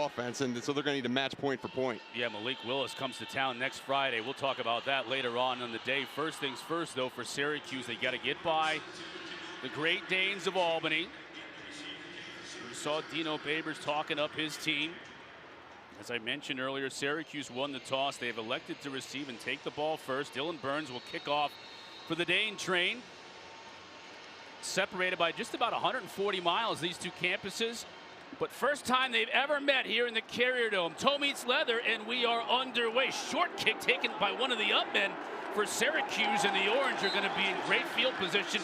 offense, and so they're going to need a match point for point. Yeah, Malik Willis comes to town next Friday. We'll talk about that later on in the day. First things first, though, for Syracuse, they got to get by the Great Danes of Albany. We saw Dino Babers talking up his team. As I mentioned earlier, Syracuse won the toss. They have elected to receive and take the ball first. Dylan Burns will kick off for the Dane train. Separated by just about 140 miles, these two campuses. But first time they've ever met here in the Carrier Dome. Toe meets leather, and we are underway. Short kick taken by one of the up men for Syracuse, and the Orange are going to be in great field position.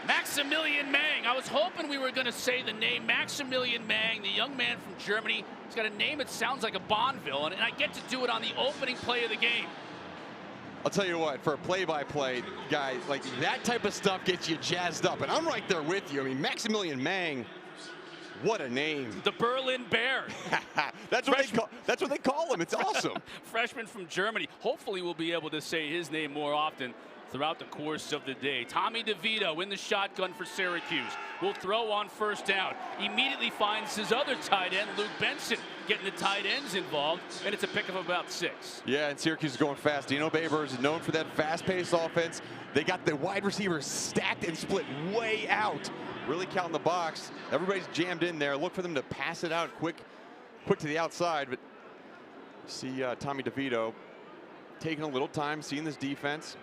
Maximilian Mang. I was hoping we were going to say the name Maximilian Mang, the young man from Germany. He's got a name that sounds like a Bond villain, and I get to do it on the opening play of the game. I'll tell you what, for a play-by-play guy, like that type of stuff gets you jazzed up, and I'm right there with you. I mean, Maximilian Mang, what a name. The Berlin Bear. That's what they call him. It's awesome. Freshman from Germany. Hopefully we'll be able to say his name more often throughout the course of the day. Tommy DeVito in the shotgun for Syracuse. Will throw on first down. Immediately finds his other tight end, Luke Benson, getting the tight ends involved, and it's a pick of about 6. Yeah, and Syracuse is going fast. Dino Babers is known for that fast-paced offense. They got the wide receivers stacked and split way out. Really counting the box. Everybody's jammed in there. Look for them to pass it out quick to the outside. But see Tommy DeVito taking a little time, seeing this defense.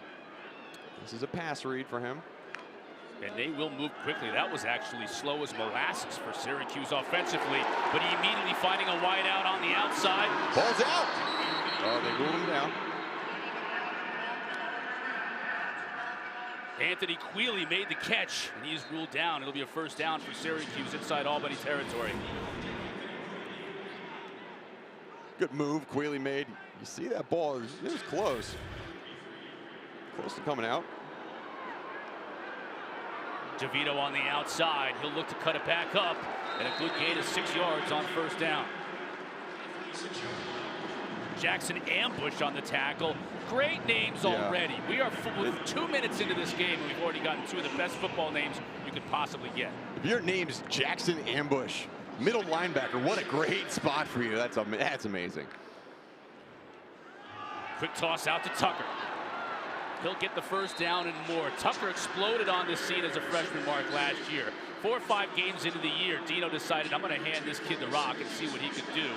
This is a pass read for him. And they will move quickly. That was actually slow as molasses for Syracuse offensively, but he immediately finding a wide out on the outside. Ball's out. Oh, they ruled him down. Anthony Quealy made the catch, and he's ruled down. It'll be a first down for Syracuse inside Albany territory. Good move Quealy made. You see that ball, it was close. Close to coming out. DeVito on the outside. He'll look to cut it back up, and a good gain of 6 yards on first down. Jackson ambushed on the tackle. Great names already. We are 2 minutes into this game, and we've already gotten 2 of the best football names you could possibly get. If your name's Jackson Ambush, middle linebacker, what a great spot for you. That's amazing. Quick toss out to Tucker. He'll get the first down and more. Tucker exploded on the scene as a freshman mark last year. 4 or 5 games into the year, Dino decided, I'm going to hand this kid the rock and see what he could do.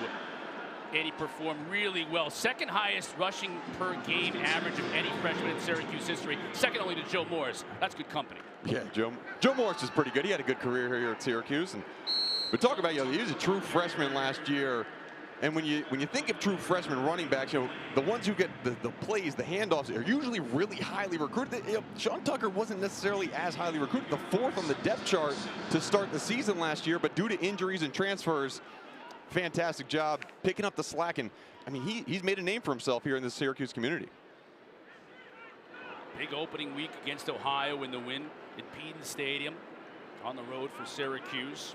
And he performed really well. Second highest rushing per game average of any freshman in Syracuse history. Second only to Joe Morris. That's good company. Yeah, Joe Morris is pretty good. He had a good career here at Syracuse. And we talk about, he was a true freshman last year. And when you think of true freshman running backs, the ones who get the plays, the handoffs, are usually really highly recruited. Sean Tucker wasn't necessarily as highly recruited, the 4th on the depth chart to start the season last year, but due to injuries and transfers, fantastic job picking up the slack. And I mean, he's made a name for himself here in the Syracuse community. Big opening week against Ohio in the win at Peden Stadium on the road for Syracuse.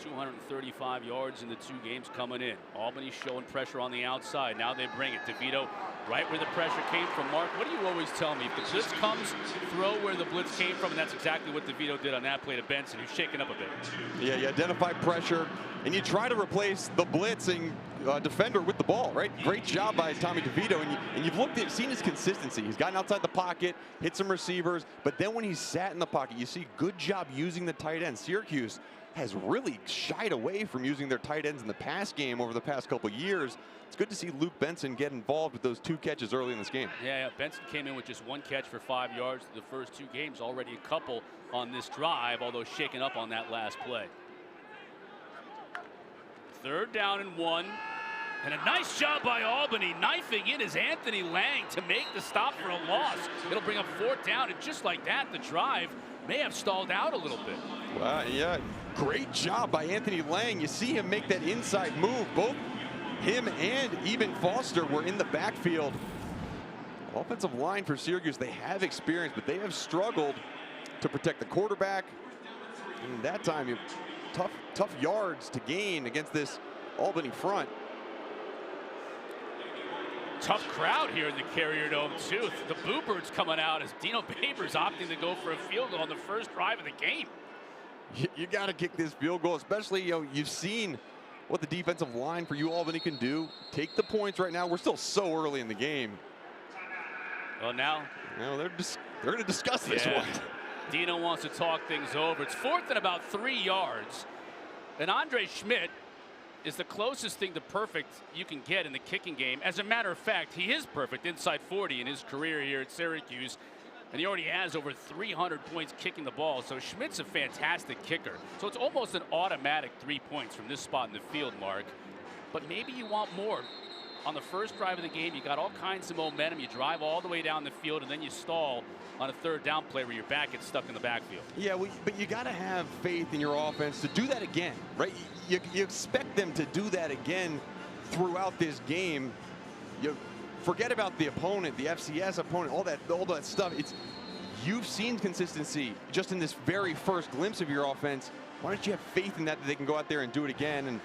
235 yards in the 2 games coming in. Albany showing pressure on the outside. Now they bring it. DeVito right where the pressure came from. Mark, what do you always tell me? If the blitz comes, throw where the blitz came from, and that's exactly what DeVito did on that play to Benson, who's shaking up a bit. Yeah, you identify pressure, and you try to replace the blitzing defender with the ball, right? Great job by Tommy DeVito, and you've seen his consistency. He's gotten outside the pocket, hit some receivers, but then when he's sat in the pocket, you see good job using the tight end. Syracuse has really shied away from using their tight ends in the pass game over the past couple years. It's good to see Luke Benson get involved with those 2 catches early in this game. Yeah, Benson came in with just 1 catch for 5 yards the first 2 games, already a couple on this drive, although shaken up on that last play. 3rd down and 1. And a nice job by Albany. Knifing in is Anthony Lang to make the stop for a loss. It'll bring up 4th down, and just like that, the drive may have stalled out a little bit. Wow, yeah, great job by Anthony Lang. You see him make that inside move. Both him and Eben Foster were in the backfield. Offensive line for Syracuse, they have experience, but they have struggled to protect the quarterback. And that time, tough yards to gain against this Albany front. Tough crowd here in the Carrier Dome, too. The Bluebirds coming out as Dino Babers opting to go for a field goal on the first drive of the game. You got to kick this field goal, especially, you've seen what the defensive line for Albany can do. Take the points right now. We're still so early in the game. Well, now they're going to discuss this one. Dino wants to talk things over. It's 4th and about 3 yards. And Andre Schmidt is the closest thing to perfect you can get in the kicking game. As a matter of fact, he is perfect inside 40 in his career here at Syracuse. And he already has over 300 points kicking the ball. So Schmidt's a fantastic kicker. So it's almost an automatic 3 points from this spot in the field, Mark. But maybe you want more. On the first drive of the game, you got all kinds of momentum. You drive all the way down the field, and then you stall on a 3rd down play where your back gets stuck in the backfield. Yeah, but you got to have faith in your offense to do that again, right? You expect them to do that again throughout this game. You forget about the opponent, the FCS opponent, all that stuff. You've seen consistency just in this very first glimpse of your offense. Why don't you have faith in that they can go out there and do it again? And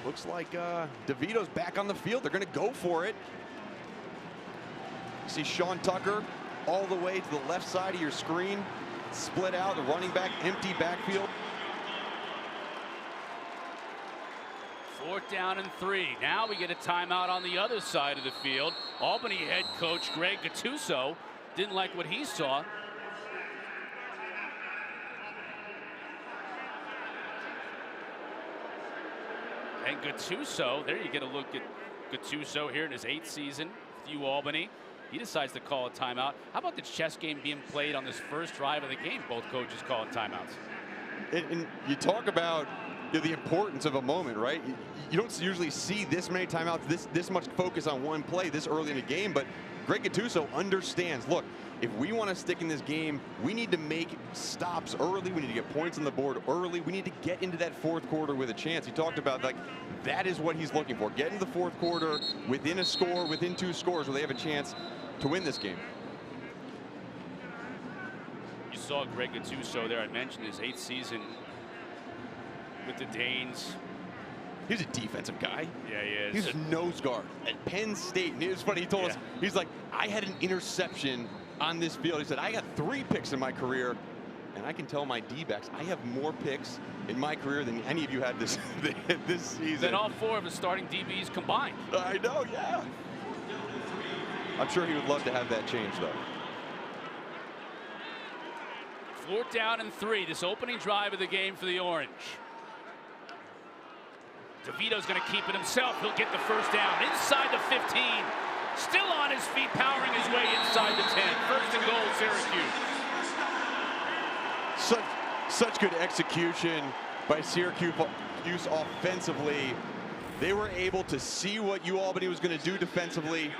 looks like DeVito's back on the field. They're going to go for it. You see Sean Tucker all the way to the left side of your screen. Split out, the running back, empty backfield. 4th down and 3. Now we get a timeout on the other side of the field. Albany head coach Greg Gattuso didn't like what he saw. And Gattuso, there you get a look at Gattuso here in his 8th season with Albany. He decides to call a timeout. How about the chess game being played on this first drive of the game? Both coaches calling timeouts. And you talk about the importance of a moment, right? You don't usually see this many timeouts, this much focus on one play this early in the game, but Greg Gattuso understands, look, if we want to stick in this game, we need to make stops early. We need to get points on the board early. We need to get into that 4th quarter with a chance. He talked about, like, that is what he's looking for. Get into the 4th quarter within a score, within 2 scores, where they have a chance to win this game. You saw Greg Gattuso there. I mentioned his 8th season with the Danes. He's a defensive guy. Yeah, he is. He's a nose guard at Penn State. And it was funny, he told us, he's like, I had an interception on this field. He said, I got 3 picks in my career, and I can tell my D-backs I have more picks in my career than any of you had this season. Than all 4 of his starting DBs combined. I know, yeah. I'm sure he would love to have that change, though. 4th down and 3. This opening drive of the game for the Orange. DeVito's going to keep it himself. He'll get the 1st down inside the 15. Still on his feet, powering his way inside the 10. 1st and goal, Syracuse. Such good execution by Syracuse offensively. They were able to see what Albany was going to do defensively,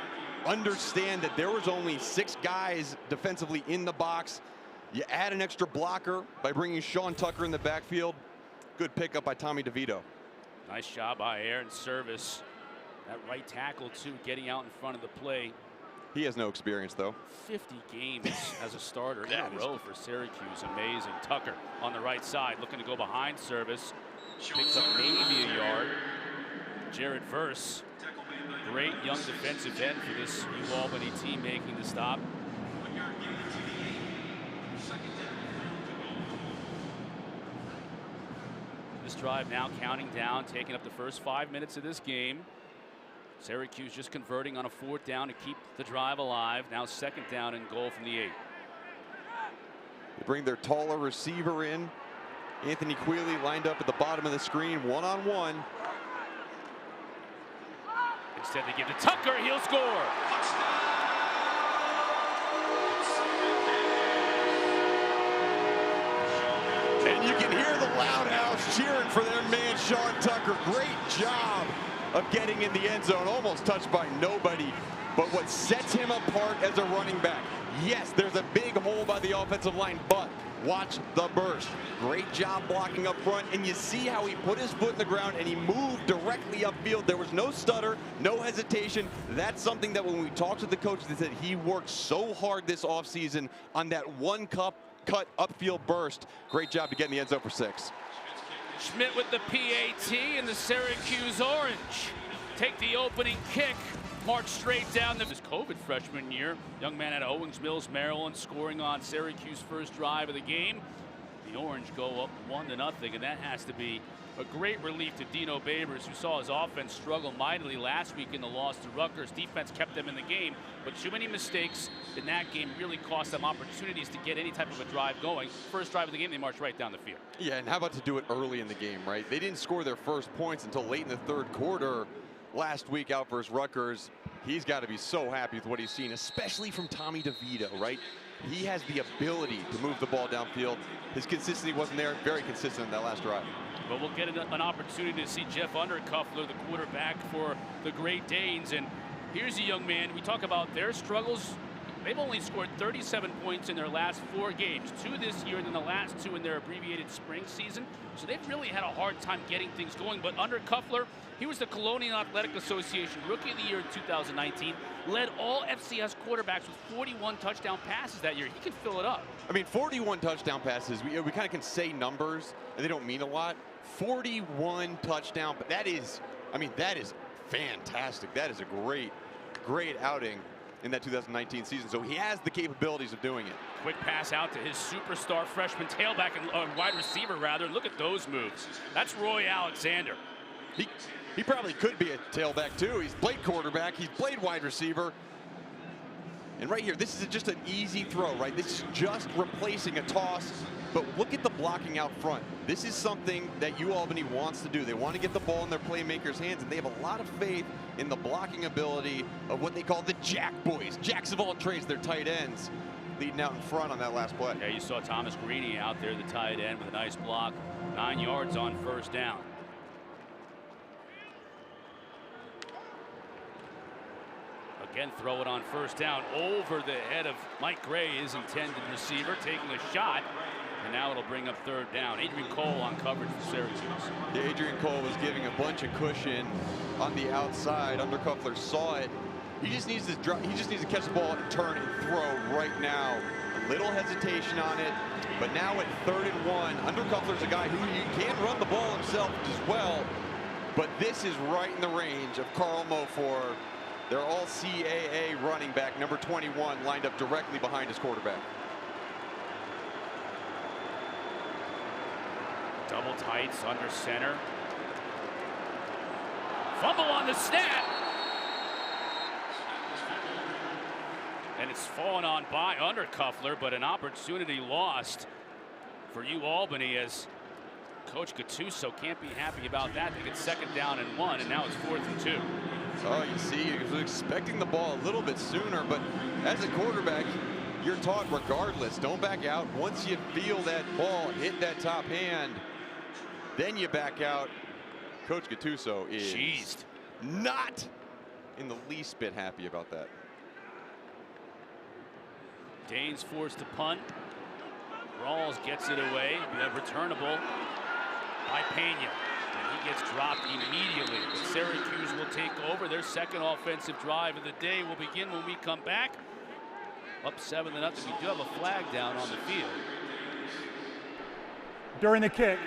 understand that there was only 6 guys defensively in the box. You add an extra blocker by bringing Sean Tucker in the backfield. Good pickup by Tommy DeVito. Nice job by Aaron Service. That right tackle, too, getting out in front of the play. He has no experience, though. 50 games as a starter in a row for Syracuse. Amazing. Tucker on the right side, looking to go behind Service. Picks up maybe a yard. Jared Verse, great young defensive end for this Albany team making the stop. This drive now counting down, taking up the first 5 minutes of this game. Syracuse just converting on a 4th down to keep the drive alive. Now 2nd down and goal from the 8. They bring their taller receiver in. Anthony Quealy lined up at the bottom of the screen, one-on-one. Instead they give to Tucker, he'll score. And you can hear the loud house cheering for their man, Sean Tucker. Great job of getting in the end zone, almost touched by nobody. But what sets him apart as a running back, yes, there's a big hole by the offensive line, but watch the burst. Great job blocking up front, and you see how he put his foot in the ground and he moved directly upfield. There was no stutter, no hesitation. That's something that when we talked to the coaches, they said he worked so hard this offseason on that one cut upfield burst. Great job to get in the end zone for 6. Schmidt with the PAT and the Syracuse Orange take the opening kick, march straight down his COVID freshman year. Young man at Owings Mills, Maryland, scoring on Syracuse first drive of the game. The Orange go up 1-0, and that has to be a great relief to Dino Babers, who saw his offense struggle mightily last week in the loss to Rutgers. Defense kept them in the game, but too many mistakes in that game really cost them opportunities to get any type of a drive going. First drive of the game, they marched right down the field. Yeah, and how about to do it early in the game, right? They didn't score their first points until late in the third quarter last week out versus Rutgers. He's got to be so happy with what he's seen, especially from Tommy DeVito, right? He has the ability to move the ball downfield. His consistency wasn't there. Very consistent in that last drive. But we'll get an opportunity to see Jeff Undercuffler, the quarterback for the Great Danes. And here's a young man. We talk about their struggles. They've only scored 37 points in their last 4 games, 2 this year and then the last 2 in their abbreviated spring season. So they've really had a hard time getting things going. But Undercuffler, he was the Colonial Athletic Association Rookie of the Year in 2019, led all FCS quarterbacks with 41 touchdown passes that year. He can fill it up. I mean, 41 touchdown passes, we kind of can say numbers, and they don't mean a lot. 41 touchdown, but that is, I mean, that is fantastic. That is a great, great outing in that 2019 season. So he has the capabilities of doing it. Quick pass out to his superstar freshman tailback and wide receiver, rather. Look at those moves. That's Roy Alexander. He probably could be a tailback too. He's played quarterback, he's played wide receiver. And right here, this is just an easy throw, right? This is just replacing a toss. But look at the blocking out front. This is something that Albany wants to do. They want to get the ball in their playmakers' hands, and they have a lot of faith in the blocking ability of what they call the Jack Boys. Jacks of all trades, their tight ends, leading out in front on that last play. Yeah, you saw Thomas Greeny out there, the tight end, with a nice block. 9 yards on first down. Again, throw it on first down over the head of Mike Gray, his intended receiver, taking a shot. And now it'll bring up third down. Adrian Cole on coverage for Syracuse. Yeah, Adrian Cole was giving a bunch of cushion on the outside. Undercuffler saw it. He just needs to drop. He just needs to catch the ball and turn and throw right now. A little hesitation on it, but now at 3rd and 1, Undercuffler's a guy who can run the ball himself as well. But this is right in the range of Carl Mofor. They're all CAA running back, number 21, lined up directly behind his quarterback. Double tights under center. Fumble on the snap. And it's fallen on by Undercuffler, but an opportunity lost for Albany as Coach Gattuso can't be happy about that. They get 2nd down and 1, and now it's 4th and 2. Oh, you see, he was expecting the ball a little bit sooner, but as a quarterback, you're taught regardless, don't back out. Once you feel that ball hit that top hand, then you back out. Coach Gattuso is not in the least bit happy about that. Danes forced to punt. Rawls gets it away, returnable by Pena. And he gets dropped immediately. Syracuse will take over. Their 2nd offensive drive of the day will begin when we come back. Up 7-0. We do have a flag down on the field. During the kick,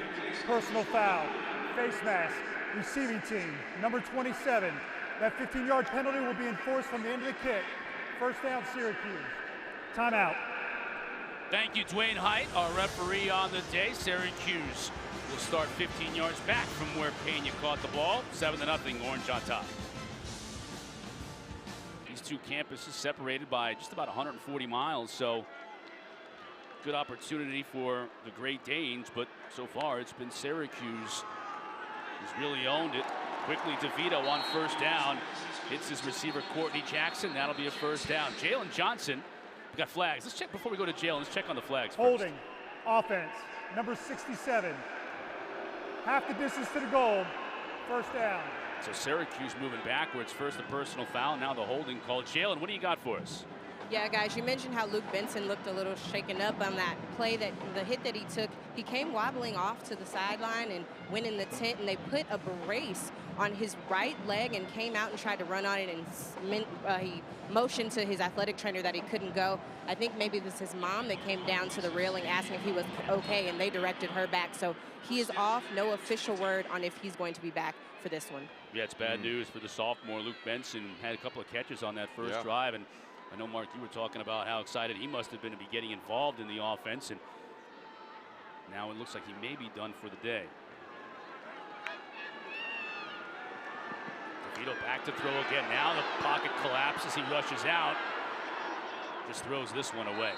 personal foul, face mask, receiving team, number 27. That 15-yard penalty will be enforced from the end of the kick. First down, Syracuse. Timeout. Thank you, Dwayne Height, our referee on the day. Syracuse will start 15 yards back from where Pena caught the ball. 7-0, Orange on top. These two campuses separated by just about 140 miles, so good opportunity for the Great Danes, but so far it's been Syracuse who's really owned it. Quickly, DeVito on first down. Hits his receiver, Courtney Jackson. That'll be a first down. Jalen Johnson. We got flags. Let's check before we go to Jalen. Let's check on the flags first. Holding, offense, number 67. Half the distance to the goal, first down. So Syracuse moving backwards. First the personal foul, now the holding call. Jalen, what do you got for us? Yeah, guys, you mentioned how Luke Benson looked a little shaken up on that play, that the hit that he took. He came wobbling off to the sideline and went in the tent, and they put a brace on his right leg and came out and tried to run on it, and he motioned to his athletic trainer that he couldn't go. I think maybe this is his mom that came down to the railing asking if he was okay, and they directed her back. So he is off. No official word on if he's going to be back for this one. Yeah, it's bad news for the sophomore. Luke Benson had a couple of catches on that first drive, and I know, Mark, you were talking about how excited he must have been to be getting involved in the offense, and Now it looks like he may be done for the day. DeVito back to throw again. Now the pocket collapses. He rushes out. Just throws this one away.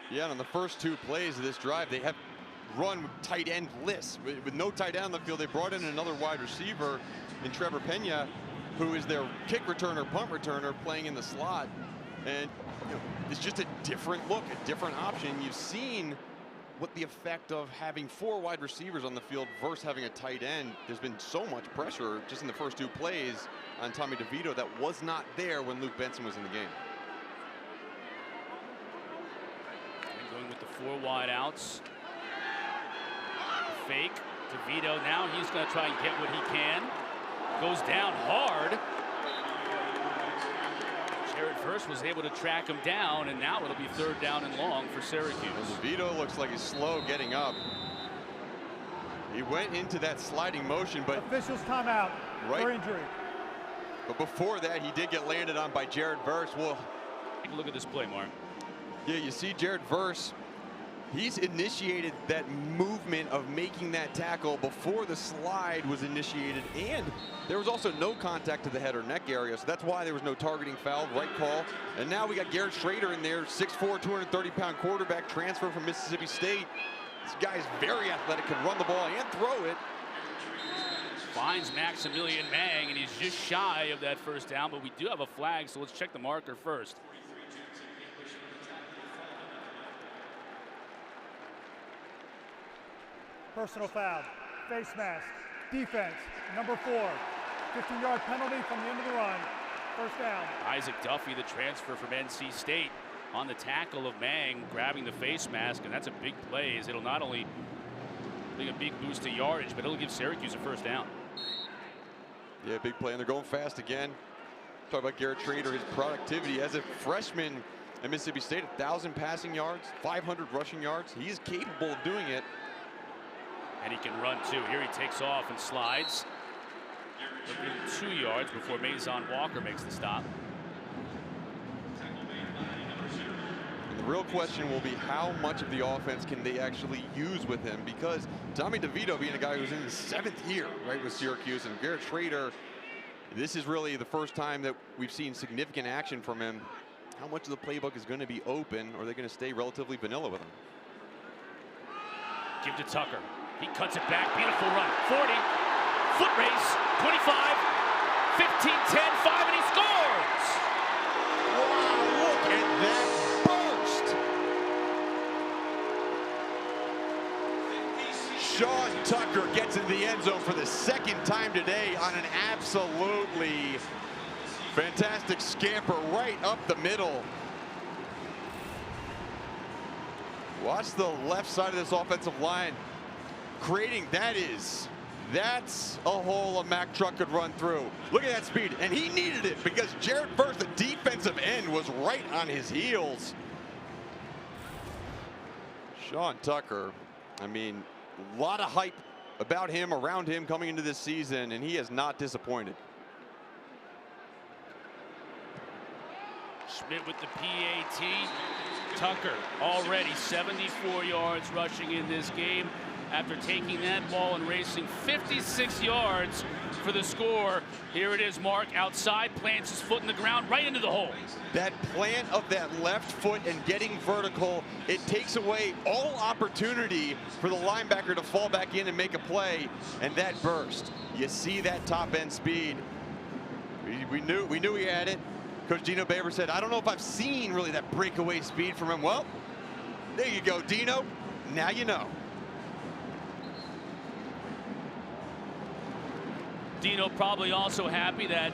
Yeah, and on the first 2 plays of this drive, they have run tight end lists. With no tight end on the field, they brought in another wide receiver in Trevor Pena, who is their kick returner, punt returner, playing in the slot. And you know, it's just a different look, a different option. You've seen what the effect of having 4 wide receivers on the field versus having a tight end. There's been so much pressure just in the first 2 plays on Tommy DeVito that was not there when Luke Benson was in the game. And going with the 4 wide outs. The fake. DeVito now he's going to try and get what he can. Goes down hard. Jared Verse was able to track him down, and now it'll be 3rd down and long for Syracuse. DeVito looks like he's slow getting up. He went into that sliding motion, but officials timeout for injury. But before that, he did get landed on by Jared Verse. Well, take a look at this play, Mark. Yeah, you see Jared Verse. He's initiated that movement of making that tackle before the slide was initiated, and there was also no contact to the head or neck area, so that's why there was no targeting foul. Right call. And now we got Garrett Schrader in there, 6'4", 230-pound quarterback, transfer from Mississippi State. This guy's very athletic, can run the ball and throw it. Finds Maximilian Mang, and he's just shy of that 1st down, but we do have a flag, so let's check the marker first. Personal foul, face mask, defense, number 4. 15-yard penalty from the end of the run. 1st down. Isaac Duffy, the transfer from NC State, on the tackle of Mang, grabbing the face mask, and that's a big play, as it'll not only bring a big boost to yardage, but it'll give Syracuse a 1st down. Yeah, big play, and they're going fast again. Talk about Garrett Schrader, his productivity as a freshman at Mississippi State, 1,000 passing yards, 500 rushing yards. He is capable of doing it. And he can run too. Here he takes off and slides. 2 yards before Mason Walker makes the stop. And the real question will be how much of the offense can they actually use with him, because Tommy DeVito being a guy who's in his 7th year, right, with Syracuse, and Garrett Schrader, this is really the first time that we've seen significant action from him. How much of the playbook is going to be open, or are they going to stay relatively vanilla with him? Give to Tucker. He cuts it back. Beautiful run. 40. Foot race. 25. 15, 10, 5, and he scores! Wow, look at that burst! Sean Tucker gets in the end zone for the 2nd time today on an absolutely fantastic scamper right up the middle. Watch the left side of this offensive line. Creating, that's a hole a Mack truck could run through. Look at that speed, and he needed it because Jared Verse, the defensive end, was right on his heels. Sean Tucker, I mean, a lot of hype about him, around him coming into this season, and he has not disappointed. Schmidt with the PAT. Tucker already 74 yards rushing in this game after taking that ball and racing 56 yards for the score. Here it is, Mark, outside, plants his foot in the ground, right into the hole. That plant of that left foot and getting vertical, it takes away all opportunity for the linebacker to fall back in and make a play, and that burst. You see that top end speed. We knew he had it. Coach Dino Baber said, I don't know if I've seen really that breakaway speed from him. Well, there you go, Dino. Now you know. Dino probably also happy that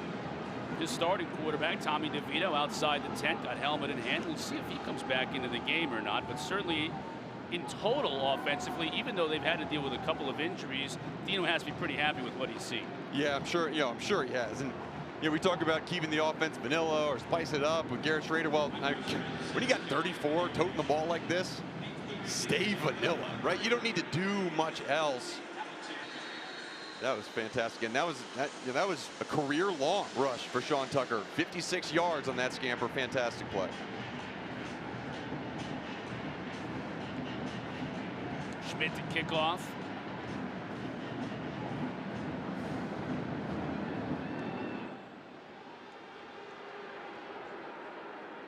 his starting quarterback, Tommy DeVito, outside the tent, got helmet in hand. We'll see if he comes back into the game or not. But certainly, in total, offensively, even though they've had to deal with a couple of injuries, Dino has to be pretty happy with what he's seen. Yeah, I'm sure. I'm sure he has. And we talk about keeping the offense vanilla or spice it up with Garrett Schrader. Well, when you got 34 toting the ball like this, stay vanilla, right? You don't need to do much else. That was fantastic, and that was a career-long rush for Sean Tucker. 56 yards on that scamper. Fantastic play. Schmidt to kick off.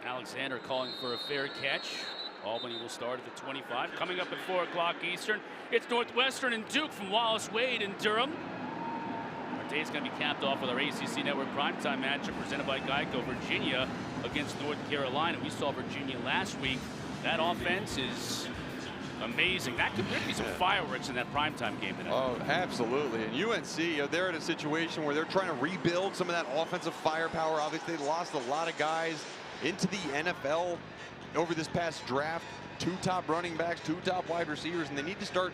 Alexander calling for a fair catch. Albany will start at the 25. Coming up at 4 o'clock Eastern, it's Northwestern and Duke from Wallace Wade in Durham. Our day's going to be capped off with our ACC Network primetime matchup presented by Geico. Virginia against North Carolina. We saw Virginia last week. That offense is amazing. That could be some fireworks in that primetime game tonight. Oh, absolutely. And UNC, they're in a situation where they're trying to rebuild some of that offensive firepower. Obviously, they lost a lot of guys into the NFL over this past draft. 2 top running backs, 2 top wide receivers, and they need to start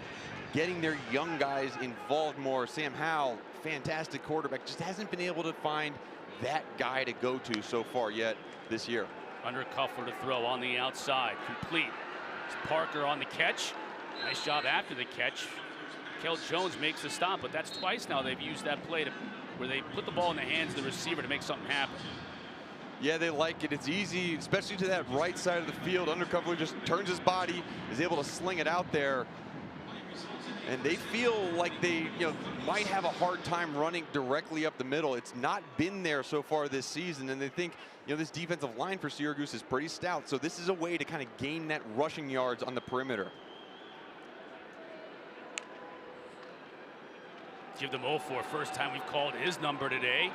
getting their young guys involved more. Sam Howell, fantastic quarterback, just hasn't been able to find that guy to go to so far yet this year. Under Cuffler to throw on the outside, complete. It's Parker on the catch. Nice job after the catch. Kel Jones makes the stop, but that's twice now they've used that play where they put the ball in the hands of the receiver to make something happen. Yeah, they like it. It's easy, especially to that right side of the field. Undercover just turns his body, is able to sling it out there. And they feel like they might have a hard time running directly up the middle. It's not been there so far this season, and they think this defensive line for Syracuse is pretty stout. So this is a way to kind of gain that rushing yards on the perimeter. Give them 0-4. First time we've called his number today.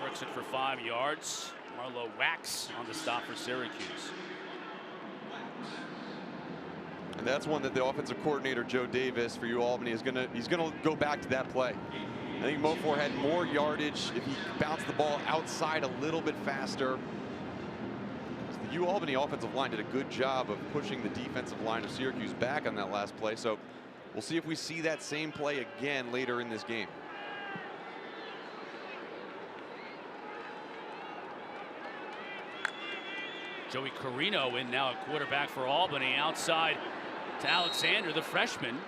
Works it for 5 yards. Marlowe Wax on the stop for Syracuse. And that's one that the offensive coordinator Joe Davis for Albany is he's gonna go back to that play. I think Mofor had more yardage if he bounced the ball outside a little bit faster. The Albany offensive line did a good job of pushing the defensive line of Syracuse back on that last play. So we'll see if we see that same play again later in this game. Joey Carino in now at quarterback for Albany. Outside to Alexander, the freshman.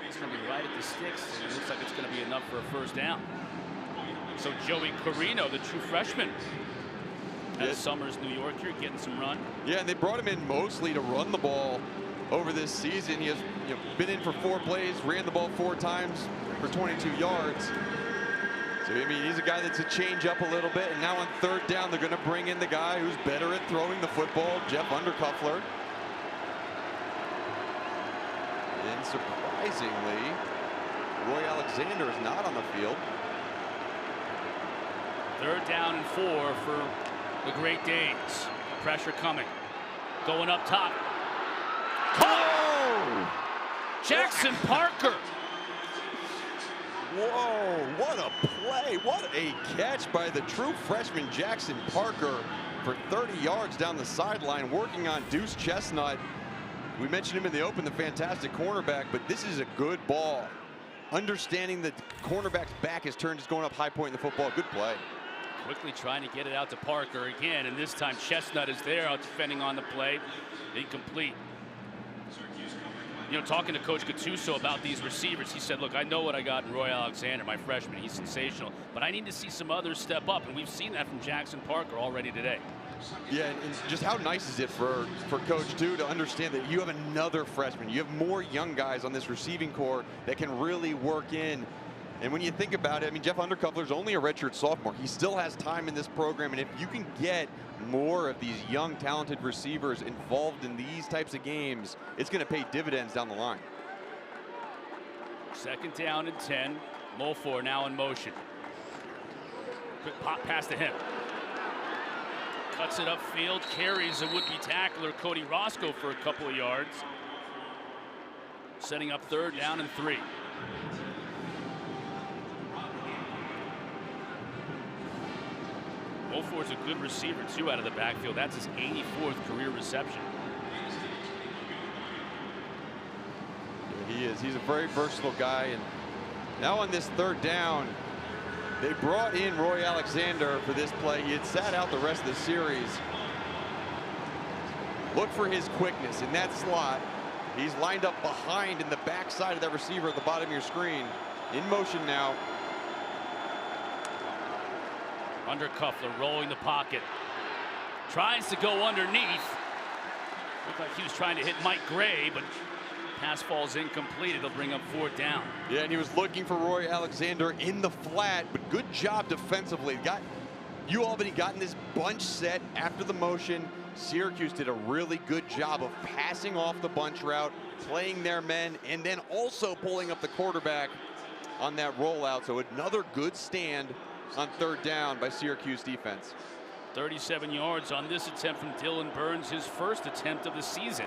It's going to be right at the sticks. It looks like it's going to be enough for a first down. So Joey Carino, the true freshman, at Summers, New York, here getting some run. Yeah, and they brought him in mostly to run the ball over this season. He has been in for 4 plays, ran the ball 4 times for 22 yards. So, I mean, he's a guy that's a change up a little bit. And now on 3rd down, they're going to bring in the guy who's better at throwing the football, Jeff Undercuffler. And surprisingly, Roy Alexander is not on the field. 3rd down and 4 for the Great Danes. Pressure coming. Going up top. Oh! Jackson Parker. Whoa, what a play. What a catch by the true freshman Jackson Parker for 30 yards down the sideline, working on Deuce Chestnut. We mentioned him in the open, the fantastic cornerback, but this is a good ball. Understanding that the cornerback's back is turned, just going up high point in the football. Good play. Quickly trying to get it out to Parker again, and this time Chestnut is there out defending on the play. Incomplete. Talking to Coach Gattuso about these receivers, he said, look, I know what I got in Roy Alexander, my freshman. He's sensational, but I need to see some others step up, and we've seen that from Jackson Parker already today. Yeah, and just how nice is it for Coach, too, to understand that you have another freshman. You have more young guys on this receiving core that can really work in. And when you think about it, I mean, Jeff Undercuffler's only a redshirt sophomore. He still has time in this program, and if you can get more of these young, talented receivers involved in these types of games, it's going to pay dividends down the line. 2nd down and 10. Mofor now in motion. Quick pop pass to him. Cuts it upfield, carries a would-be tackler, Cody Roscoe, for a couple of yards. Setting up 3rd down and 3. Mofor's a good receiver, too, out of the backfield. That's his 84th career reception. Yeah, he is. He's a very versatile guy. And now on this 3rd down, they brought in Roy Alexander for this play. He had sat out the rest of the series. Look for his quickness in that slot. He's lined up behind in the backside of that receiver at the bottom of your screen. In motion now. Undercuffler rolling the pocket. Tries to go underneath. Looked like he was trying to hit Mike Gray, but pass falls incomplete. It'll bring up 4th down. Yeah, and he was looking for Roy Alexander in the flat, but good job defensively. Albany got in this bunch set after the motion. Syracuse did a really good job of passing off the bunch route, playing their men, and then also pulling up the quarterback on that rollout. So another good stand on 3rd down by Syracuse defense. 37 yards on this attempt from Dylan Burns, his first attempt of the season.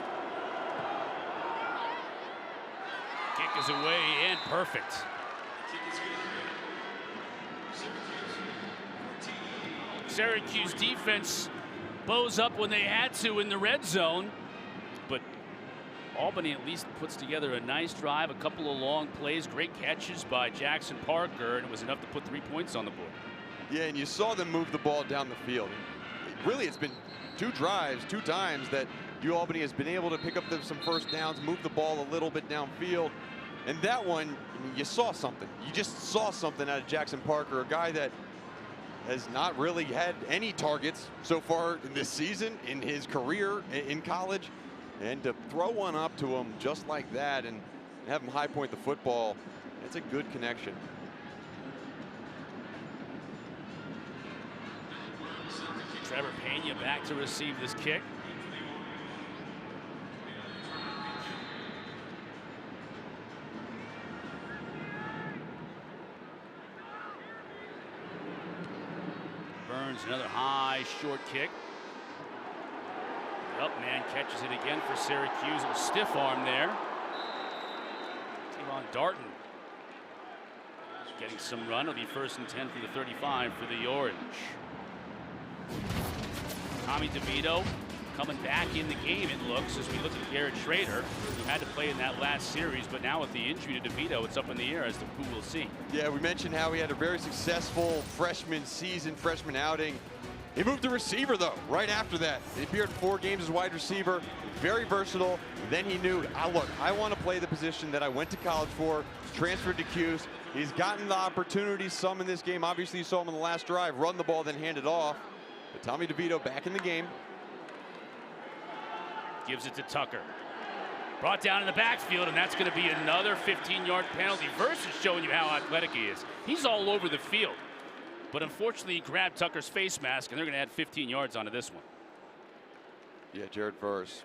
Kick is away and perfect. Syracuse defense bows up when they had to in the red zone, but Albany at least puts together a nice drive, a couple of long plays, great catches by Jackson Parker, and it was enough to put 3 points on the board. Yeah, and you saw them move the ball down the field. Really, it's been 2 drives, 2 times that Albany has been able to pick up some first downs, move the ball a little bit downfield. And that one, I mean, you saw something. You just saw something out of Jackson Parker, a guy that has not really had any targets so far in this season, in his career in college. And to throw one up to him just like that and have him high point the football, it's a good connection. Trevor Pena back to receive this kick. Burns, another high, short kick. The up man catches it again for Syracuse. A stiff arm there. Tavon Darton getting some run. It'll be 1st and 10 from the 35 for the Orange. Tommy DeVito coming back in the game, it looks, as we look at Garrett Schrader, who had to play in that last series, but now with the injury to DeVito, it's up in the air as to who we'll see. Yeah, we mentioned how he had a very successful freshman season, freshman outing. He moved to receiver, though, right after that. He appeared in 4 games as wide receiver, very versatile. Then he knew, look, I want to play the position that I went to college for, transferred to Cuse. He's gotten the opportunity some in this game. Obviously, you saw him on the last drive, run the ball, then hand it off. But Tommy DeVito back in the game. Gives it to Tucker. Brought down in the backfield, and that's going to be another 15-yard penalty. Versus showing you how athletic he is. He's all over the field. But unfortunately, he grabbed Tucker's face mask, and they're going to add 15 yards onto this one. Yeah, Jared Verse.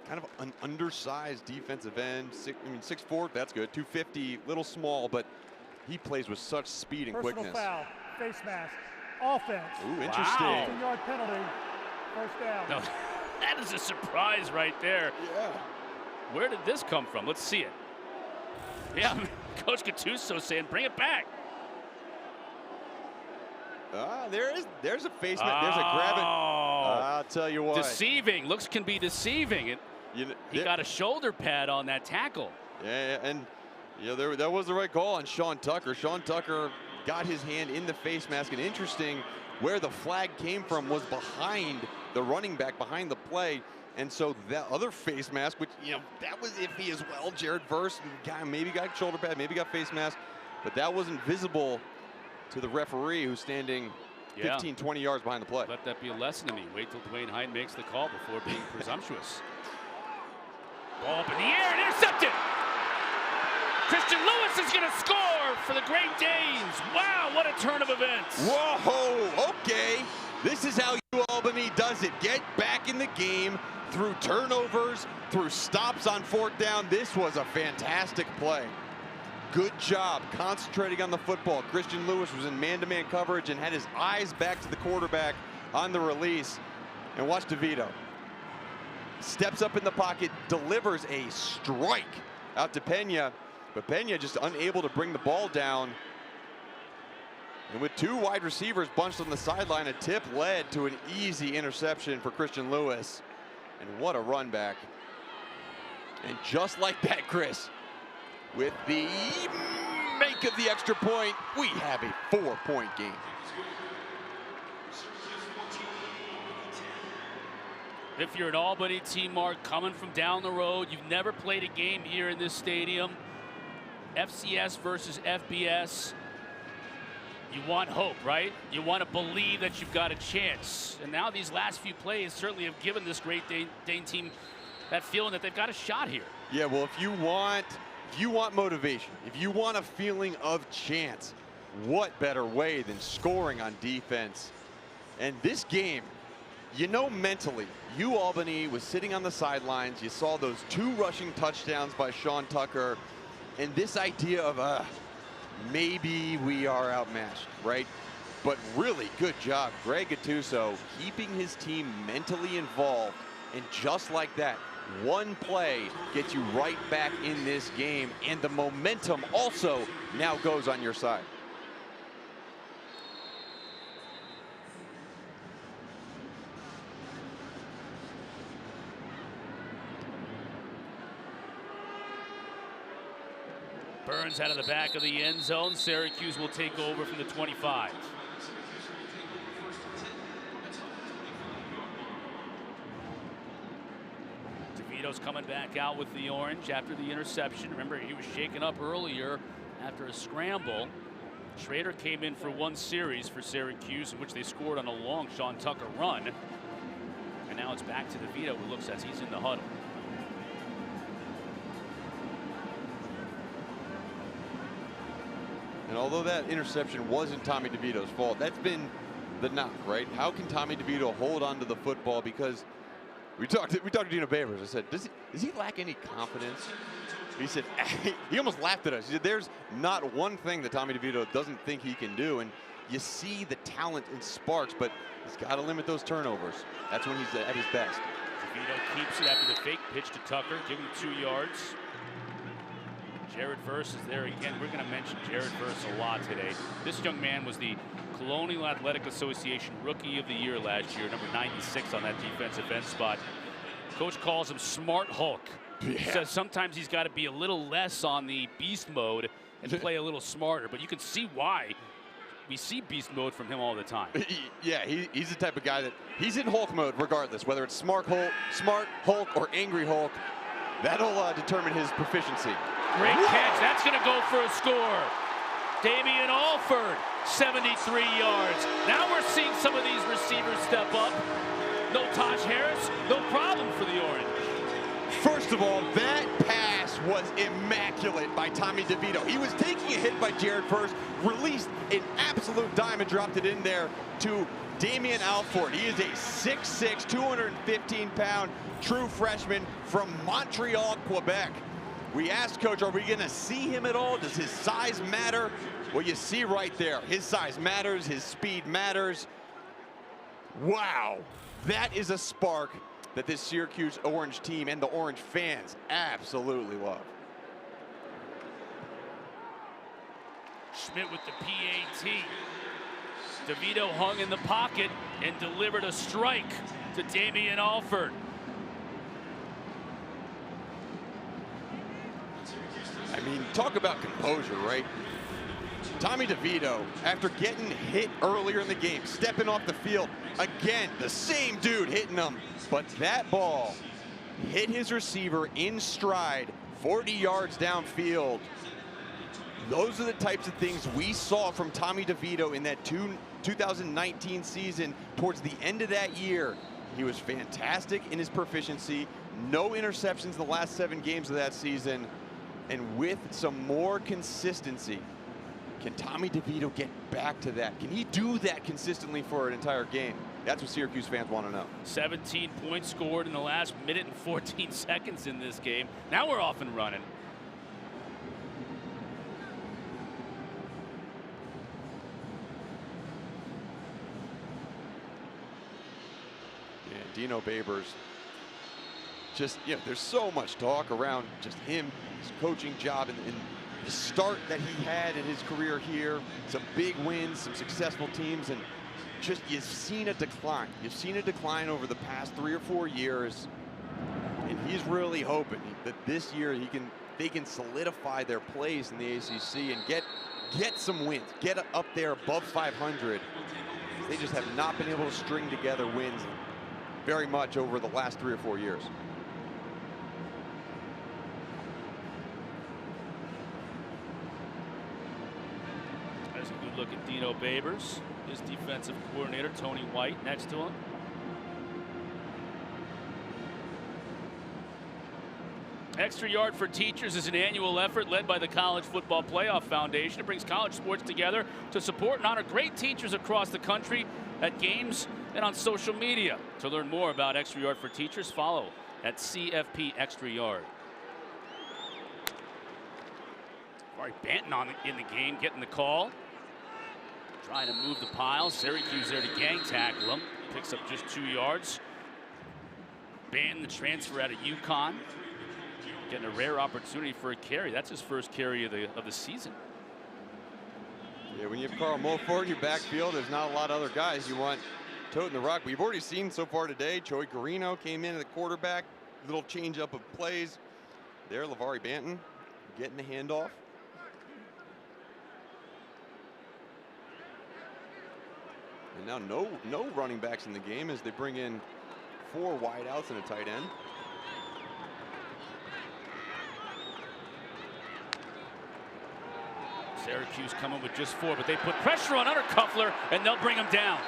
Kind of an undersized defensive end. 6'4", that's good. 250, little small, but he plays with such speed and quickness. Personal foul, face mask, offense. Ooh, interesting. Wow. 15-yard penalty, 1st down. No, that is a surprise right there. Yeah. Where did this come from? Let's see it. Yeah, Coach Gattuso saying, bring it back. There's a face mask. There's a grab it. I'll tell you what. Deceiving. Looks can be deceiving. He got a shoulder pad on that tackle. Yeah, and that was the right call on Sean Tucker. Sean Tucker got his hand in the face mask, and interesting where the flag came from was behind the running back, behind the play. And so that other face mask, which, that was iffy as well. Jared Verse maybe got shoulder pad, maybe got face mask, but that wasn't visible to the referee, who's standing 15, 20 yards behind the play. Let that be a lesson to me. Wait till Dwayne Hyde makes the call before being presumptuous. Ball up in the air and intercepted. Christian Lewis is going to score for the Great Danes. Wow, what a turn of events. Whoa, okay. This is how Albany does it. Get back in the game through turnovers, through stops on 4th down. This was a fantastic play. Good job concentrating on the football. Christian Lewis was in man-to-man coverage and had his eyes back to the quarterback on the release. And watch DeVito. Steps up in the pocket, delivers a strike out to Pena, but Pena just unable to bring the ball down. And with 2 wide receivers bunched on the sideline, a tip led to an easy interception for Christian Lewis. And what a run back. And just like that, Chris, with the make of the extra point, we have a 4-point game. If you're an Albany team, Mark, coming from down the road, you've never played a game here in this stadium, FCS versus FBS, you want hope, right? You want to believe that you've got a chance. And now these last few plays certainly have given this Great Dane team that feeling that they've got a shot here. Yeah, well, if you want motivation, if you want a feeling of chance, what better way than scoring on defense? And this game, you know, mentally, Albany was sitting on the sidelines. You saw those 2 rushing touchdowns by Sean Tucker, and this idea of maybe we are outmatched, right? But really good job, Greg Gattuso, keeping his team mentally involved, and just like that, one play gets you right back in this game, and the momentum also now goes on your side. Burns out of the back of the end zone. Syracuse will take over from the 25. DeVito's coming back out with the orange after the interception. Remember, he was shaken up earlier after a scramble. Schrader came in for 1 series for Syracuse, in which they scored on a long Sean Tucker run. And now it's back to DeVito, who looks as he's in the huddle. And although that interception wasn't Tommy DeVito's fault, that's been the knock, right? How can Tommy DeVito hold on to the football? Because we talked to Dino Babers. I said, does he lack any confidence? He said, he almost laughed at us. He said, there's not one thing that Tommy DeVito doesn't think he can do. And you see the talent in sparks, but he's got to limit those turnovers. That's when he's at his best. DeVito keeps it after the fake pitch to Tucker, giving him 2 yards. Jared Verse is there again. We're going to mention Jared Verse a lot today. This young man was the Colonial Athletic Association Rookie of the Year last year, number 96 on that defensive end spot. Coach calls him Smart Hulk. Yeah. He says sometimes he's got to be a little less on the beast mode and play a little smarter, but you can see why we see beast mode from him all the time. Yeah, he's the type of guy that he's in Hulk mode regardless, whether it's Smart Hulk or Angry Hulk. That'll determine his proficiency. Great catch. That's going to go for a score. Damien Alford, 73 yards. Now we're seeing some of these receivers step up. No Taj Harris, no problem for the Orange. First of all, that pass was immaculate by Tommy DeVito. He was taking a hit by Jared Verse, released an absolute dime and dropped it in there to Damien Alford. He is a 6'6", 215-pound true freshman from Montreal, Quebec. We asked Coach, are we going to see him at all? Does his size matter? Well, you see right there, his size matters, his speed matters. Wow, that is a spark that this Syracuse Orange team and the Orange fans absolutely love. Schmidt with the PAT. DeVito hung in the pocket and delivered a strike to Damien Alford. I mean, talk about composure, right? Tommy DeVito, after getting hit earlier in the game, stepping off the field, again, the same dude hitting him, but that ball hit his receiver in stride, 40 yards downfield. Those are the types of things we saw from Tommy DeVito in that 2019 season. Towards the end of that year, he was fantastic in his proficiency, no interceptions in the last 7 games of that season. And with some more consistency, can Tommy DeVito get back to that? Can he do that consistently for an entire game? That's what Syracuse fans want to know. 17 points scored in the last minute and 14 seconds in this game. Now we're off and running. Yeah, Dino Babers. Just, you know, there's so much talk around just him, his coaching job, and the start that he had in his career here. Some big wins, some successful teams, and just you've seen a decline. You've seen a decline over the past 3 or 4 years, and he's really hoping that this year they can solidify their place in the ACC and get some wins, get up there above 500. They just have not been able to string together wins very much over the last 3 or 4 years. There's a good look at Dino Babers, his defensive coordinator, Tony White, next to him. Extra Yard for Teachers is an annual effort led by the College Football Playoff Foundation. It brings college sports together to support and honor great teachers across the country at games and on social media. To learn more about Extra Yard for Teachers, follow at CFP Extra Yard. Larry Banton in the game, getting the call. Trying to move the pile. Syracuse there to gang tackle him. Picks up just 2 yards. Banton, the transfer out of UConn. Getting a rare opportunity for a carry. That's his first carry of the season. Yeah, when you have Carl Mulford in your backfield, there's not a lot of other guys you want toting the rock. We've already seen so far today, Carino came in at the quarterback. Little change up of plays. There, LeVar Banton getting the handoff. And now no running backs in the game as they bring in 4 wideouts and a tight end. Syracuse coming with just 4, but they put pressure on Cuffler, and they'll bring him down.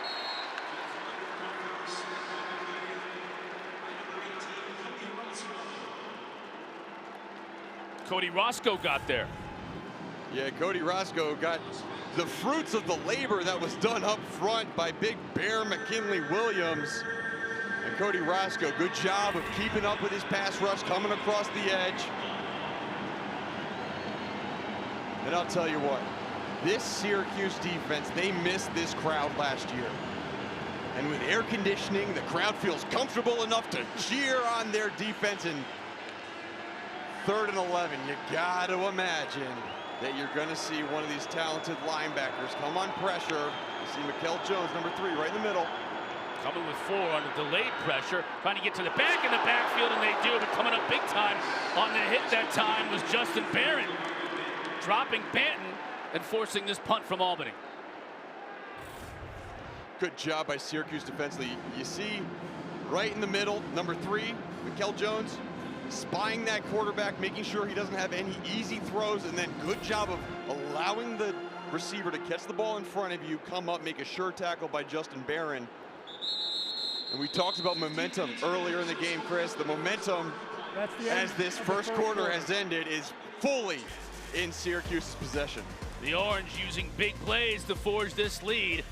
Cody Roscoe got there. Yeah, Cody Roscoe got the fruits of the labor that was done up front by Big Bear McKinley Williams. And Cody Roscoe, good job of keeping up with his pass rush, coming across the edge. And I'll tell you what, this Syracuse defense, they missed this crowd last year. And with air conditioning, the crowd feels comfortable enough to cheer on their defense in 3rd and 11. You got to imagine that you're going to see one of these talented linebackers come on pressure. You see Mikel Jones, number 3, right in the middle. Coming with 4 under delayed pressure, trying to get to the back in the backfield, and they do, but coming up big time on the hit that time was Justin Barron, dropping Banton and forcing this punt from Albany. Good job by Syracuse defensively. You see right in the middle, number 3, Mikel Jones, spying that quarterback, making sure he doesn't have any easy throws, and then good job of allowing the receiver to catch the ball in front of you, come up, make a sure tackle by Justin Barron. And we talked about momentum earlier in the game, Chris. The momentum, as this first quarter has ended, is fully in Syracuse's possession. The Orange using big plays to forge this lead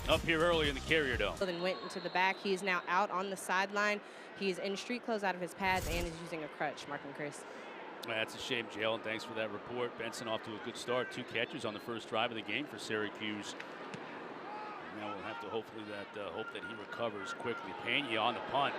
up here early in the Carrier Dome. Then went into the back. He is now out on the sideline. He's in street clothes out of his pads and is using a crutch. Mark and Chris. That's a shame, Jalen. Thanks for that report. Benson off to a good start. 2 catches on the first drive of the game for Syracuse. Now we'll have to hope that he recovers quickly. Pena on the punt,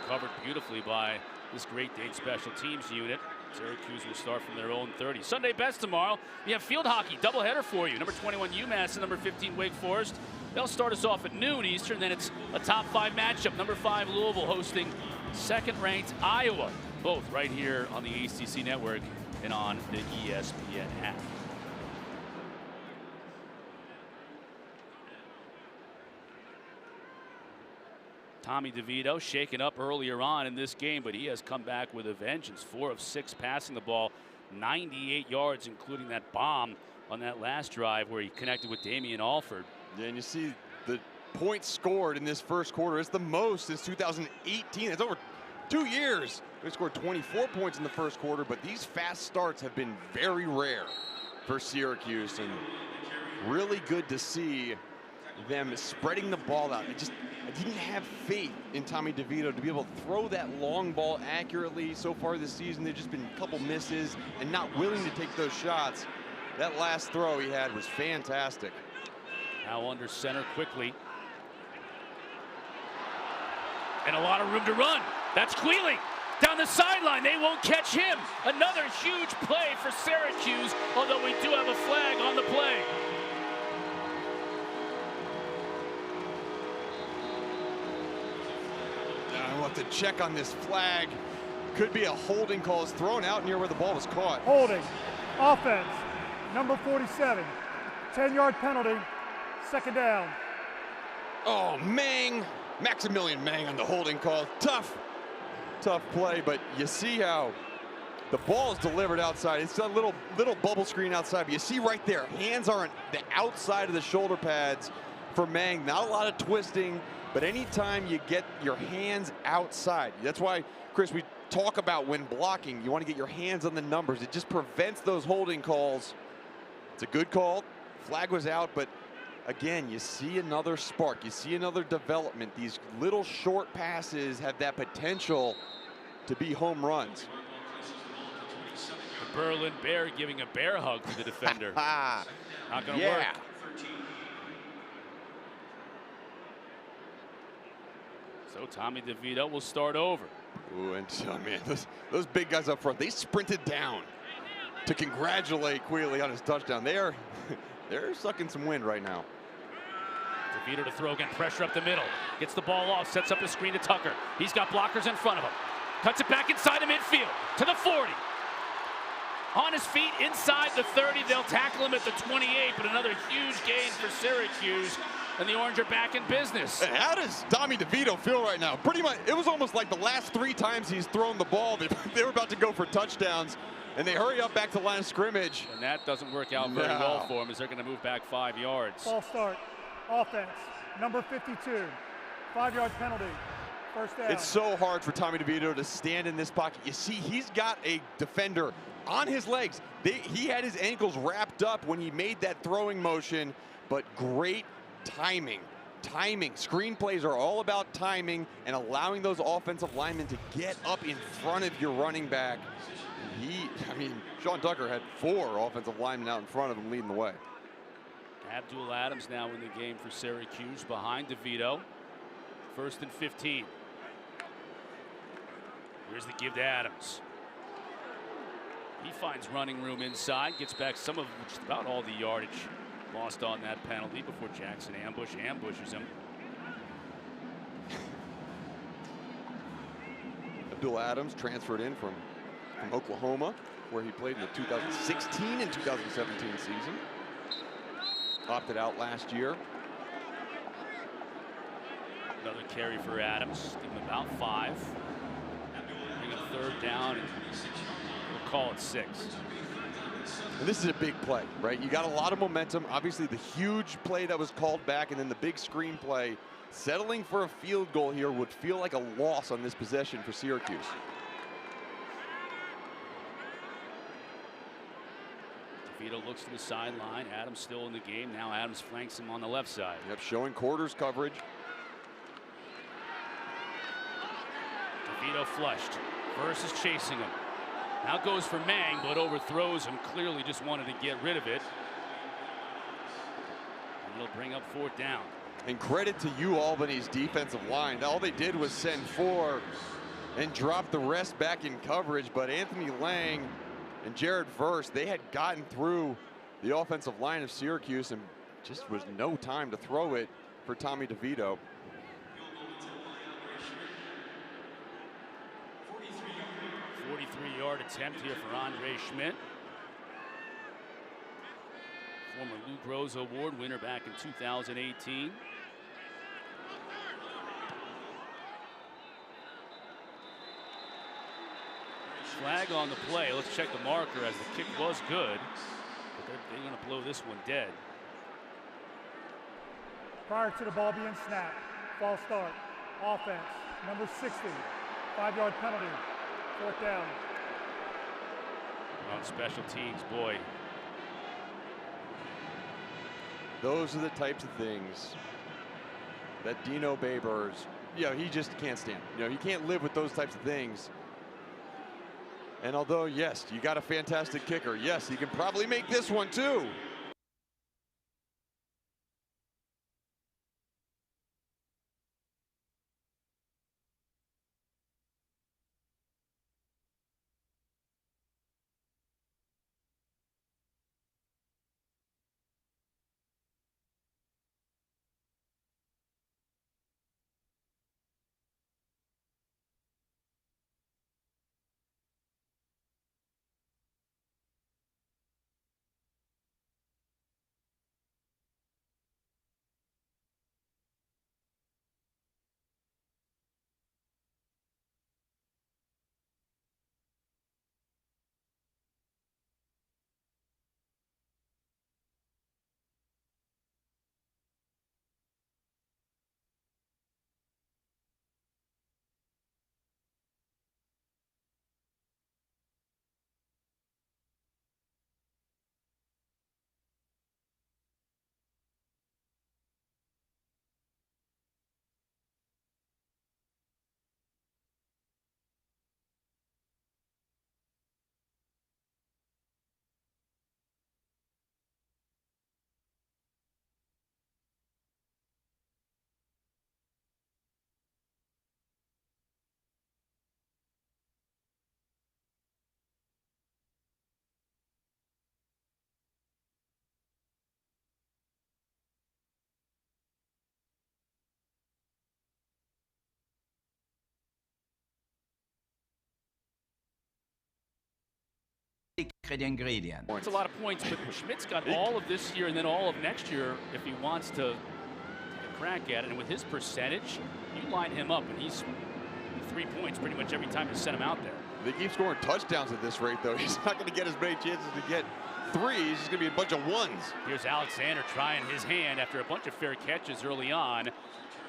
covered beautifully by this Great Dane special teams unit. Syracuse will start from their own 30. Sunday best tomorrow. We have field hockey doubleheader for you. Number 21 UMass and number 15 Wake Forest. They'll start us off at noon Eastern. Then it's a top 5 matchup. Number 5 Louisville hosting 2nd-ranked Iowa. Both right here on the ACC network and on the ESPN app. Tommy DeVito shaken up earlier on in this game, but he has come back with a vengeance. 4 of 6 passing the ball, 98 yards, including that bomb on that last drive where he connected with Damien Alford. Yeah, and you see the points scored in this first quarter. It's the most since 2018. It's over 2 years. They scored 24 points in the first quarter, but these fast starts have been very rare for Syracuse, and really good to see them spreading the ball out. I didn't have faith in Tommy DeVito to be able to throw that long ball accurately so far this season. There's just been a couple misses and not willing to take those shots. That last throw he had was fantastic. Now under center quickly. And a lot of room to run. That's Quealing down the sideline. They won't catch him. Another huge play for Syracuse, although we do have a flag on the play. I want to check on this flag. Could be a holding call. Is thrown out near where the ball was caught. Holding. Offense. Number 47. 10-yard penalty. 2nd down. Oh, Maximilian Mang on the holding call. Tough play, but you see how the ball is delivered outside. It's a little bubble screen outside, but you see right there, hands are on the outside of the shoulder pads for Mang. Not a lot of twisting, but anytime you get your hands outside, that's why, Chris, we talk about when blocking. You want to get your hands on the numbers. It just prevents those holding calls. It's a good call. Flag was out, but again, you see another spark. You see another development. These little short passes have that potential to be home runs. The Berlin Bear giving a bear hug to the defender. Not going to work. So Tommy DeVito will start over. Ooh, and oh man, those big guys up front, they sprinted down to congratulate Quealy on his touchdown. They're sucking some wind right now. DeVito to throw again, pressure up the middle. Gets the ball off, sets up the screen to Tucker. He's got blockers in front of him. Cuts it back inside the midfield to the 40. On his feet inside the 30. They'll tackle him at the 28, but another huge gain for Syracuse. And the Orange are back in business. And how does Tommy DeVito feel right now? Pretty much, it was almost like the last 3 times he's thrown the ball, they were about to go for touchdowns, and they hurry up back to the line of scrimmage. And that doesn't work out very well for him, as they're going to move back 5 yards. False start. Offense. Number 52. 5-yard penalty. First down. It's so hard for Tommy DeVito to stand in this pocket. You see, he's got a defender on his legs. He had his ankles wrapped up when he made that throwing motion, but great timing. Screen plays are all about timing and allowing those offensive linemen to get up in front of your running back. Sean Tucker had 4 offensive linemen out in front of him leading the way. Abdul Adams now in the game for Syracuse behind DeVito. 1st and 15. Here's the give to Adams. He finds running room inside, gets back some of just about all the yardage lost on that penalty before Jackson ambushes him. Abdul Adams transferred in from Oklahoma, where he played in the 2016 and 2017 season. Opted out last year. Another carry for Adams, give him about 5. Bring a 3rd down, and we'll call it 6. And this is a big play, right? You got a lot of momentum. Obviously, the huge play that was called back, and then the big screen play. Settling for a field goal here would feel like a loss on this possession for Syracuse. DeVito looks to the sideline. Adams still in the game. Now Adams flanks him on the left side. Yep, showing quarters coverage. DeVito flushed. Versus chasing him. Now goes for Mang, but overthrows him. Clearly just wanted to get rid of it. And it'll bring up 4th down. And credit to you, Albany's defensive line. All they did was send 4 and drop the rest back in coverage. But Anthony Lang and Jared Verse, they had gotten through the offensive line of Syracuse, and just was no time to throw it for Tommy DeVito. 43-yard attempt here for Andre Schmidt. Former Lou Groza Award winner back in 2018. Flag on the play. Let's check the marker, as the kick was good, but they're going to blow this one dead. Prior to the ball being snapped. False start. Offense. Number 60. 5-yard penalty. 4th down. On special teams, boy. Those are the types of things that Dino Babers, he just can't stand. He can't live with those types of things. And although, yes, you got a fantastic kicker, yes, he can probably make this one too. ingredient. It's a lot of points, but Schmidt's got all of this year and then all of next year if he wants to take a crack at it. And with his percentage, you line him up and he's 3 points pretty much every time you send him out there. They keep scoring touchdowns at this rate, though. He's not going to get as many chances to get threes. It's going to be a bunch of ones. Here's Alexander trying his hand after a bunch of fair catches early on.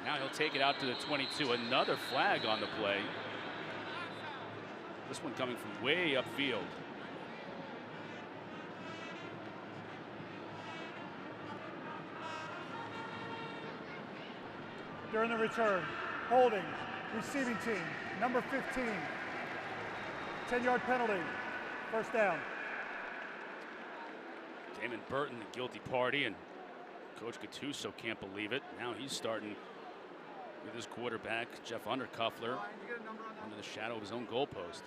Now he'll take it out to the 22. Another flag on the play. This one coming from way upfield. During the return, holding, receiving team, number 15. 10-yard penalty, first down. Damon Burton, the guilty party, and Coach Gattuso can't believe it. Now he's starting with his quarterback, Jeff Undercuffler, under the shadow of his own goalpost.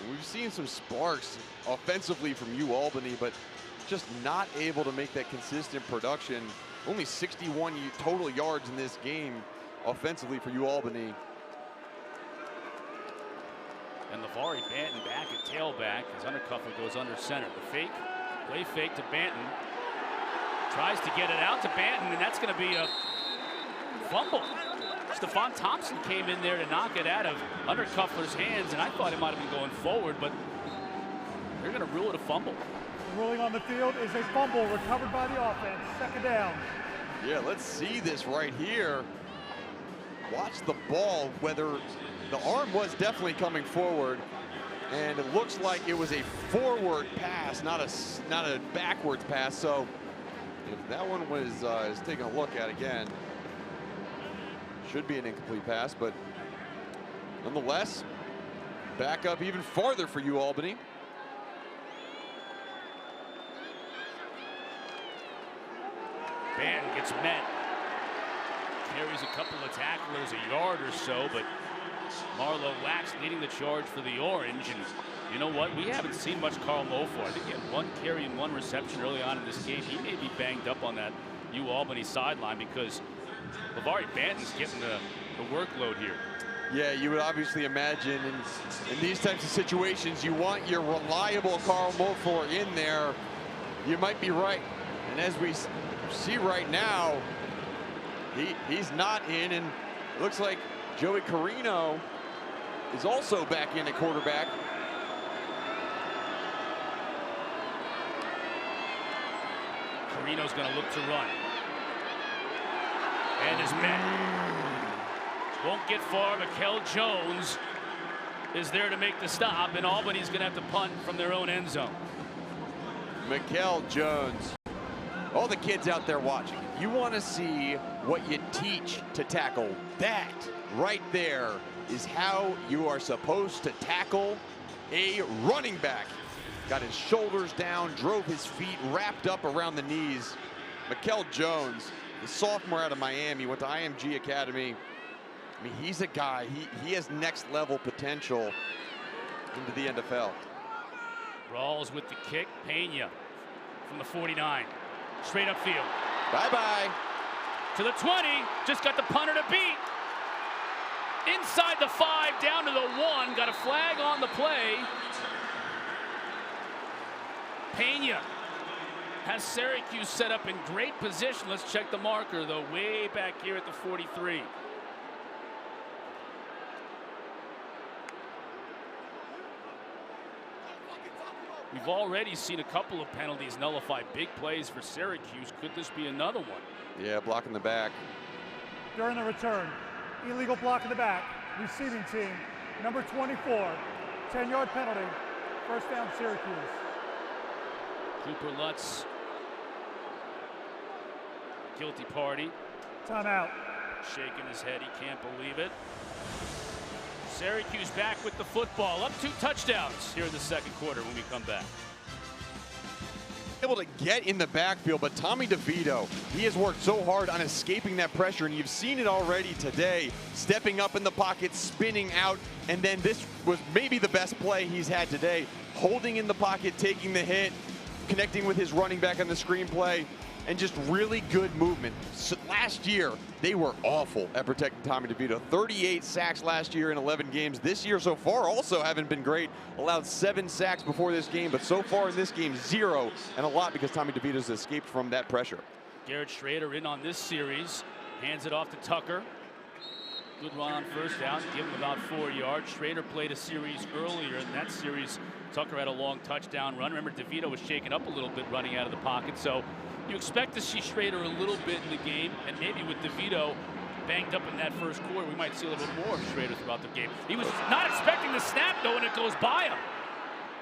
We've seen some sparks offensively from Albany, but just not able to make that consistent production. Only 61 total yards in this game offensively for Albany. And LeVar Banton back at tailback as Undercuffler goes under center. The fake, play fake to Banton. Tries to get it out to Banton, and that's going to be a fumble. Stephon Thompson came in there to knock it out of Undercuffler's hands, and I thought he might have been going forward, but they're going to rule it a fumble. The ruling on the field is a fumble recovered by the offense. Second down. Yeah, let's see this right here. Watch the ball, whether the arm was definitely coming forward, and it looks like it was a forward pass, not a backwards pass. So if that one was is taking a look at again, should be an incomplete pass, but nonetheless, back up even farther for Albany. Banton gets met. Carries a couple of tacklers a yard or so, but Marlowe Wax leading the charge for the Orange. And you know what? We haven't seen much Carl Mofor. I think he had 1 carry and 1 reception early on in this game. He may be banged up on that Albany sideline because LeVar Banton's getting the workload here. Yeah, you would obviously imagine in these types of situations, you want your reliable Carl Mofor in there. You might be right. And as we see right now, he's not in, and it looks like Joey Carino is also back in at quarterback. Carino's going to look to run. And is met. Won't get far. Mikel Jones is there to make the stop, and Albany's going to have to punt from their own end zone. Mikel Jones. All the kids out there watching, you want to see what you teach to tackle. That right there is how you are supposed to tackle a running back. Got his shoulders down, drove his feet wrapped up around the knees. Mikel Jones, the sophomore out of Miami, went to IMG Academy. I mean, he's a guy, he has next level potential into the NFL. Rawls with the kick. Pena from the 49. Straight upfield. Bye-bye. To the 20. Just got the punter to beat. Inside the 5, down to the 1. Got a flag on the play. Pena has Syracuse set up in great position. Let's check the marker, though, way back here at the 43. We've already seen a couple of penalties nullify big plays for Syracuse. Could this be another one? Yeah, blocking the back. During the return, illegal block in the back, receiving team, number 24, 10-yard penalty, first down Syracuse. Cooper Lutz, guilty party. Timeout. Shaking his head, he can't believe it. Syracuse back with the football, up 2 touchdowns here in the second quarter when we come back. Able to get in the backfield, but Tommy DeVito, he has worked so hard on escaping that pressure, and you've seen it already today, stepping up in the pocket, spinning out, and then this was maybe the best play he's had today, holding in the pocket, taking the hit, connecting with his running back on the screenplay. and just really good movement. So last year, they were awful at protecting Tommy DeVito. 38 sacks last year in 11 games. This year so far also haven't been great. Allowed 7 sacks before this game, but so far in this game, 0, and a lot because Tommy DeVito's escaped from that pressure. Garrett Schrader in on this series. Hands it off to Tucker. Good run on first down, give him about 4 yards. Schrader played a series earlier. In that series, Tucker had a long touchdown run. Remember, DeVito was shaken up a little bit running out of the pocket, so you expect to see Schrader a little bit in the game, and maybe with DeVito banged up in that first quarter, we might see a little bit more of Schrader throughout the game. He was not expecting the snap, though, and it goes by him.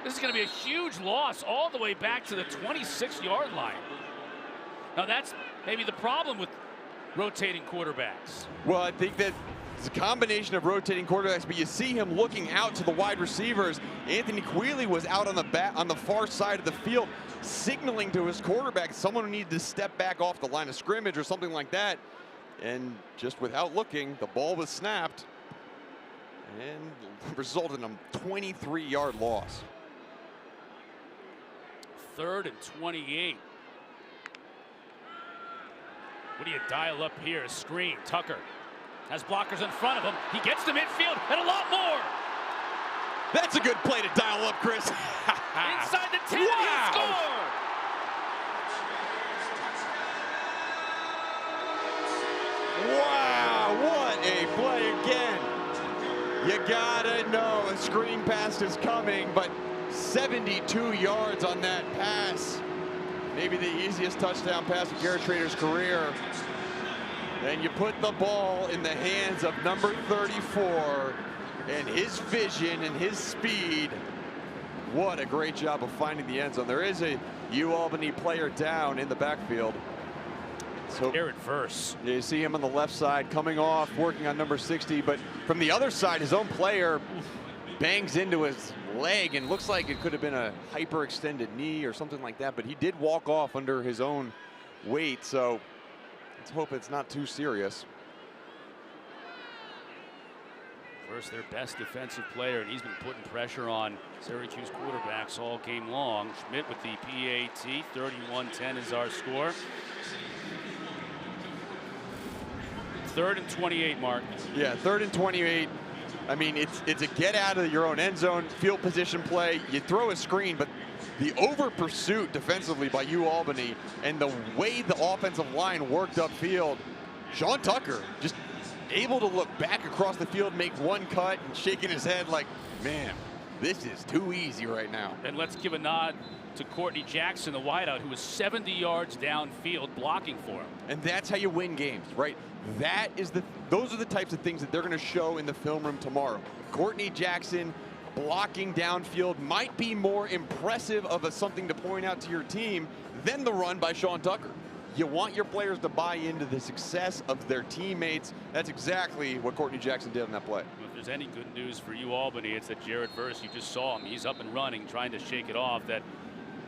This is going to be a huge loss all the way back to the 26-yard line. Now, that's maybe the problem with rotating quarterbacks. Well, I think that it's a combination of rotating quarterbacks, but you see him looking out to the wide receivers. Anthony Quealy was out on the far side of the field, signaling to his quarterback, someone who needed to step back off the line of scrimmage or something like that. And just without looking, the ball was snapped and resulted in a 23-yard loss. 3rd and 28. What do you dial up here? A screen. Tucker has blockers in front of him. He gets to midfield and a lot more. That's a good play to dial up, Chris. Inside the 10, wow. He'll score. Wow, what a play again. You gotta know a screen pass is coming, but 72 yards on that pass. Maybe the easiest touchdown pass of Garrett Schrader's career. And you put the ball in the hands of number 34, and his vision and his speed. What a great job of finding the end zone. There is a UAlbany player down in the backfield. So Garrett Verse. You see him on the left side coming off, working on number 60, but from the other side, his own player bangs into his leg, and looks like it could have been a hyperextended knee or something like that, but he did walk off under his own weight, so let's hope it's not too serious. Verse, their best defensive player, and he's been putting pressure on Syracuse quarterbacks all game long. Schmidt with the PAT. 31-10 is our score. 3rd and 28, Mark. Yeah, 3rd and 28. I mean, it's a get out of your own end zone, field position play. You throw a screen, but the over pursuit defensively by UAlbany and the way the offensive line worked upfield, Sean Tucker just able to look back across the field, make one cut, and shaking his head like, man, this is too easy right now. And let's give a nod to Courtney Jackson, the wideout, who was 70 yards downfield blocking for him. And that's how you win games, right? Those are the types of things that they're going to show in the film room tomorrow. Courtney Jackson blocking downfield might be more impressive of something to point out to your team than the run by Sean Tucker. You want your players to buy into the success of their teammates. That's exactly what Courtney Jackson did on that play. Well, if there's any good news for UAlbany, it's that Jared Verse, you just saw him. He's up and running, trying to shake it off. That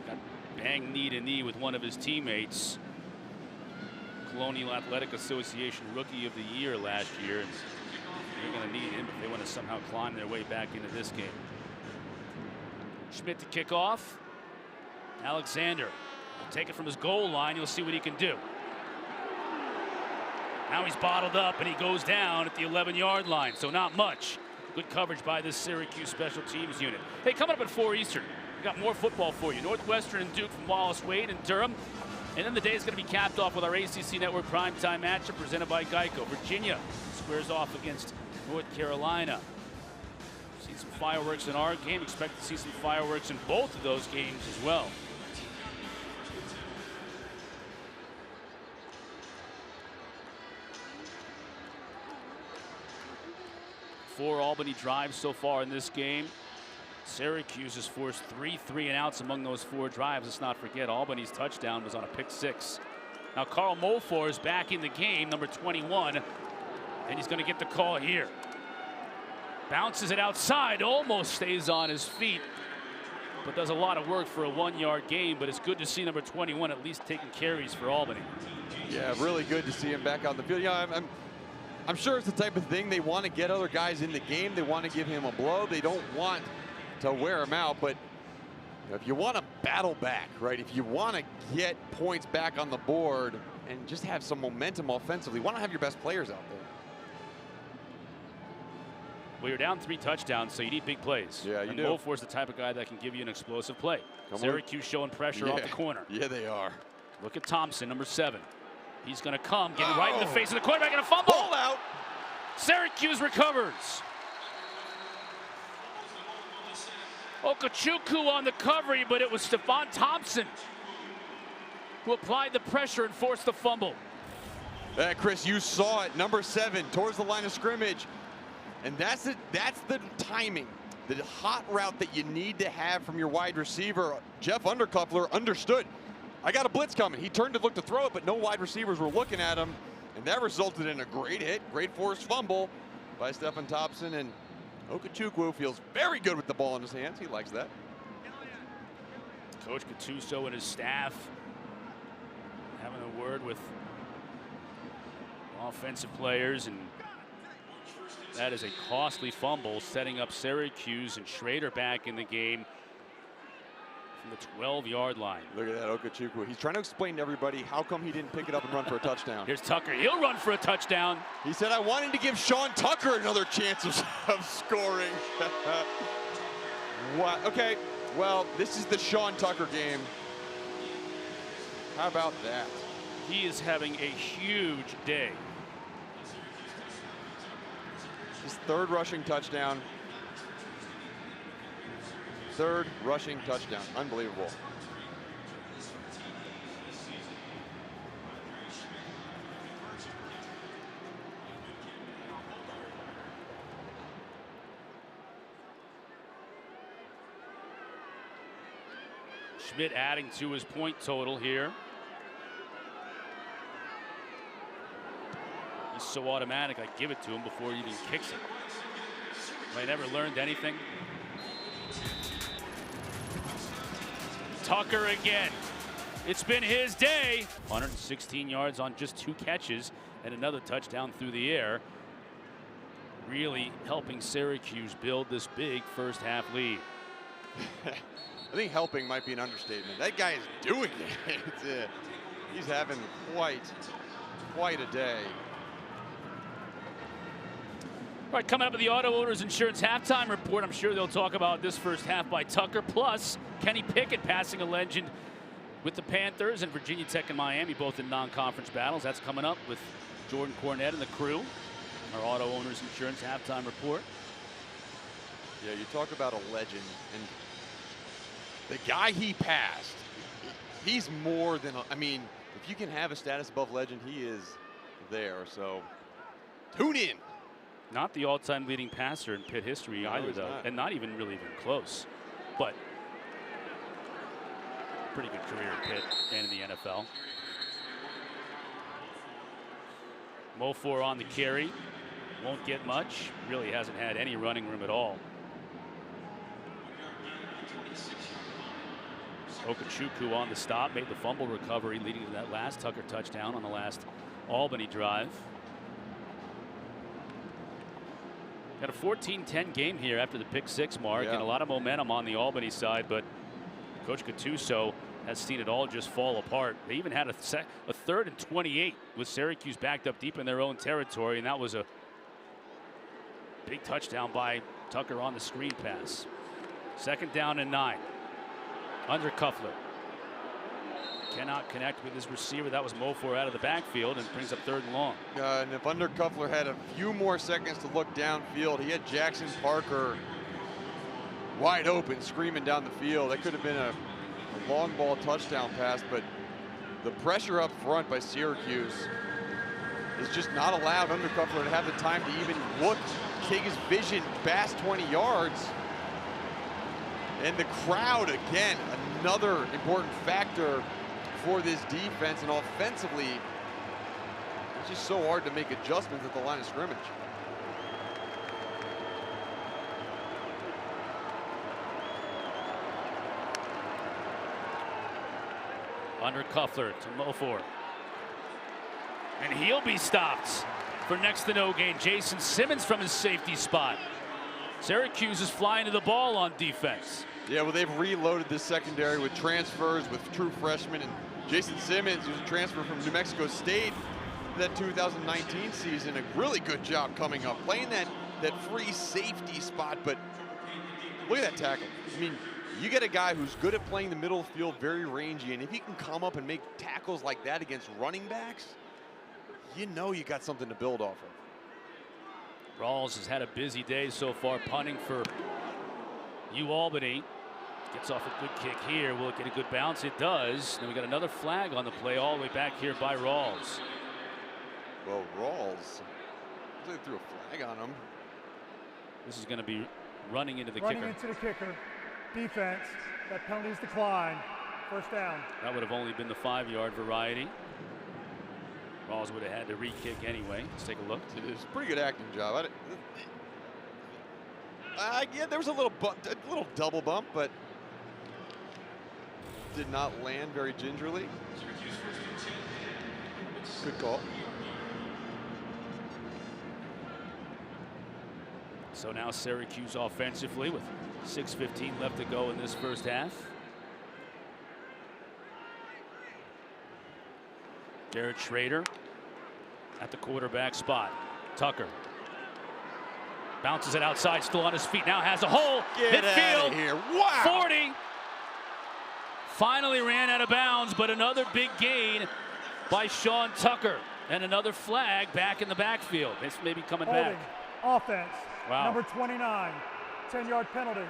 got banged knee to knee with one of his teammates. Colonial Athletic Association Rookie of the Year last year. They're going to need him if they want to somehow climb their way back into this game. Schmidt to kick off. Alexander will take it from his goal line. You'll see what he can do. Now he's bottled up and he goes down at the 11-yard line, so not much. Good coverage by this Syracuse special teams unit. Hey, coming up at 4 Eastern, we got more football for you. Northwestern and Duke from Wallace Wade and Durham. And then the day is going to be capped off with our ACC Network primetime matchup presented by Geico. Virginia squares off against North Carolina. Seen some fireworks in our game. Expect to see some fireworks in both of those games as well. Four Albany drives so far in this game. Syracuse has forced 3 3-and-outs among those 4 drives. Let's not forget, Albany's touchdown was on a pick-6. Now Carl Mofor is back in the game, number 21, and he's going to get the call here. Bounces it outside, almost stays on his feet, but does a lot of work for a 1-yard gain. But it's good to see number 21 at least taking carries for Albany. Yeah, really good to see him back on the field. Yeah, I'm sure it's the type of thing they want to get other guys in the game. They want to give him a blow. They don't want to wear him out, but If you want to battle back, right? If you want to get points back on the board and just have some momentum offensively, why not have your best players out there? Well, you're down 3 touchdowns, so you need big plays. Yeah, you do. Mofor's the type of guy that can give you an explosive play. Syracuse showing pressure off the corner. Yeah, they are. Look at Thompson, number 7. He's going to come, get right in the face of the quarterback and a fumble. Ball out. Syracuse recovers. Okechukwu on the cover, but it was Stephon Thompson who applied the pressure and forced the fumble. Chris, you saw it. Number 7 towards the line of scrimmage. And that's the timing, the hot route that you need to have from your wide receiver. Jeff Undercuffler understood. I got a blitz coming. He turned to look to throw it, but no wide receivers were looking at him. And that resulted in a great hit, great forced fumble by Stephon Thompson. And Okechukwu feels very good with the ball in his hands. He likes that. Coach Gattuso and his staff having a word with offensive players, and that is a costly fumble, setting up Syracuse and Schrader back in the game from the 12-yard line. Look at that, Okechukwu. He's trying to explain to everybody how come he didn't pick it up and run for a touchdown. Here's Tucker. He'll run for a touchdown. He said, I wanted to give Sean Tucker another chance of scoring. What? Okay, well, this is the Sean Tucker game. How about that? He is having a huge day. His 3rd rushing touchdown. 3rd rushing touchdown. Unbelievable. Schmidt adding to his point total here. He's so automatic, I give it to him before he even kicks it. I never learned anything. Tucker again. It's been his day. 116 yards on just 2 catches and another touchdown through the air. Really helping Syracuse build this big first half lead. I think helping might be an understatement. That guy is doing it. He's having quite a day. All right, coming up with the Auto Owners Insurance halftime report, I'm sure they'll talk about this first half by Tucker, plus Kenny Pickett passing a legend with the Panthers, and Virginia Tech and Miami both in non-conference battles. That's coming up with Jordan Cornette and the crew. Our Auto Owners Insurance halftime report. Yeah, you talk about a legend, and the guy he passed, he's more than, I mean, if you can have a status above legend, he is there. So tune in. Not the all-time leading passer in Pitt history either, though, and not even really even close. But pretty good career at Pitt and in the NFL. Mofor on the carry. Won't get much. Really hasn't had any running room at all. Okechukwu on the stop, made the fumble recovery, leading to that last Tucker touchdown on the last Albany drive. Got a 14-10 game here after the pick-6 mark, and a lot of momentum on the Albany side, but Coach Gattuso has seen it all just fall apart. They even had a 3rd and 28 with Syracuse backed up deep in their own territory, and that was a big touchdown by Tucker on the screen pass. 2nd down and 9. Undercuffler cannot connect with his receiver. That was Mofor out of the backfield and brings up 3rd and long. And if Undercuffler had a few more seconds to look downfield, he had Jackson Parker wide open, screaming down the field. That could have been a long ball touchdown pass, but the pressure up front by Syracuse is just not allowed Undercuffler to have the time to even look, take his vision past 20 yards. And the crowd, again, another important factor for this defense, and offensively, it's just so hard to make adjustments at the line of scrimmage. Undercuffler to Mofor. And he'll be stopped for next to no gain. Jason Simmons from his safety spot. Syracuse is flying to the ball on defense. Yeah, well, they've reloaded this secondary with transfers, with true freshmen, and Jason Simmons, who's a transfer from New Mexico State, that 2019 season, a really good job coming up, playing that free safety spot. But look at that tackle. I mean, you get a guy who's good at playing the middle of the field, very rangy, and if he can come up and make tackles like that against running backs, you know you got something to build off of. Rawls has had a busy day so far, punting for Albany. Gets off a good kick here. Will it get a good bounce? It does. Then we got another flag on the play all the way back here by Rawls. Well, Rawls, they threw a flag on him. This is going to be running into the Running kicker. into the kicker. Defense. That penalty's declined. First down. That would have only been the 5-yard variety. Rawls would have had to re-kick anyway. Let's take a look. It's a pretty good acting job. Yeah, there was a little double bump, but did not land very gingerly. Good call. So now Syracuse offensively with 6:15 left to go in this first half. Garrett Schrader at the quarterback spot. Tucker bounces it outside, still on his feet. Now has a hole. Get out of here. Wow. 40. Finally ran out of bounds, but another big gain by Sean Tucker. And another flag back in the backfield. This may be coming Holding. back. Offense. Wow. Number 29. 10-yard penalty.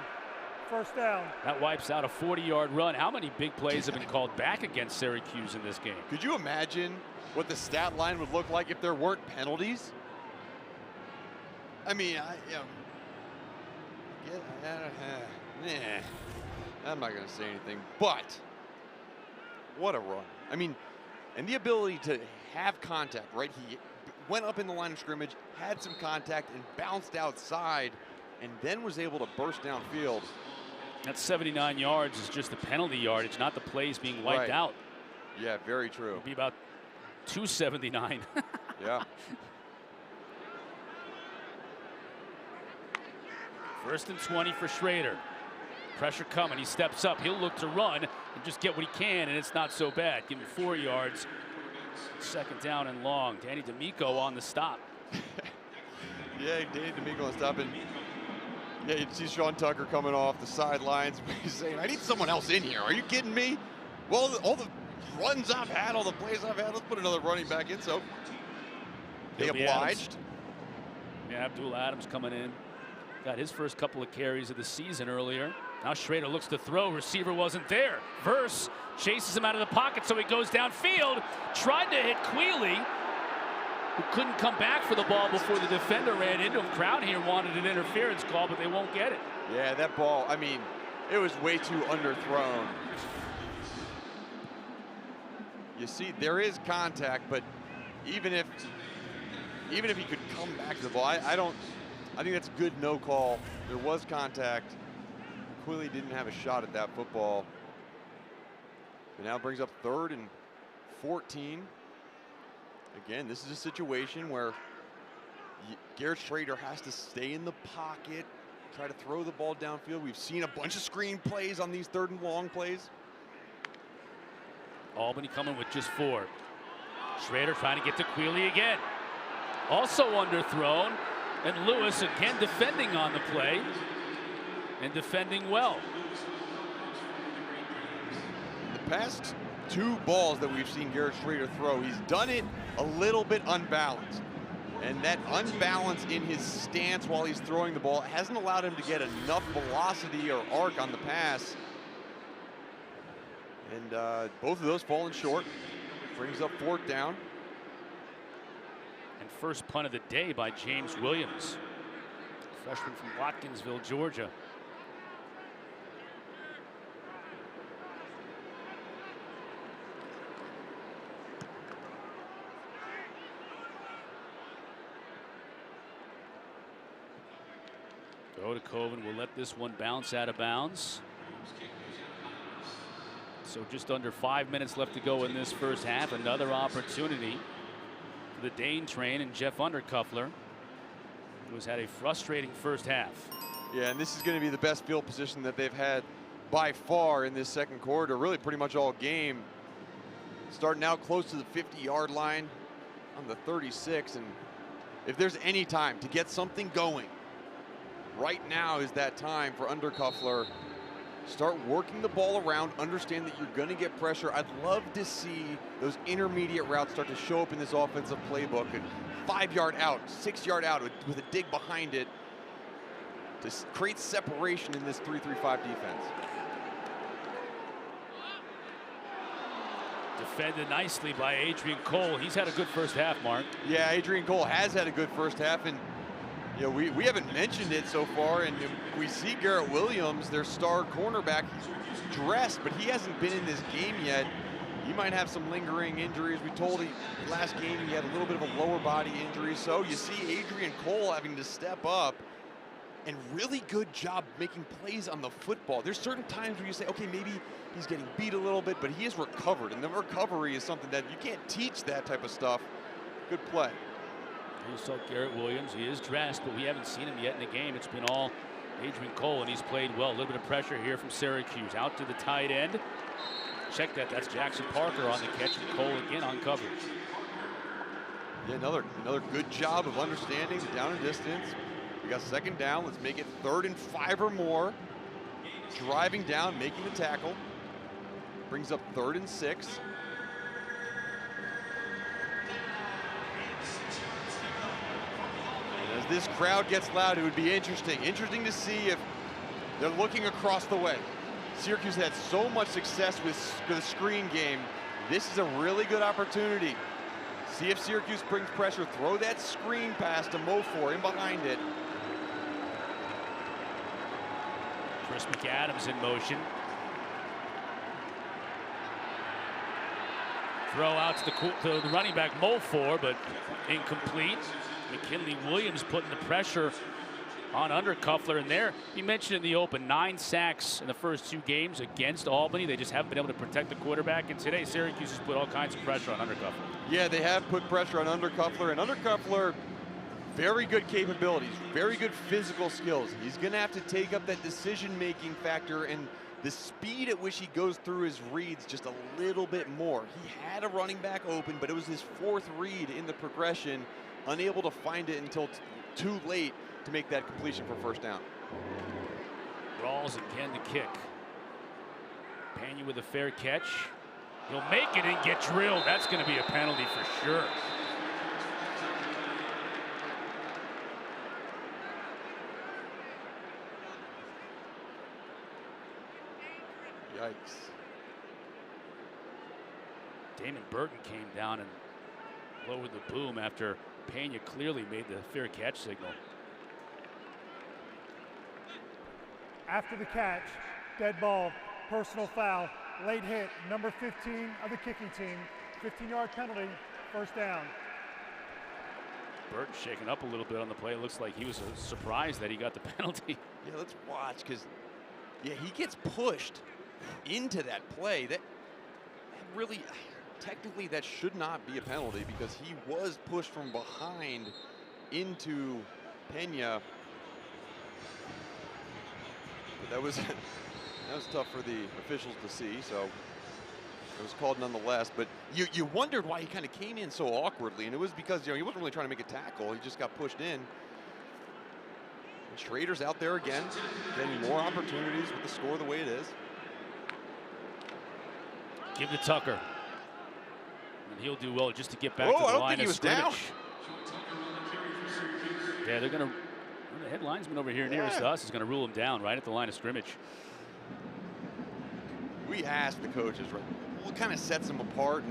First down. That wipes out a 40-yard run. How many big plays have been called back against Syracuse in this game? Could you imagine what the stat line would look like if there weren't penalties? I mean, I'm not going to say anything, but what a run. I mean, and the ability to have contact, right? He went up in the line of scrimmage, had some contact, and bounced outside, and then was able to burst downfield. That 79 yards is just the penalty yardage, not the plays being wiped out. Yeah, very true. It'd be about 279. Yeah. First and 20 for Schrader. Pressure coming. He steps up. He'll look to run and just get what he can, and it's not so bad. Give him 4 yards. Second down and long. Danny D'Amico on the stop. Yeah, Danny D'Amico on the stop. And yeah, you see Sean Tucker coming off the sidelines. He's saying, I need someone else in here. Are you kidding me? Well, all the runs I've had, all the plays I've had, let's put another running back in. So they obliged. Yeah, Abdul Adams coming in. Got his first couple of carries of the season earlier. Now Schrader looks to throw. Receiver wasn't there. Verse chases him out of the pocket, so he goes downfield. Tried to hit Quealy, who couldn't come back for the ball before the defender ran into him. Crowd here wanted an interference call, but they won't get it. Yeah, that ball, I mean, it was way too underthrown. You see, there is contact, but even if he could come back to the ball, I think that's a good no call. There was contact. Quealy didn't have a shot at that football. It now brings up 3rd and 14. Again, this is a situation where Garrett Schrader has to stay in the pocket, try to throw the ball downfield. We've seen a bunch of screen plays on these 3rd and long plays. Albany coming with just 4. Schrader trying to get to Quealy again. Also underthrown. And Lewis again defending on the play and defending well. The past 2 balls that we've seen Garrett Schrader throw, he's done it a little bit unbalanced. And that unbalance in his stance while he's throwing the ball hasn't allowed him to get enough velocity or arc on the pass. And both of those falling short. Brings up 4th down. And first punt of the day by James Williams, freshman from Watkinsville, Georgia. Throw to Coven will let this one bounce out of bounds. So just under 5 minutes left to go in this first half. Another opportunity for the Dane train and Jeff Undercuffler, who has had a frustrating first half. Yeah, and this is going to be the best field position that they've had by far in this second quarter, really pretty much all game. Starting out close to the 50-yard line on the 36, and if there's any time to get something going, right now is that time for Undercuffler. Start working the ball around, understand that you're going to get pressure. I'd love to see those intermediate routes start to show up in this offensive playbook. And 5-yard out, 6-yard out with a dig behind it to create separation in this 3-3-5 defense. Defended nicely by Adrian Cole. He's had a good first half, Mark. Yeah, Adrian Cole has had a good first half, and you know, we haven't mentioned it so far, and we see Garrett Williams, their star cornerback, dressed, but he hasn't been in this game yet. He might have some lingering injuries. We told him last game he had a little bit of a lower body injury, so you see Adrian Cole having to step up, and really good job making plays on the football. There's certain times where you say, okay, maybe he's getting beat a little bit, but he has recovered, and the recovery is something that you can't teach that type of stuff. Good play. You saw Garrett Williams. He is dressed, but we haven't seen him yet in the game. It's been all Adrian Cole, and he's played well. A little bit of pressure here from Syracuse. Out to the tight end. Check that. That's Jackson Parker on the catch, and Cole again on coverage. Yeah, another good job of understanding the down and distance. We got second down. Let's make it 3rd and 5 or more. Driving down, making the tackle. Brings up 3rd and 6. And as this crowd gets loud, it would be interesting to see if they're looking across the way. Syracuse had so much success with the screen game. This is a really good opportunity. See if Syracuse brings pressure. Throw that screen pass to Mofor in behind it. Chris McAdams in motion. Throw out to the running back Mofor, but incomplete. McKinley Williams putting the pressure on Undercuffler in there. You mentioned in the open, 9 sacks in the first 2 games against Albany. They just haven't been able to protect the quarterback. And today, Syracuse has put all kinds of pressure on Undercuffler. Yeah, they have put pressure on Undercuffler, and Undercuffler, very good capabilities, very good physical skills. He's going to have to take up that decision-making factor, and the speed at which he goes through his reads just a little bit more. He had a running back open, but it was his 4th read in the progression, unable to find it until too late to make that completion for first down. Rawls again to kick. Pena with a fair catch. He'll make it and get drilled. That's going to be a penalty for sure. Yikes. Damon Burton came down and lowered the boom after Pena clearly made the fair catch signal. After the catch, dead ball, personal foul, late hit, number 15 of the kicking team, 15-yard penalty, first down. Burton shaking up a little bit on the play. It looks like he was surprised that he got the penalty. Yeah, let's watch, because yeah, he gets pushed into that play. That really, technically, that should not be a penalty because he was pushed from behind into Pena. But that was tough for the officials to see, so it was called nonetheless. But you wondered why he kind of came in so awkwardly, and it was because he wasn't really trying to make a tackle. He just got pushed in. And Schrader's out there again, getting more opportunities with the score the way it is. Give to Tucker. And he'll do well just to get back to the line of scrimmage. Yeah, they're going to. The head linesman over here nearest to us is going to rule him down right at the line of scrimmage. We asked the coaches, right, what kind of sets him apart?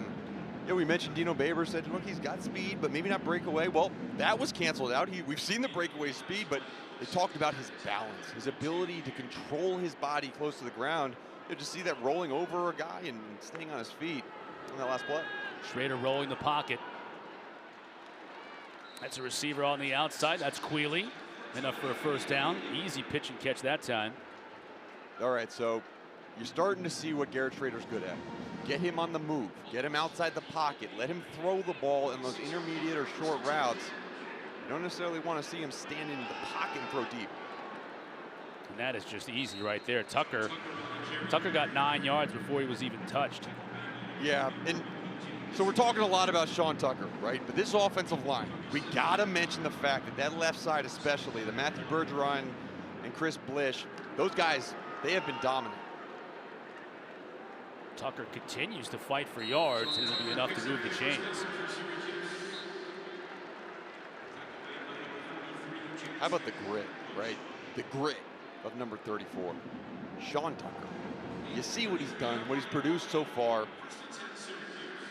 And we mentioned Dino Baber said, look, he's got speed, but maybe not breakaway. Well, that was canceled out. We've seen the breakaway speed, but they talked about his balance, his ability to control his body close to the ground. You just see that rolling over a guy and staying on his feet on that last play. Schrader rolling the pocket. That's a receiver on the outside. That's Quealy. Enough for a first down. Easy pitch and catch that time. All right, so you're starting to see what Garrett Schrader's good at. Get him on the move. Get him outside the pocket. Let him throw the ball in those intermediate or short routes. You don't necessarily want to see him stand in the pocket and throw deep. And that is just easy right there. Tucker got 9 yards before he was even touched. Yeah, and so we're talking a lot about Sean Tucker, right? But this offensive line, we gotta mention the fact that that left side especially, the Matthew Bergeron and Chris Blish, those guys, they have been dominant. Tucker continues to fight for yards, and it'll be enough to move the chains. How about the grit, right? The grit of number 34, Sean Tucker. You see what he's done, what he's produced so far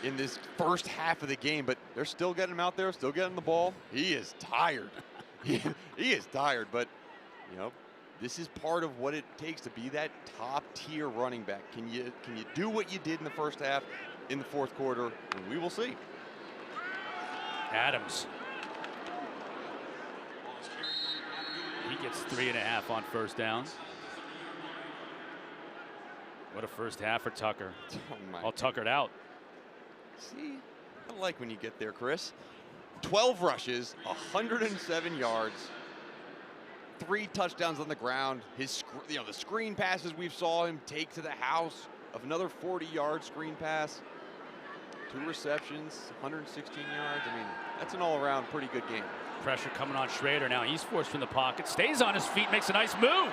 in this first half of the game, but they're still getting him out there, still getting the ball. He is tired. he is tired, but you know, this is part of what it takes to be that top tier running back. Can you do what you did in the first half in the fourth quarter? We will see. Adams. He gets 3.5 on first down. What a first half for Tucker. All tuckered out. See, I like when you get there, Chris. 12 rushes, 107 yards, 3 touchdowns on the ground. His, the screen passes we saw him take to the house of another 40-yard screen pass. 2 receptions, 116 yards. I mean, that's an all-around pretty good game. Pressure coming on Schrader now. He's forced from the pocket, stays on his feet, makes a nice move.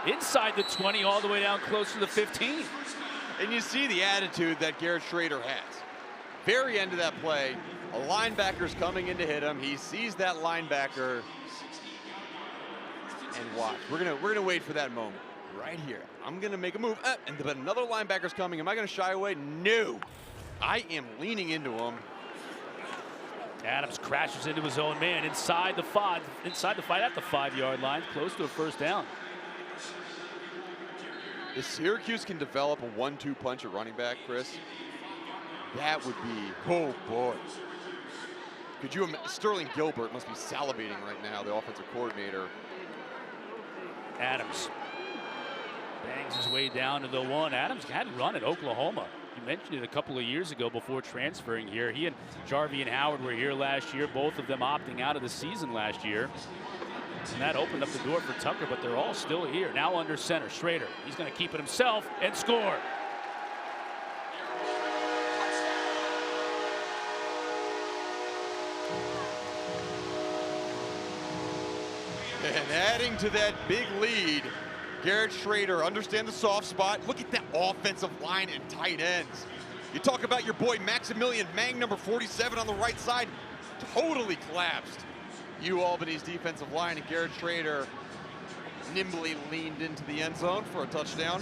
Inside the 20, all the way down close to the 15. And you see the attitude that Garrett Schrader has. Very end of that play, a linebacker's coming in to hit him. He sees that linebacker, and watch. We're gonna wait for that moment right here. I'm gonna make a move, but another linebacker's coming. Am I gonna shy away? No. I am leaning into him. Adams crashes into his own man inside the 5 at the 5-yard line, close to a first down. If Syracuse can develop a 1-2 punch at running back, Chris, that would be, oh boy. Could you imagine? Sterling Gilbert must be salivating right now, the offensive coordinator. Adams bangs his way down to the 1. Adams had run at Oklahoma. You mentioned it a couple of years ago before transferring here. He and Jarvian Howard were here last year, both of them opting out of the season last year. And that opened up the door for Tucker, but they're all still here. Now under center, Schrader. He's going to keep it himself and score. And adding to that big lead, Garrett Schrader, understand the soft spot. Look at that offensive line and tight ends. You talk about your boy Maximilian Mang, number 47 on the right side, totally collapsed. Albany's defensive line, and Garrett Schrader nimbly leaned into the end zone for a touchdown.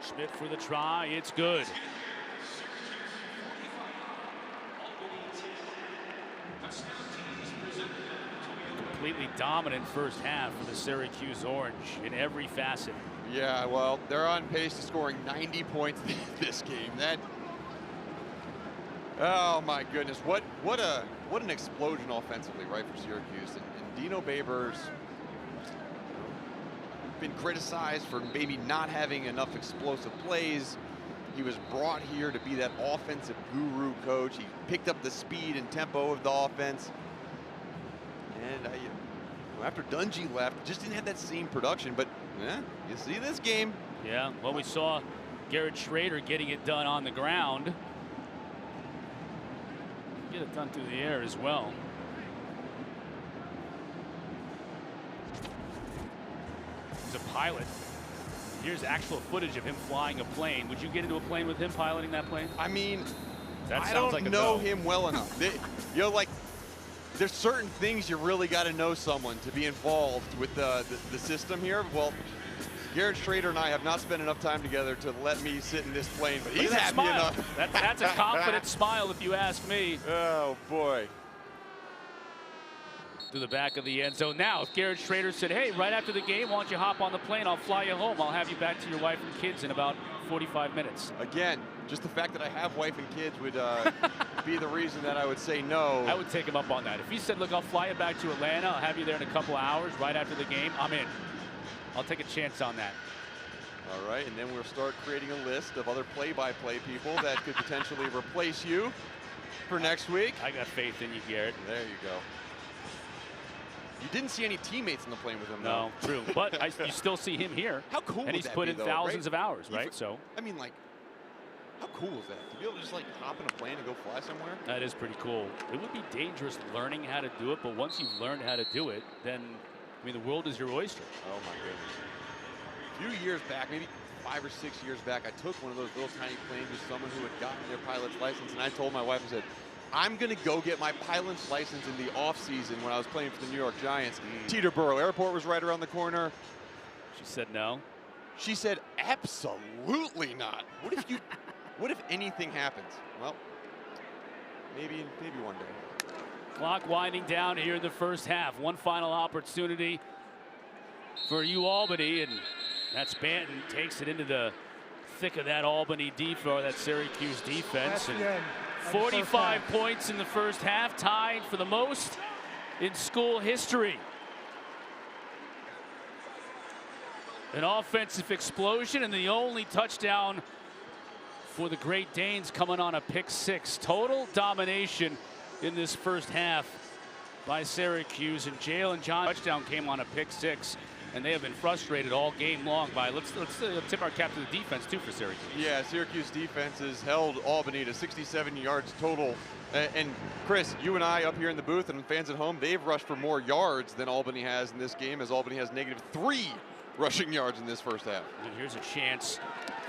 Schmidt for the try, it's good. Completely dominant first half for the Syracuse Orange in every facet. Yeah, well, they're on pace to scoring 90 points this game. That, oh my goodness, what an explosion offensively, right, for Syracuse. And Dino Babers been criticized for maybe not having enough explosive plays. He was brought here to be that offensive guru coach. He picked up the speed and tempo of the offense. And after Dungy left, just didn't have that same production. But you see this game. Yeah, well, we saw Garrett Schrader getting it done on the ground. Get it done through the air as well. He's a pilot. Here's actual footage of him flying a plane. Would you get into a plane with him piloting that plane? I mean, that I sounds don't like know him well enough. Like, there's certain things you really got to know someone to be involved with the system here. Well, Garrett Schrader and I have not spent enough time together to let me sit in this plane, but he's happy enough. That's a confident smile, if you ask me. Oh, boy. To the back of the end zone. Now, if Garrett Schrader said, hey, right after the game, why don't you hop on the plane? I'll fly you home. I'll have you back to your wife and kids in about 45 minutes. Again, just the fact that I have wife and kids would be the reason that I would say no. I would take him up on that. If he said, look, I'll fly you back to Atlanta, I'll have you there in a couple of hours right after the game, I'm in. I'll take a chance on that. All right, and then we'll start creating a list of other play-by-play people that could potentially replace you for next week. I got faith in you, Garrett. There you go. You didn't see any teammates on the plane with him, No, though. true. But you still see him here. How cool And would he's that put be, in though, thousands right? of hours, right? So I mean, like, how cool is that? To be able to just, like, hop in a plane and go fly somewhere? that is pretty cool. It would be dangerous learning how to do it, but once you've learned how to do it, then, I mean, the world is your oyster. Oh, my goodness. A few years back, maybe 5 or 6 years back, I took one of those little tiny planes with someone who had gotten their pilot's license, and I told my wife, I said, I'm going to go get my pilot's license in the off-season when I was playing for the New York Giants. Teterboro Airport was right around the corner. She said no. She said, absolutely not. What if anything happens? Well, maybe one day. Clock winding down here in the first half. One final opportunity for Albany, and that's Banton takes it into the thick of that Albany defense, or that Syracuse defense. And 45 points in the first half, tied for the most in school history. An offensive explosion, and the only touchdown for the Great Danes coming on a pick six. Total domination in this first half by Syracuse, and Jalen Johnson touchdown came on a pick six, and they have been frustrated all game long by, let's tip our cap to the defense too for Syracuse. Yeah, Syracuse defense has held Albany to 67 yards total. And Chris, you and I up here in the booth and fans at home, they've rushed for more yards than Albany has in this game, as Albany has -3 rushing yards in this first half. And here's a chance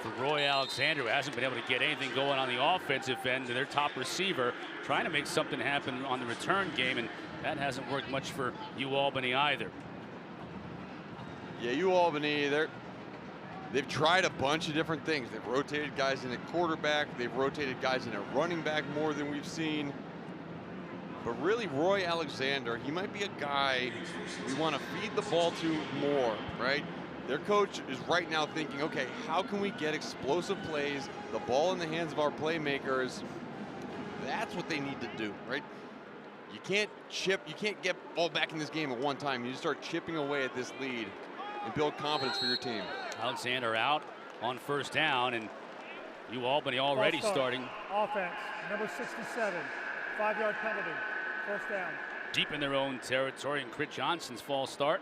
for Roy Alexander, who hasn't been able to get anything going on the offensive end, to their top receiver, trying to make something happen on the return game, and that hasn't worked much for Albany either. Yeah, Albany, they've tried a bunch of different things. They've rotated guys in at quarterback. They've rotated guys in at running back more than we've seen. But really, Roy Alexander, he might be a guy we want to feed the ball to more, right? Their coach is right now thinking, okay, how can we get explosive plays, the ball in the hands of our playmakers? That's what they need to do, right? You can't get all back in this game at one time. You just start chipping away at this lead and build confidence for your team. Alexander out on first down, and Albany already starting. Offense, number 67, 5-yard penalty, first down. Deep in their own territory, and Crit Johnson's false start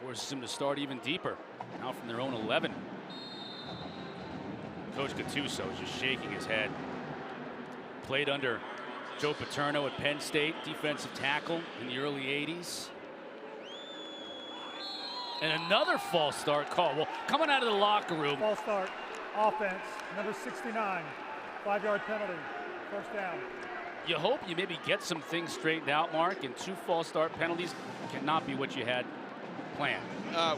forces them to start even deeper. Now from their own 11. Coach Gattuso is just shaking his head. Played under Joe Paterno at Penn State, defensive tackle in the early 80s. And another false start call. Well, coming out of the locker room. False start, offense, number 69, 5-yard penalty, first down. You hope you maybe get some things straightened out, Mark, and 2 false start penalties cannot be what you had planned.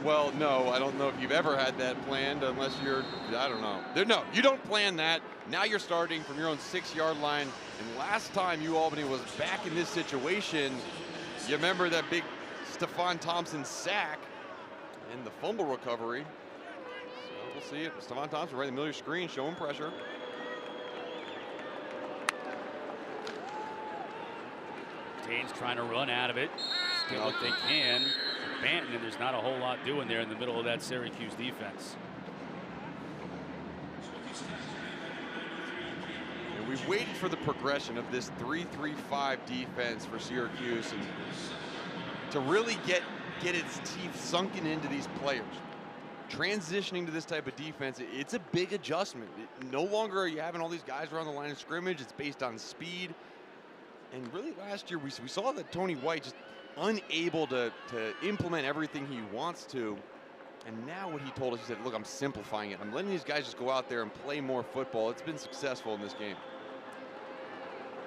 Well, no, I don't know if you've ever had that planned unless you're, I don't know. No, you don't plan that. Now you're starting from your own 6-yard line. And last time Albany was back in this situation, you remember that big Stephon Thompson sack and the fumble recovery. So we'll see it. Stephon Thompson right in the middle of your screen, showing pressure. Danes trying to run out of it, get what they can. Banton, and there's not a whole lot doing there in the middle of that Syracuse defense. And we've waited for the progression of this 3-3-5 defense for Syracuse, and to really get its teeth sunken into these players. Transitioning to this type of defense, it's a big adjustment. No longer are you having all these guys around the line of scrimmage. It's based on speed. And really last year we saw that Tony White just unable to implement everything he wants to. And now what he told us, he said, look, I'm simplifying it. I'm letting these guys just go out there and play more football. It's been successful in this game.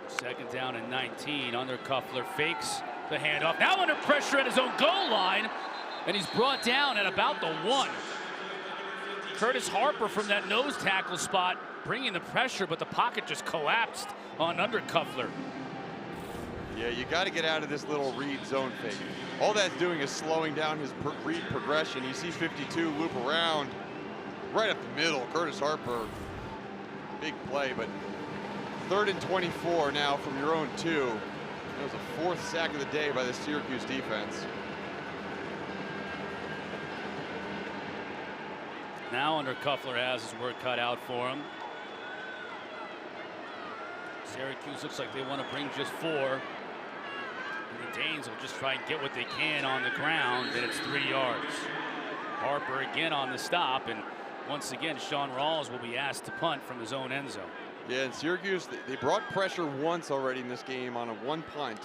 Second down and 19. Undercuffler fakes the handoff. Now under pressure at his own goal line. And he's brought down at about the 1. Curtis Harper from that nose tackle spot bringing the pressure, but the pocket just collapsed on Undercuffler. Yeah, you got to get out of this little read zone fake. All that's doing is slowing down his read progression. You see 52 loop around right up the middle. Curtis Harper, big play, but 3rd and 24 now from your own 2. That was a 4th sack of the day by the Syracuse defense. Now under Cuffler has his work cut out for him. Syracuse looks like they want to bring just 4. And the Danes will just try and get what they can on the ground, and it's 3 yards. Harper again on the stop, and once again, Sean Rawls will be asked to punt from his own end zone. Yeah, and Syracuse, they brought pressure once already in this game on a 1 punt.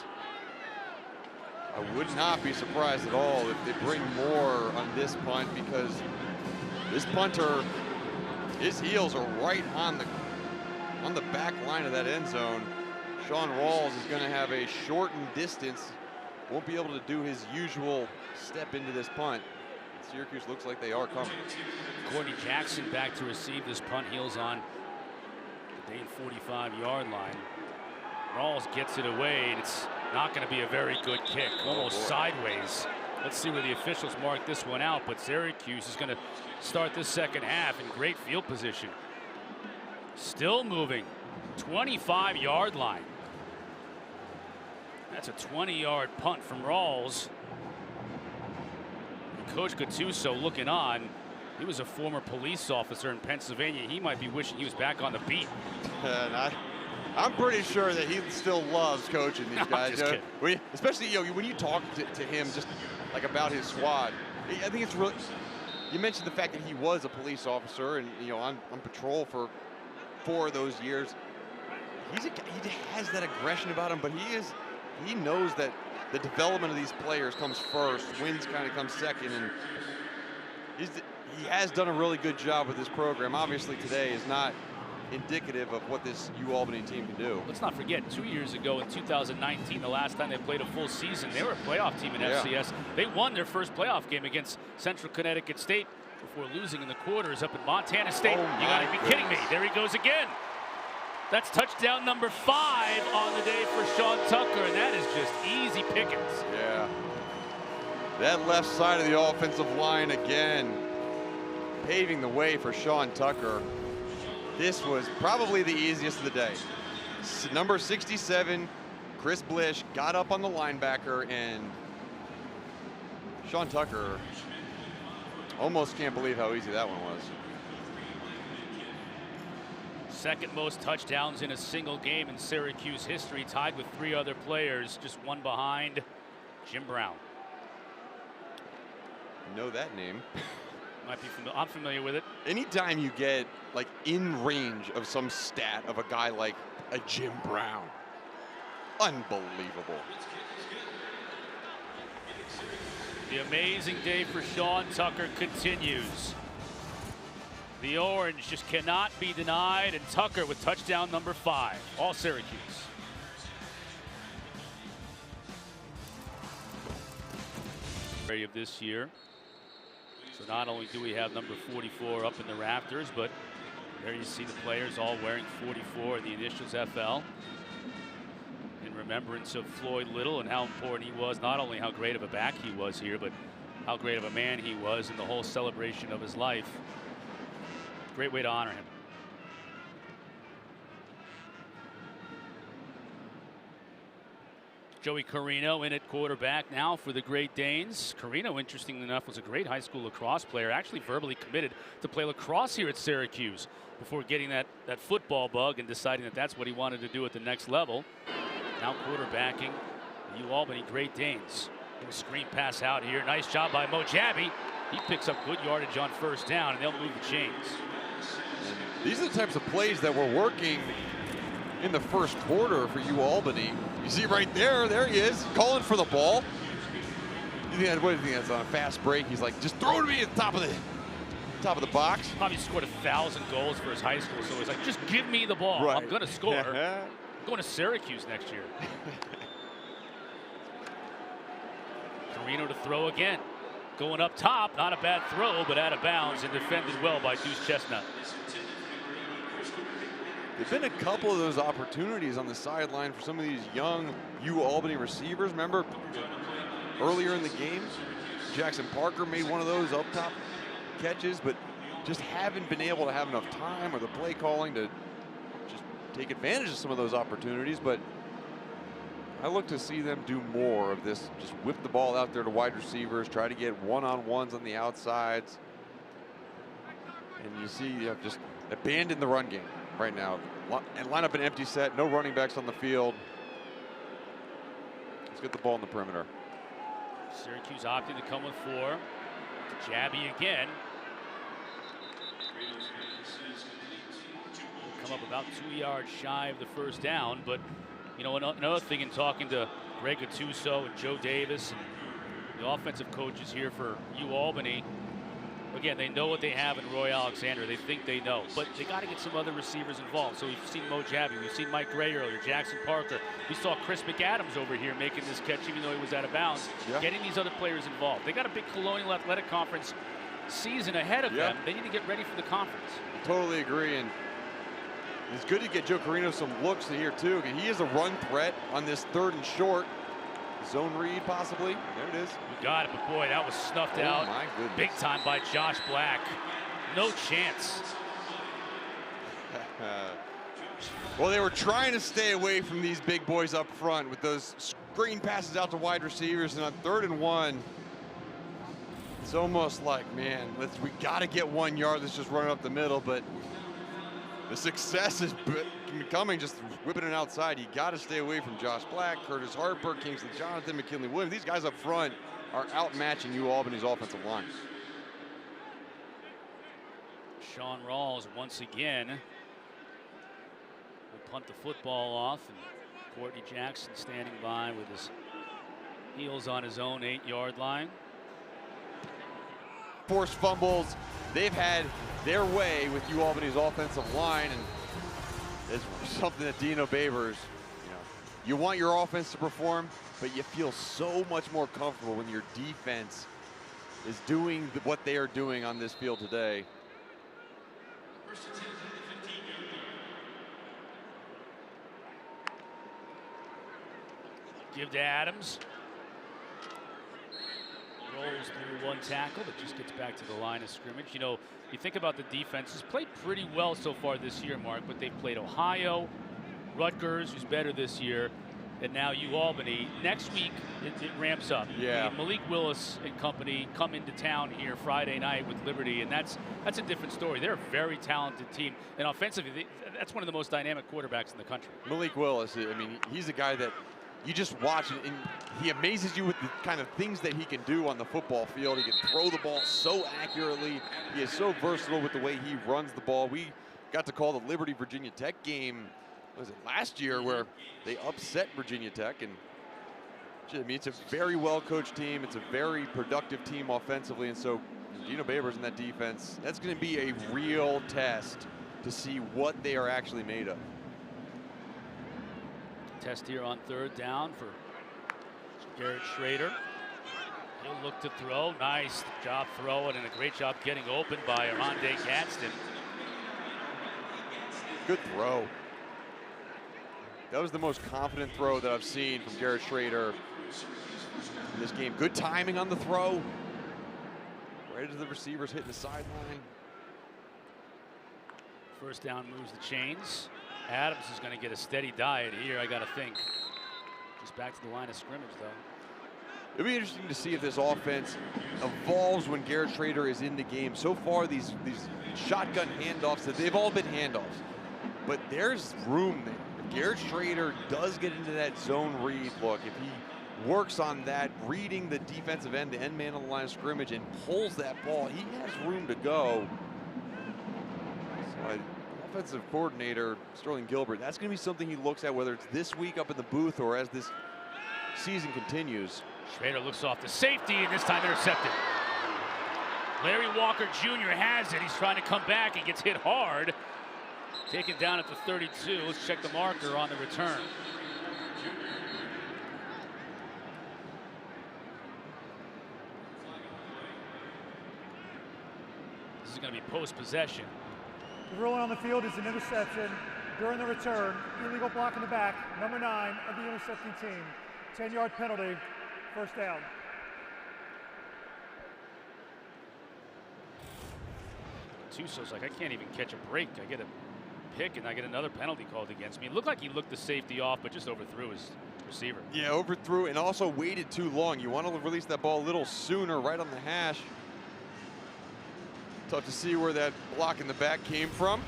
I would not be surprised at all if they bring more on this punt, because this punter, his heels are right on the back line of that end zone. Sean Rawls is going to have a shortened distance, won't be able to do his usual step into this punt. Syracuse looks like they are coming. Courtney Jackson back to receive this punt, heels on the Dane 45-yard line. Rawls gets it away, and it's not going to be a very good kick, almost sideways. Let's see where the officials mark this one out, but Syracuse is going to start this second half in great field position. Still moving, 25-yard line. That's a 20-yard punt from Rawls. Coach Gattuso looking on. He was a former police officer in Pennsylvania. He might be wishing he was back on the beat. And I'm pretty sure that he still loves coaching these guys. Especially when you talk to him just like about his squad. I think it's really. You mentioned the fact that he was a police officer and on patrol for 4 of those years. He has that aggression about him, but he knows that the development of these players comes first, wins kind of comes second, and he has done a really good job with this program. Obviously today is not indicative of what this Albany team can do. Let's not forget, 2 years ago in 2019, the last time they played a full season, they were a playoff team in FCS. They won their first playoff game against Central Connecticut State before losing in the quarters up at Montana State. You gotta be kidding me. There he goes again. That's touchdown number 5 on the day for Sean Tucker, and that is just easy pickings. Yeah. That left side of the offensive line again, paving the way for Sean Tucker. This was probably the easiest of the day. Number 67, Chris Blish, got up on the linebacker, and Sean Tucker almost can't believe how easy that one was. Second most touchdowns in a single game in Syracuse history, tied with 3 other players, just one behind Jim Brown. Know that name. Might be I'm familiar with it. Anytime you get like in range of some stat of a guy like a Jim Brown, unbelievable. The amazing day for Sean Tucker continues. The orange just cannot be denied, and Tucker with touchdown number 5, all Syracuse. Of this year. So not only do we have number 44 up in the rafters, but there you see the players all wearing 44, the initials FL. In remembrance of Floyd Little and how important he was, not only how great of a back he was here, but how great of a man he was in the whole celebration of his life. Great way to honor him. Joey Carino in at quarterback now for the Great Danes. Carino, interestingly enough, was a great high school lacrosse player, actually verbally committed to play lacrosse here at Syracuse before getting that football bug and deciding that that's what he wanted to do at the next level. Now quarterbacking the Albany Great Danes. Screen pass out here. Nice job by Mojabi. He picks up good yardage on first down, and they'll move the chains. These are the types of plays that were working in the first quarter for Albany. You see right there he is, calling for the ball. What do you think that's on a fast break? He's like, just throw it to me at the top of the box. Probably scored 1,000 goals for his high school, so he's like, just give me the ball. Right. I'm gonna score. I'm going to Syracuse next year. Carino to throw again. Going up top, not a bad throw, but out of bounds and defended well by Deuce Chestnut. There's been a couple of those opportunities on the sideline for some of these young Albany receivers. Remember earlier in the game, Jackson Parker made one of those up top catches, but just haven't been able to have enough time or the play calling to just take advantage of some of those opportunities. But I look to see them do more of this, just whip the ball out there to wide receivers, try to get one-on-ones on the outsides. And you see you have just abandoned the run game right now. And line up an empty set, no running backs on the field. Let's get the ball in the perimeter. Syracuse opting to come with 4. Jabby again. Come up about 2 yards shy of the first down, but you know, another thing in talking to Greg Gattuso and Joe Davis and the offensive coaches here for Albany, again, they know what they have in Roy Alexander. They think they know, but they got to get some other receivers involved. So we've seen Mo Jabby, we've seen Mike Gray earlier, Jackson Parker. We saw Chris McAdams over here making this catch even though he was out of bounds. Yeah. Getting these other players involved. They got a big Colonial Athletic Conference season ahead of them. They need to get ready for the conference. I totally agree, and it's good to get Joe Carino some looks here too. He is a run threat on this 3rd and short. Zone read possibly. There it is. You got it, but boy, that was snuffed out my goodness. Big time by Josh Black. No chance. Well, they were trying to stay away from these big boys up front with those screen passes out to wide receivers, and on 3rd and 1, it's almost like, man, we got to get 1 yard. Let's just run it up the middle, but the success is coming, just whipping it outside. You got to stay away from Josh Black, Curtis Harper, Kingsley Jonathan, McKinley Williams. These guys up front are outmatching Albany's offensive line. Sean Rawls once again will punt the football off, and Courtney Jackson standing by with his heels on his own 8-yard line. Forced fumbles. They've had their way with Albany's offensive line, and it's something that Dino Babers, you want your offense to perform, but you feel so much more comfortable when your defense is doing what they are doing on this field today. Give to Adams. Rolls through 1 tackle, but just gets back to the line of scrimmage. You know, you think about the defense, has played pretty well so far this year, Mark, but they've played Ohio, Rutgers, who's better this year, and now Albany. Next week, it ramps up. Yeah. I mean, Malik Willis and company come into town here Friday night with Liberty, and that's a different story. They're a very talented team, and offensively, that's one of the most dynamic quarterbacks in the country. Malik Willis, I mean, he's a guy that you just watch, and he amazes you with the kind of things that he can do on the football field. He can throw the ball so accurately. He is so versatile with the way he runs the ball. We got to call the Liberty Virginia Tech game, was it last year, where they upset Virginia Tech. And I mean, it's a very well-coached team. It's a very productive team offensively. And so Dino Babers in that defense, that's going to be a real test to see what they are actually made of. Test here on 3rd down for Garrett Schrader. He'll look to throw. Nice job throwing and a great job getting open by Armande Gadsden. Good throw. That was the most confident throw that I've seen from Garrett Schrader in this game. Good timing on the throw. Right as the receivers hitting the sideline. First down moves the chains. Adams is going to get a steady diet here, I got to think. Just back to the line of scrimmage, though. It'll be interesting to see if this offense evolves when Garrett Schrader is in the game. So far, these shotgun handoffs, they've all been handoffs. But there's room there. If Garrett Schrader does get into that zone read look, if he works on that, reading the defensive end, the end man on the line of scrimmage, and pulls that ball, he has room to go. So offensive coordinator Sterling Gilbert, that's going to be something he looks at, whether it's this week up in the booth or as this season continues. Schrader looks off the safety, and this time intercepted. Larry Walker Jr. has it. He's trying to come back. He gets hit hard. Taken down at the 32. Let's check the marker on the return. This is going to be post-possession. The ruling on the field is an interception during the return. Illegal block in the back, number 9 of the intercepting team. 10-yard penalty, first down. Tuso's like, I can't even catch a break. I get a pick and I get another penalty called against me. It looked like he looked the safety off, but just overthrew his receiver. Yeah, overthrew and also waited too long. You want to release that ball a little sooner, right on the hash. Tough to see where that block in the back came from.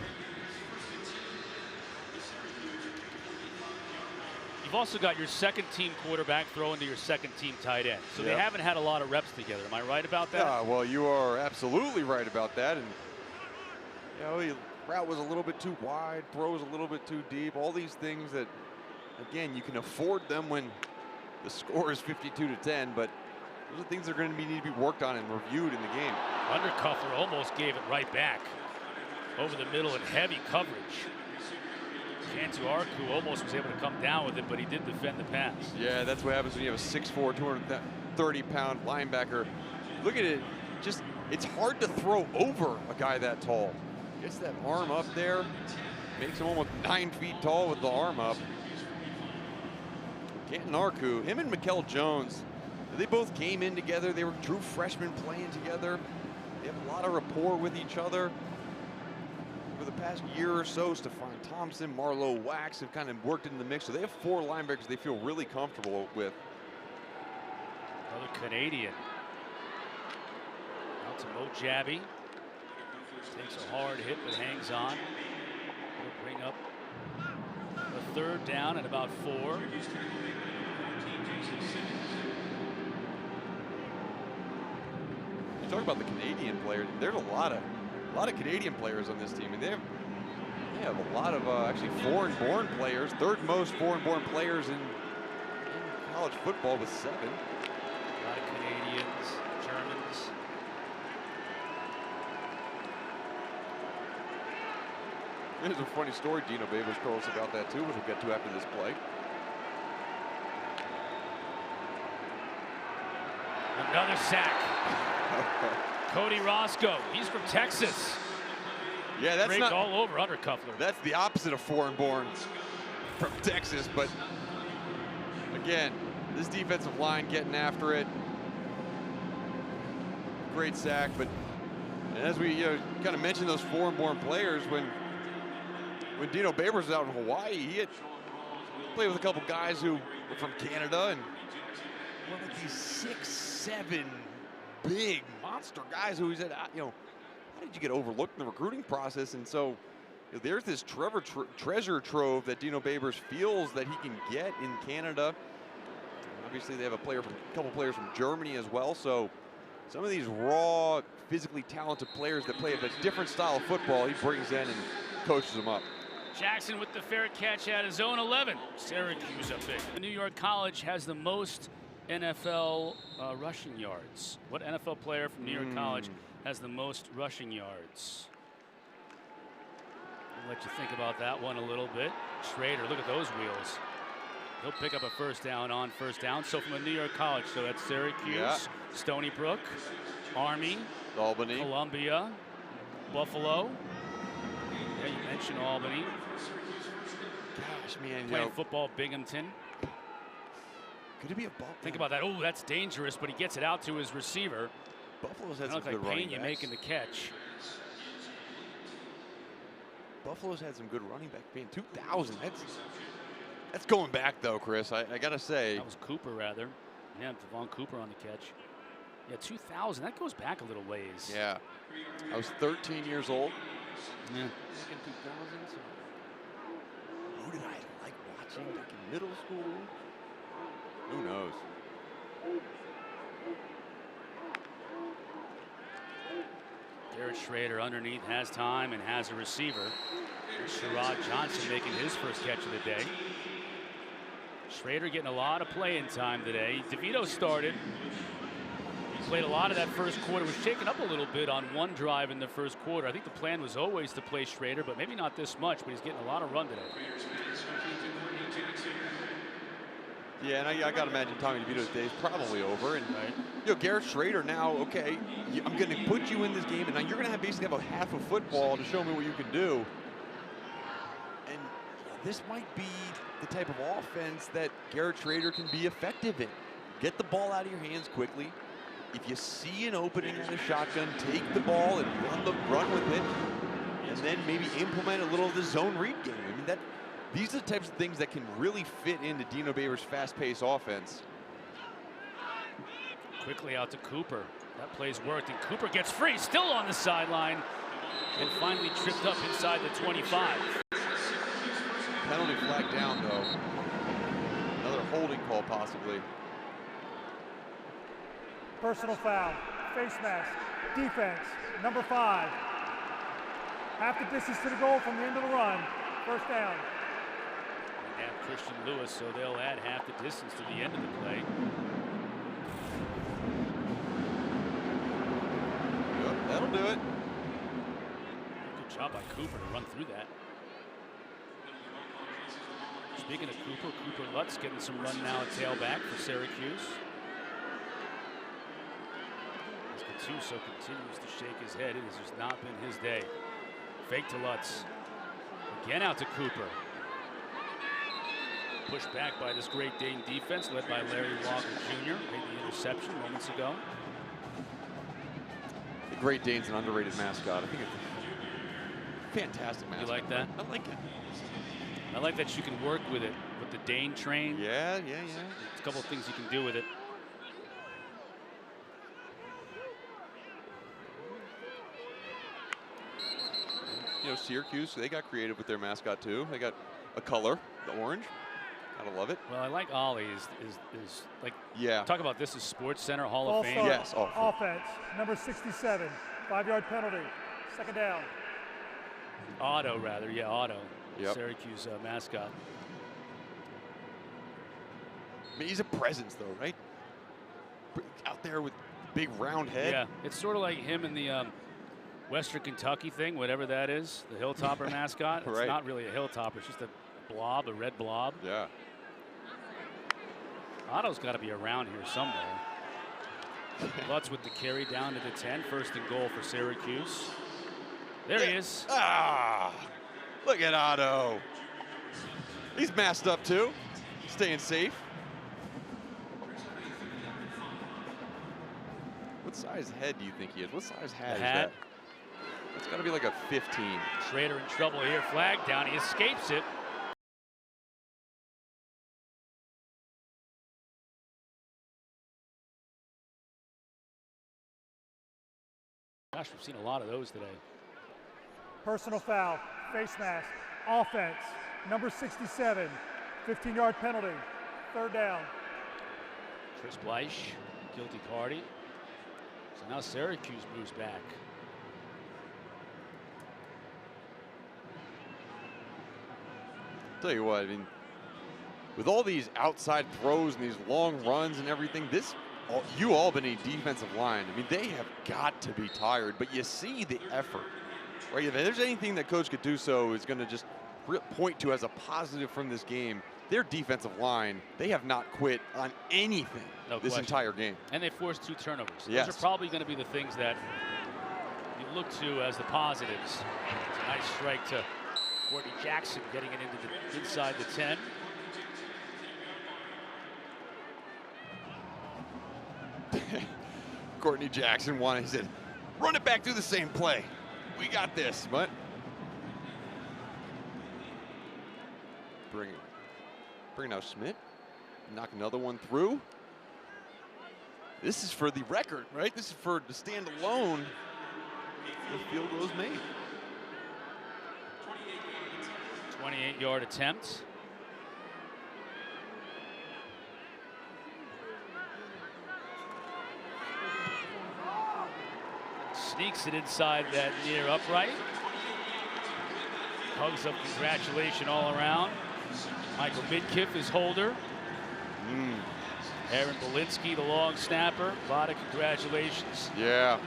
You've also got your second team quarterback throwing to your second team tight end. So they haven't had a lot of reps together. Am I right about that? Yeah, well, you are absolutely right about that. And, you know, the route was a little bit too wide, throws a little bit too deep. All these things that, again, you can afford them when the score is 52-10, but those are things that are going to need to be worked on and reviewed in the game. Undercuffler almost gave it right back over the middle in heavy coverage. Cantu-Arku almost was able to come down with it, but he did defend the pass. Yeah, that's what happens when you have a 6'4", 230-pound linebacker. Look at it. Just, it's hard to throw over a guy that tall. Gets that arm up there. Makes him almost 9 feet tall with the arm up. Cantu-Arku, him and Mikel Jones, they both came in together. They were true freshmen playing together. They have a lot of rapport with each other. For the past year or so, Stephon Thompson, Marlowe Wax have kind of worked into the mix. So they have 4 linebackers they feel really comfortable with. Another Canadian. Out to Mo Jabby. Takes a hard hit but hangs on. Will bring up a 3rd down at about 4. You talk about the Canadian players. There's a lot of Canadian players on this team, and they have a lot of actually foreign-born players. 3rd most foreign-born players in college football with 7. A lot of Canadians, Germans. There's a funny story Dino Babers told us about that too, which we'll get to after this play. Another sack. Cody Roscoe, he's from Texas. Yeah, that's Draped not all over Undercuffler. That's the opposite of foreign-born from Texas, but again, this defensive line getting after it. Great sack, but as we kind of mentioned those foreign-born players, when Dino Babers was out in Hawaii, he had played with a couple guys who were from Canada, and one of these 6'7" big monster guys who he said, how did you get overlooked in the recruiting process? And so there's this treasure trove that Dino Babers feels that he can get in Canada. Obviously, they have a couple players from Germany as well. So some of these raw, physically talented players that play a different style of football, he brings in and coaches them up. Jackson with the fair catch out of zone 11. Syracuse up big. New York College has the most NFL rushing yards. What NFL player from New York College has the most rushing yards? I'll let you think about that one a little bit. Schrader, look at those wheels. He'll pick up a 1st down on 1st down. So from a New York College, so that's Syracuse, Stony Brook, Army, Albany, Columbia, Buffalo. Yeah, you mentioned Albany. Gosh, man, Playing football, Binghamton. Could it be a Buffalo? Think about that. Oh, that's dangerous, but he gets it out to his receiver. Buffalo's had some good good running backs. making the catch. Buffalo's had some good running back. Being 2,000. That's going back though, Chris. I gotta say. That was Cooper rather. Yeah, Devon Cooper on the catch. Yeah, 2,000. That goes back a little ways. Yeah. I was 13 years old. Yeah. Back in 2000. So who did I like watching back in middle school? Who knows? Garrett Schrader underneath has time and has a receiver. Sherrod Johnson making his first catch of the day. Schrader getting a lot of playing time today. DeVito started. He played a lot of that first quarter. Was shaken up a little bit on one drive in the first quarter. I think the plan was always to play Schrader, but maybe not this much, but he's getting a lot of run today. Yeah, and I got to imagine Tommy DeVito's day is probably over. And Garrett Schrader now, okay, I'm going to put you in this game, and now you're going to have basically about half of football to show me what you can do. And this might be the type of offense that Garrett Schrader can be effective in. Get the ball out of your hands quickly. If you see an opening in the shotgun, take the ball and run with it, and then maybe implement a little of the zone read game. I mean, these are the types of things that can really fit into Dino Babers' fast-paced offense. Quickly out to Cooper. That play's worked, and Cooper gets free, still on the sideline, and finally tripped up inside the 25. Penalty flag down, though. Another holding call, possibly. Personal foul, face mask, defense, number 5. Half the distance to the goal from the end of the run. First down. They have Christian Lewis, so they'll add half the distance to the end of the play. Yep, that'll do it. Good job by Cooper to run through that. Speaking of Cooper, Cooper Lutz getting some run now at tailback for Syracuse. As Gattuso continues to shake his head, it has just not been his day. Fake to Lutz. Again out to Cooper. Pushed back by this Great Dane defense led by Larry Walker Jr. Made the interception moments ago. The Great Dane's an underrated mascot. I think it's a fantastic mascot. You like that? I like it. I like that you can work with it, with the Dane train. Yeah. There's a couple of things you can do with it. You know, Syracuse, they got creative with their mascot too. They got a color, the orange. Gotta love it. Well, I like Ollie is like, yeah. Talk about this as Sports Center Hall of Fame. Yes, offense, number 67, 5-yard penalty, second down. Otto, rather, yeah, Otto. Yep. Syracuse mascot. I mean, he's a presence, though, right? Out there with big round head. Yeah, it's sort of like him in the Western Kentucky thing, whatever that is, the Hilltopper mascot. It's not really a Hilltopper, it's just a blob, a red blob. Yeah. Otto's got to be around here somewhere. Lutz with the carry down to the 10, first and goal for Syracuse. There he is. Ah, look at Otto. He's masked up too, staying safe. What size head do you think he is? What size hat is that? It's got to be like a 15. Schrader in trouble here. Flag down. He escapes it. Gosh, we've seen a lot of those today. Personal foul, face mask, offense, number 67, 15-yard penalty, third down. Chris Bleich, guilty party. So now Syracuse moves back. Tell you what, I mean, with all these outside throws and these long runs and everything, this Albany defensive line, I mean, they have got to be tired, but you see the effort, right? If there's anything that Coach Gattuso is going to just point to as a positive from this game, their defensive line, they have not quit on anything this entire game. And they forced 2 turnovers. Yes. Those are probably going to be the things that you look to as the positives. It's a nice strike to Courtney Jackson, getting it into the inside the 10. Courtney Jackson wanted, he said, run it back through the same play. We got this, but bring out Schmidt, knock another one through. This is for the record, right? This is for to stand alone. The field goal is made. 28-yard attempt. Sneaks it inside that near upright. Hugs of congratulation all around. Michael Midkiff is holder. Aaron Belinsky, the long snapper. A lot of congratulations. Yeah.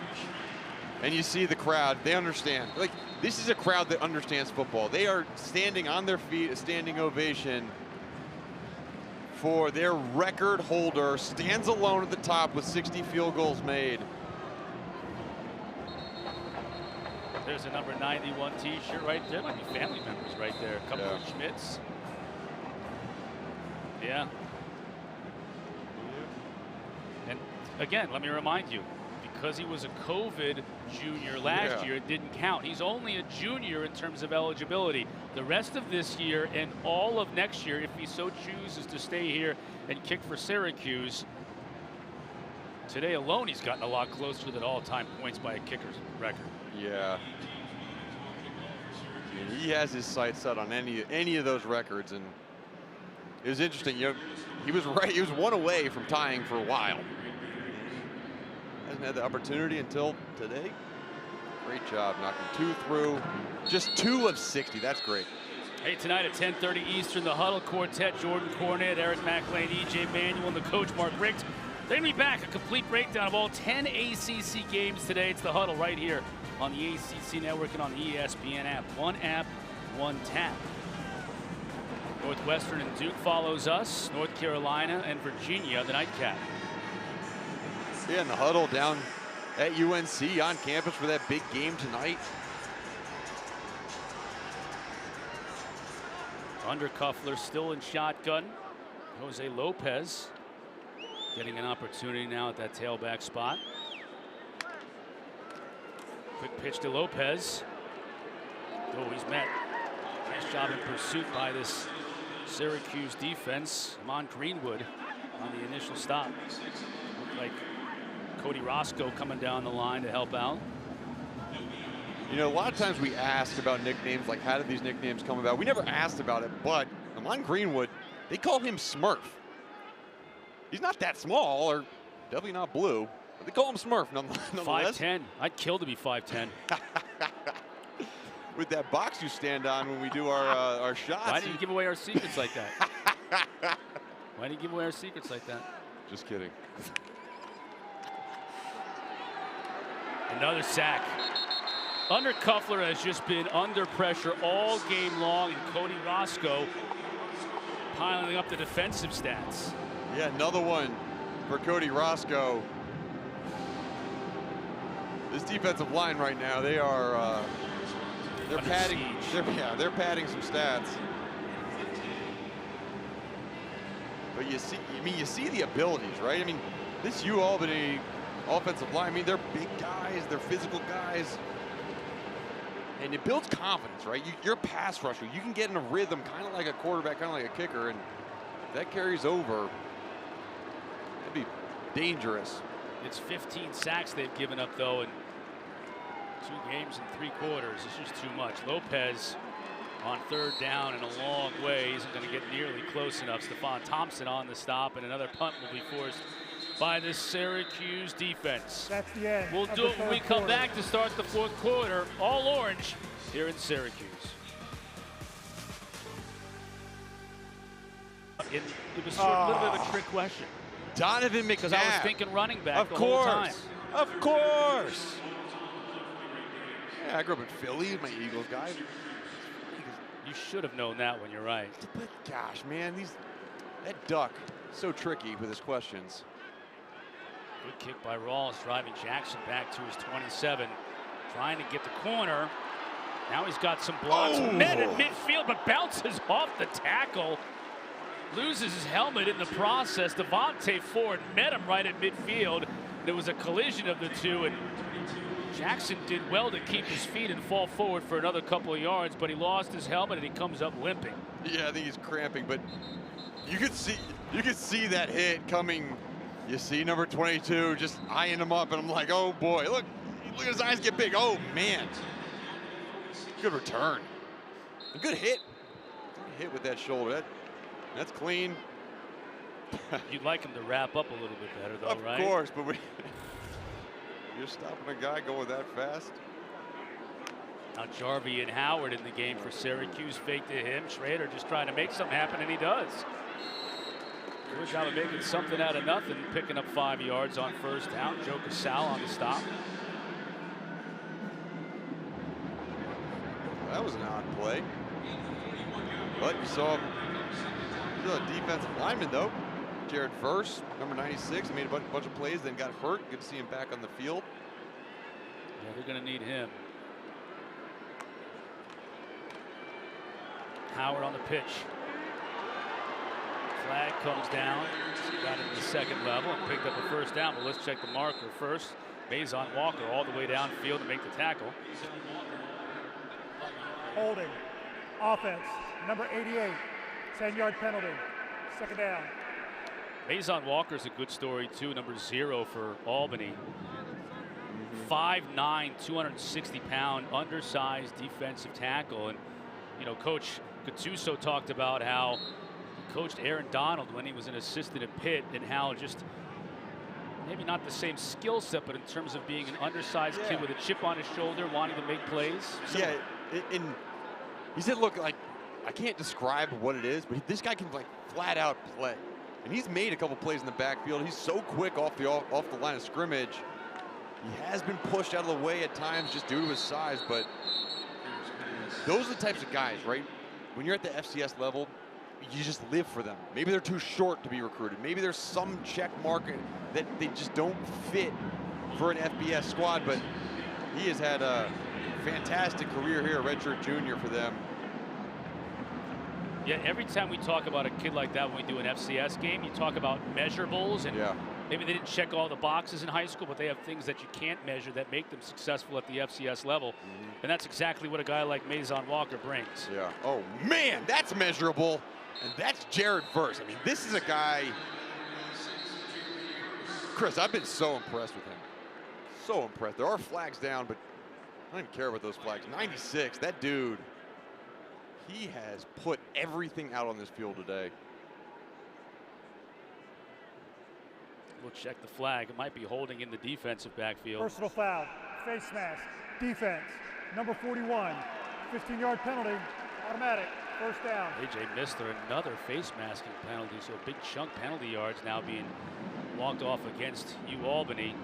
And you see the crowd, they understand. Like, this is a crowd that understands football. They are standing on their feet, a standing ovation for their record holder. Stands alone at the top with 60 field goals made. There's a number 91 t-shirt right there. Might be family members right there. A couple of Schmidts. Yeah. And again, let me remind you, because he was a COVID junior last year, it didn't count. He's only a junior in terms of eligibility. The rest of this year and all of next year, if he so chooses to stay here and kick for Syracuse, Today alone, he's gotten a lot closer to that all-time points by a kicker's record. Yeah. I mean, he has his sights set on any of those records, and it was interesting. You know, he was right. He was one away from tying for a while. Hasn't had the opportunity until today. Great job knocking 2 through. Just 2 of 60. That's great. Hey, tonight at 10:30 Eastern, the Huddle Quartet, Jordan Cornett, Eric McLean, E.J. Manuel, and the coach, Mark Richt. They're going to be back, a complete breakdown of all 10 ACC games today. It's the Huddle right here on the ACC Network and on the ESPN app. One app, one tap. Northwestern and Duke follows us. North Carolina and Virginia, the nightcap. Yeah, and the Huddle down at UNC on campus for that big game tonight. Undercuffler still in shotgun. Jose Lopez getting an opportunity now at that tailback spot. Quick pitch to Lopez. Oh, he's met. Nice job in pursuit by this Syracuse defense. Amon Greenwood on the initial stop. Looked like Cody Roscoe coming down the line to help out. You know, a lot of times we ask about nicknames, like how did these nicknames come about? We never asked about it, but Amon Greenwood, they call him Smurf. He's not that small, or definitely not blue, but they call him Smurf nonetheless. 5'10". I'd kill to be 5'10". With that box you stand on when we do our shots. Why did you give away our secrets like that? Why did you give away our secrets like that? Just kidding. Another sack. Undercuffler has just been under pressure all game long, and Cody Roscoe piling up the defensive stats. Yeah, another one for Cody Roscoe. This defensive line right now, they are they're padding. They're padding some stats. But you see the abilities, right? I mean, this Albany offensive line, I mean, they're big guys, they're physical guys. And it builds confidence, right? You're a pass rusher. You can get in a rhythm, kind of like a quarterback, kind of like a kicker, and if that carries over, that'd be dangerous. It's 15 sacks they've given up, though, in 2 games and 3 quarters. It's just too much. Lopez on 3rd down and a long way. Isn't going to get nearly close enough. Stephon Thompson on the stop, and another punt will be forced by the Syracuse defense. That's the end. We'll do it when we come back to start the 4th quarter. All orange here in Syracuse. It was sort of a little bit of a trick question. Donovan McNabb. Because I was thinking running back of the course. whole time. Of course. Yeah, I grew up in Philly, my Eagles guy. You should have known that one, you're right. But gosh, man, that duck, so tricky with his questions. Good kick by Rawls, driving Jackson back to his 27. Trying to get the corner. Now he's got some blocks. Met at midfield, but bounces off the tackle. Loses his helmet in the process. Devontae Ford met him right at midfield. There was a collision of the two, and Jackson did well to keep his feet and fall forward for another couple of yards, but he lost his helmet and he comes up limping. Yeah, I think he's cramping, but you could see that hit coming. You see number 22 just eyeing him up, and I'm like, oh boy, look at his eyes get big. Oh man, good return, a good hit. Good hit with that shoulder. That's clean. You'd like him to wrap up a little bit better, though, right? Of course, but you're stopping a guy going that fast. Now Jarvie and Howard in the game for Syracuse. Fake to him. Schrader just trying to make something happen, and he does. Good job of making something out of nothing, picking up 5 yards on 1st down. Joe Casal on the stop. That was an odd play. But you saw a defensive lineman, though. Jared Verse, number 96, made a bunch of plays, then got hurt. Good to see him back on the field. Yeah, they're going to need him. Howard on the pitch. Flag comes down. Got it to the 2nd level and picked up a 1st down. But let's check the marker first. Mason Walker all the way downfield to make the tackle. Holding. Offense. Number 88. 10-yard penalty. 2nd down. Mason Walker's a good story too, number 0 for Albany. 5'9", 260-pound, undersized defensive tackle. And, you know, Coach Gattuso talked about how he coached Aaron Donald when he was an assistant at Pitt, and how just maybe not the same skill set, but in terms of being an undersized kid with a chip on his shoulder, wanting to make plays. Yeah, and he said, look, like, I can't describe what it is, but this guy can, like, flat out play. And he's made a couple plays in the backfield. He's so quick off the line of scrimmage. He has been pushed out of the way at times just due to his size, but those are the types of guys, right? When you're at the FCS level, you just live for them. Maybe they're too short to be recruited. Maybe there's some check mark that they just don't fit for an FBS squad, but he has had a fantastic career here, redshirt junior for them. Yeah, every time we talk about a kid like that when we do an FCS game, you talk about measurables, and maybe they didn't check all the boxes in high school, but they have things that you can't measure that make them successful at the FCS level. And that's exactly what a guy like Mason Walker brings. Yeah. Oh, man, that's measurable. And that's Jared Verse. I mean, this is a guy, Chris, I've been so impressed with him. So impressed. There are flags down, but I don't even care about those flags. 96, that dude, he has put everything out on this field today. We'll check the flag. It might be holding in the defensive backfield. Personal foul, face mask, defense, number 41, 15-yard penalty, automatic, first down. A.J. Mistler, another face masking penalty, so a big chunk penalty yards now being walked off against Albany.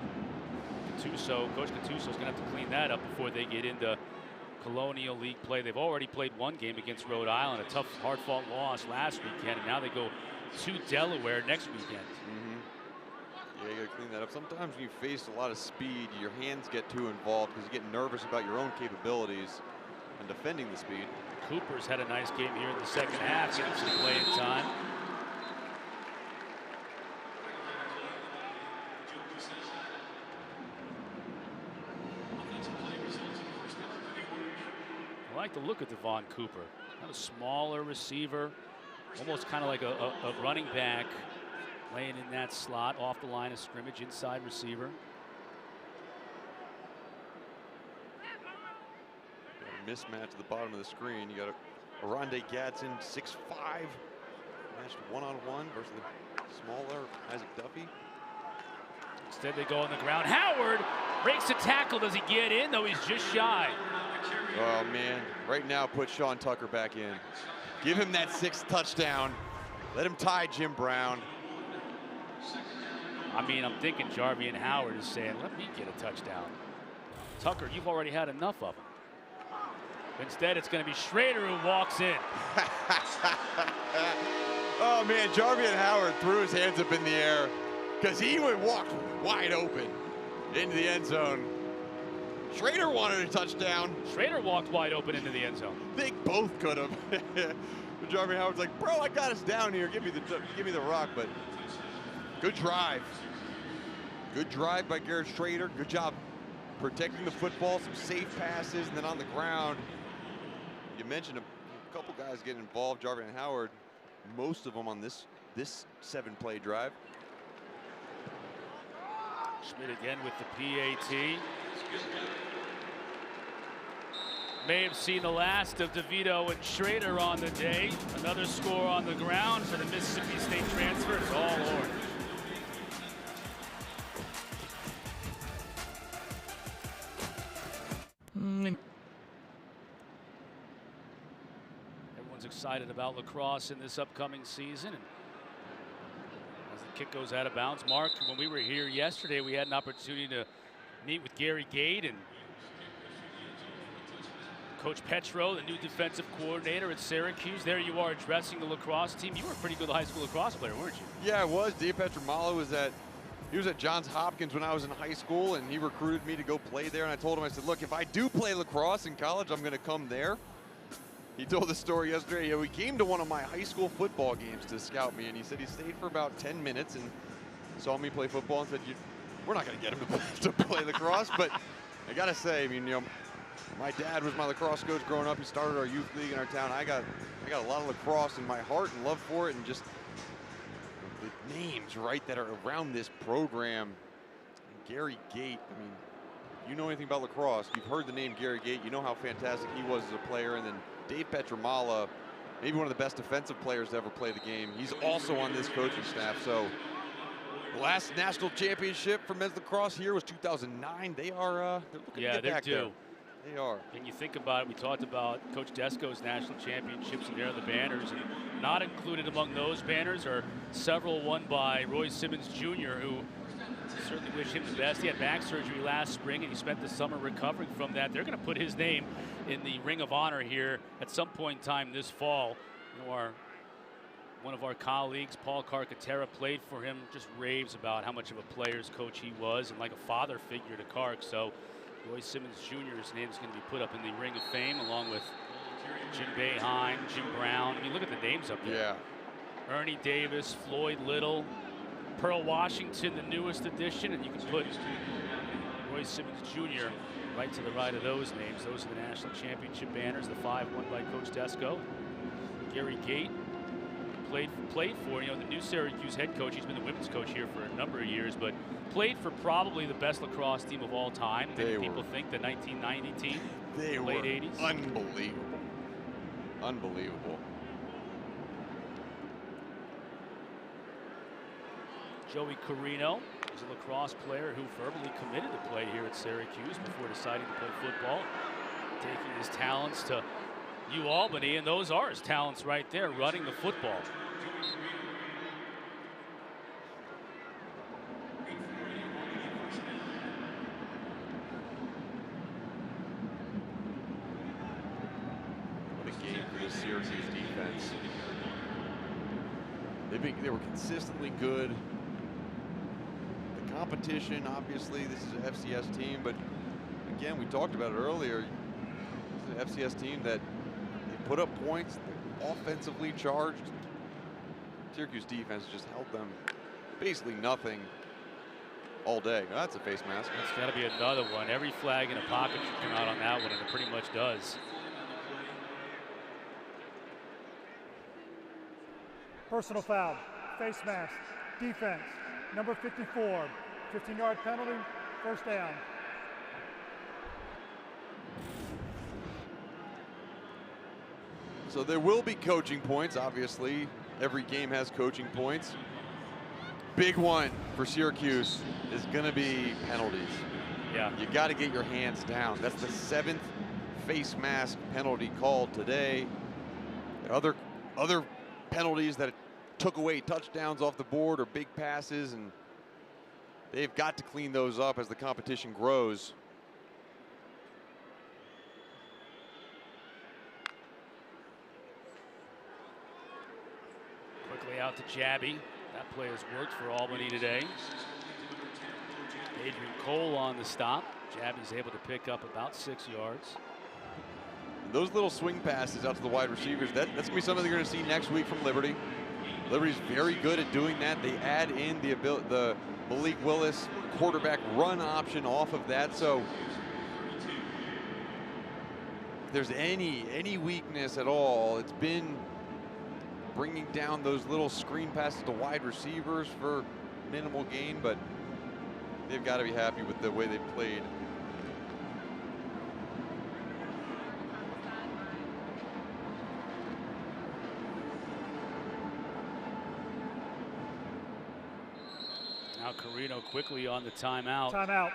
Coach Gattuso is going to have to clean that up before they get into Colonial League play. They've already played one game against Rhode Island, a tough, hard-fought loss last weekend, and now they go to Delaware next weekend. Yeah, you got to clean that up. Sometimes when you face a lot of speed, your hands get too involved because you get nervous about your own capabilities and defending the speed. Cooper's had a nice game here in the second half, getting some playing time. I like the look of Devon Cooper. Kind of smaller receiver, almost kind of like a running back, laying in that slot off the line of scrimmage, inside receiver. Got a mismatch at the bottom of the screen. You got Aronde Gadsden, 6'5", matched one-on-one versus the smaller Isaac Duffy. Instead they go on the ground. Howard breaks a tackle. Does he get in? Though he's just shy. Oh man, right now put Sean Tucker back in. Give him that 6th touchdown. Let him tie Jim Brown. I mean, I'm thinking Jarvian Howard is saying, let me get a touchdown. Tucker, you've already had enough of him. Instead, it's going to be Schrader who walks in. Oh man, Jarvian Howard threw his hands up in the air because he walked wide open into the end zone. Schrader wanted a touchdown. Schrader walked wide open into the end zone. They both could have. Jarvian Howard's like, bro, I got us down here. Give me the rock. But good drive. Good drive by Garrett Schrader. Good job protecting the football. Some safe passes, and then on the ground, you mentioned a couple guys getting involved. Jarvian Howard, most of them on this 7-play drive. Schmidt again with the PAT. May have seen the last of DeVito and Schrader on the day. Another score on the ground for the Mississippi State transfers, all orange. Everyone's excited about lacrosse in this upcoming season. And as the kick goes out of bounds, Mark, when we were here yesterday, we had an opportunity to meet with Gary Gade and Coach Petro, the new defensive coordinator at Syracuse. There you are addressing the lacrosse team. You were a pretty good high school lacrosse player, weren't you? Yeah, I was. Dave Petromalo was at Johns Hopkins when I was in high school, and he recruited me to go play there. And I told him, I said, look, if I do play lacrosse in college, I'm going to come there. He told the story yesterday. Yeah, he came to one of my high school football games to scout me, and he said he stayed for about 10 minutes and saw me play football and said, we're not going to get him to play lacrosse. But I got to say, I mean, you know, my dad was my lacrosse coach growing up. He started our youth league in our town. I got a lot of lacrosse in my heart and love for it, and just names, right, that are around this program. And Gary Gate, I mean, you know anything about lacrosse, you've heard the name Gary Gate, you know how fantastic he was as a player. And then Dave Petramala, maybe one of the best defensive players to ever play the game. He's also on this coaching staff. So the last national championship for men's lacrosse here was 2009. They are they're looking to get back there. They are. And you think about it, we talked about Coach Desco's national championships, and there are the banners. And not included among those banners are several won by Roy Simmons Jr., who certainly wish him the best. He had back surgery last spring, and he spent the summer recovering from that. They're going to put his name in the Ring of Honor here at some point in time this fall. You know, one of our colleagues, Paul Carcaterra, played for him, just raves about how much of a player's coach he was and like a father figure to Carc. So Roy Simmons Jr.'s name is going to be put up in the Ring of Fame along with Jim Boeheim, Jim Brown. I mean, look at the names up there. Yeah. Ernie Davis, Floyd Little, Pearl Washington, the newest addition, and you can put Roy Simmons Jr. right to the right of those names. Those are the national championship banners, the 5 won by Coach Desco. Gary Gate played for, you know, the new Syracuse head coach. He's been the women's coach here for a number of years, but played for probably the best lacrosse team of all time. Many people think the 1990 team, they late were 80s. Unbelievable. Unbelievable. Joey Carino is a lacrosse player who verbally committed to play here at Syracuse before deciding to play football, taking his talents to Albany, and those are his talents right there, running the football. What a game for the Syracuse defense. They were consistently good. The competition, obviously, this is an FCS team, but again, we talked about it earlier. This is an FCS team that they put up points, they're offensively charged. Syracuse defense just held them basically nothing all day. Oh, that's a face mask. It's got to be another one. Every flag in a pocket should come out on that one, and it pretty much does. Personal foul, face mask, defense, number 54, 15-yard penalty, first down. So there will be coaching points, obviously. Every game has coaching points. Big one for Syracuse is going to be penalties. Yeah. You got to get your hands down. That's the 7th face mask penalty called today. Other penalties that took away touchdowns off the board or big passes, and they've got to clean those up as the competition grows. Quickly out to Jabby. That play has worked for Albany today. Adrian Cole on the stop. Jabby's able to pick up about 6 yards. Those little swing passes out to the wide receivers, that's going to be something they're going to see next week from Liberty. Liberty's very good at doing that. They add in the Malik Willis quarterback run option off of that. So if there's any weakness at all, it's been bringing down those little screen passes to wide receivers for minimal gain, but they've got to be happy with the way they've played. Now Carino quickly on the timeout. Timeout.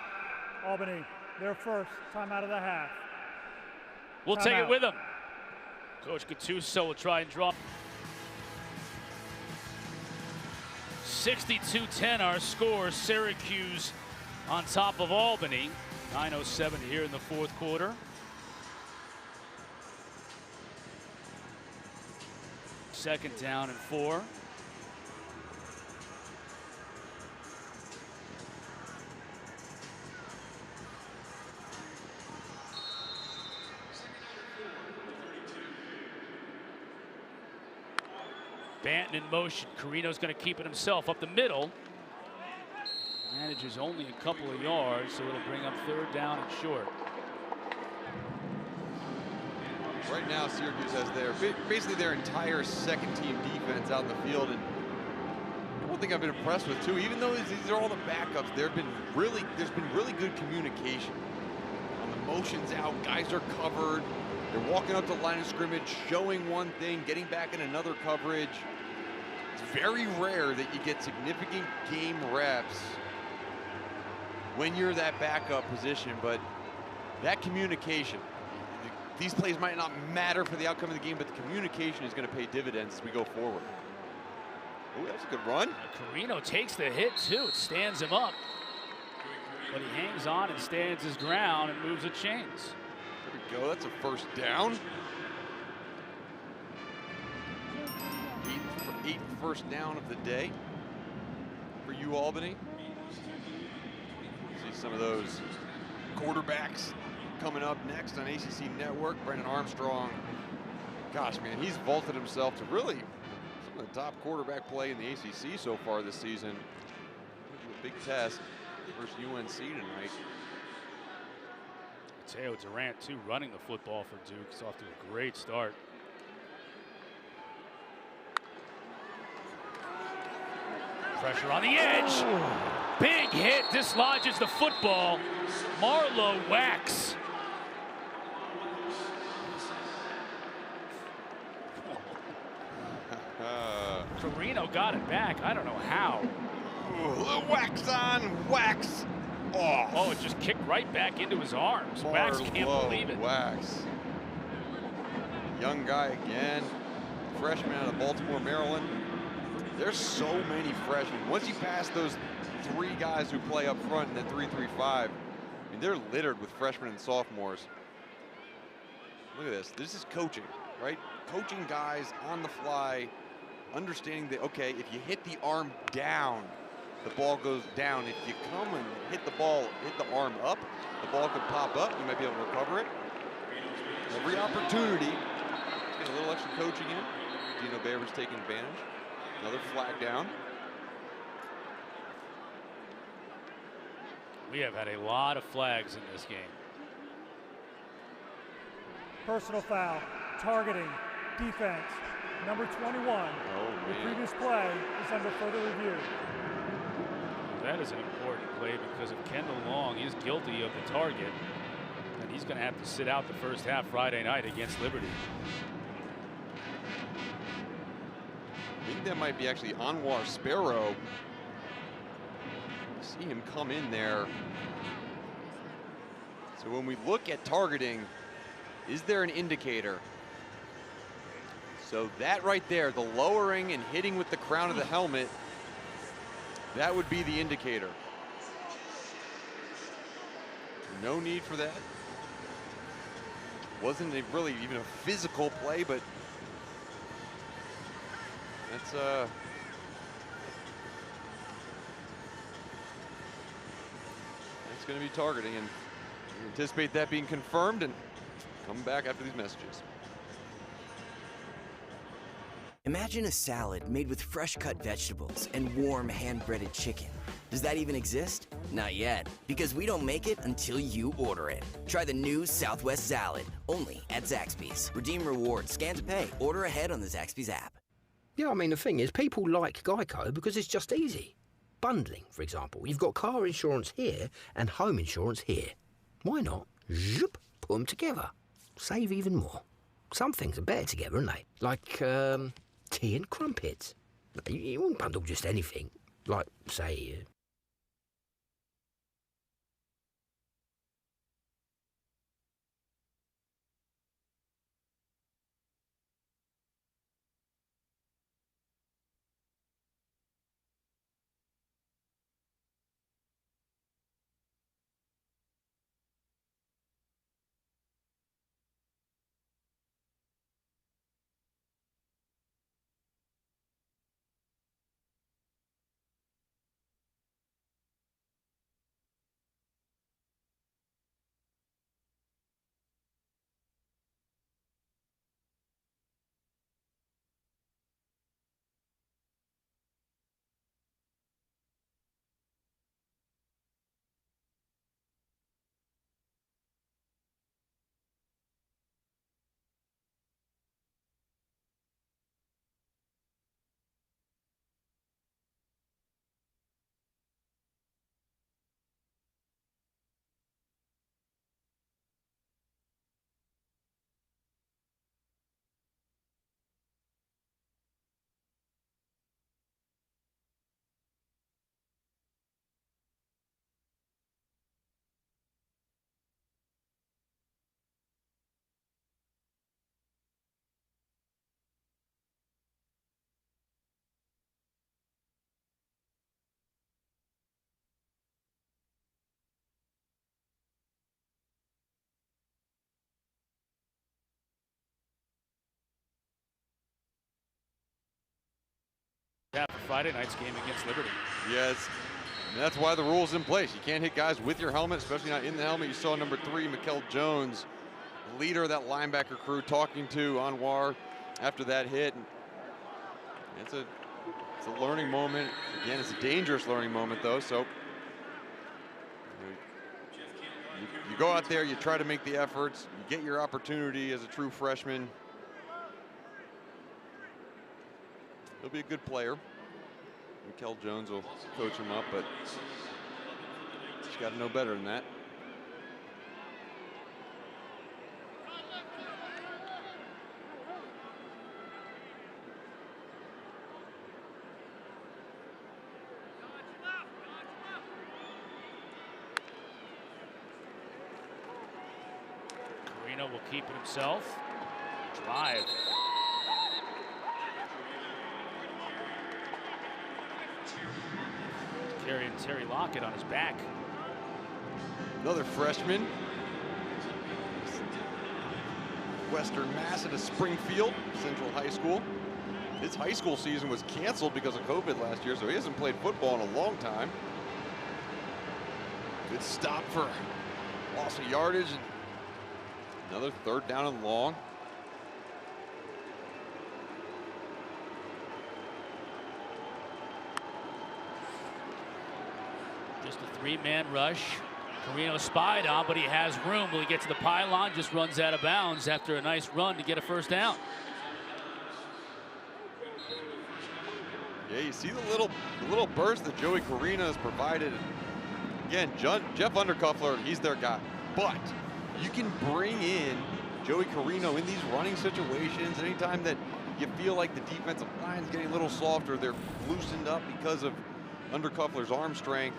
Albany, their first timeout of the half. We'll take it with him. Coach Gattuso will try and draw. 62-10 our score. Syracuse on top of Albany. 9:07 here in the fourth quarter. Second down and 4. Banton in motion. Carino's going to keep it himself up the middle. Manages only a couple of yards, so it'll bring up third down and short. Right now, Syracuse has basically their entire second-team defense out in the field, and One thing I've been impressed with too, even though these are all the backups, there's been really good communication on the motions out. Guys are covered. They're walking up to the line of scrimmage, showing one thing, getting back in another coverage. It's very rare that you get significant game reps when you're that backup position, but that communication, these plays might not matter for the outcome of the game, but the communication is going to pay dividends as we go forward. Oh, that's a good run. Carino takes the hit too. It stands him up, but he hangs on and stands his ground and moves the chains. There we go. That's a first down. Eighth first down of the day for you, Albany. See some of those quarterbacks coming up next on ACC Network. Brendan Armstrong, gosh, man, he's vaulted himself to really some of the top quarterback play in the ACC so far this season. A big test versus UNC tonight. Mateo Durant, too, running the football for Duke. It's off to a great start. Pressure on the edge. Big hit, dislodges the football. Marlowe whacks. Carino got it back. I don't know how. Ooh, wax on, wax off. Oh, it just kicked right back into his arms. Wax can't believe it. Wax. Young guy again. Freshman out of Baltimore, Maryland. There's so many freshmen. Once you pass those three guys who play up front in the 3-3-5, I mean, they're littered with freshmen and sophomores. Look at this. This is coaching, right? Coaching guys on the fly, understanding that, okay, if you hit the arm down, the ball goes down. If you come and hit the ball, hit the arm up, the ball could pop up. You might be able to recover it. Every opportunity. Get a little extra coaching in. Dino Babers taking advantage. Another flag down. We have had a lot of flags in this game. Personal foul, targeting, defense, number 21. The previous play is under further review. That is an important play because of Kendall Long. He's guilty of the target, and he's going to have to sit out the first half Friday night against Liberty. I think that might be actually Anwar Sparrow. See him come in there. So when we look at targeting, is there an indicator? So that right there, the lowering and hitting with the crown of the helmet, that would be the indicator. No need for that. Wasn't really even a physical play, but that's going to be targeting, and we anticipate that being confirmed and come back after these messages. Imagine a salad made with fresh-cut vegetables and warm hand-breaded chicken. Does that even exist? Not yet, because we don't make it until you order it. Try the new Southwest Salad, only at Zaxby's. Redeem rewards, scan to pay, order ahead on the Zaxby's app. Yeah, I mean, the thing is, people like Geico because it's just easy. Bundling, for example. You've got car insurance here and home insurance here. Why not? Zoop, put them together. Save even more. Some things are better together, aren't they? Like, tea and crumpets. You wouldn't bundle just anything. Like, say, Yeah, for Friday night's game against Liberty. Yes, and that's why the rule's in place. You can't hit guys with your helmet, especially not in the helmet. You saw number 3, Mikel Jones, leader of that linebacker crew, talking to Anwar after that hit. It's a learning moment. Again, it's a dangerous learning moment, though. So you go out there, you try to make the efforts, you get your opportunity as a true freshman. He'll be a good player. Mikel Jones will coach him up, but he's got to know better than that. Carino will keep it himself. Drive. Carrying Terry Lockett on his back. Another freshman. Western Mass at a Springfield Central High School. His high school season was canceled because of COVID last year, so he hasn't played football in a long time. Good stop for loss of yardage. Another 3rd down and long. Just a 3-man rush. Carino spied on, but he has room. Will he get to the pylon? Just runs out of bounds after a nice run to get a 1st down. Yeah, you see the little burst that Joey Carino has provided. Again, Jeff Undercuffler, he's their guy. But you can bring in Joey Carino in these running situations anytime that you feel like the defensive line's getting a little softer, they're loosened up because of Undercuffler's arm strength.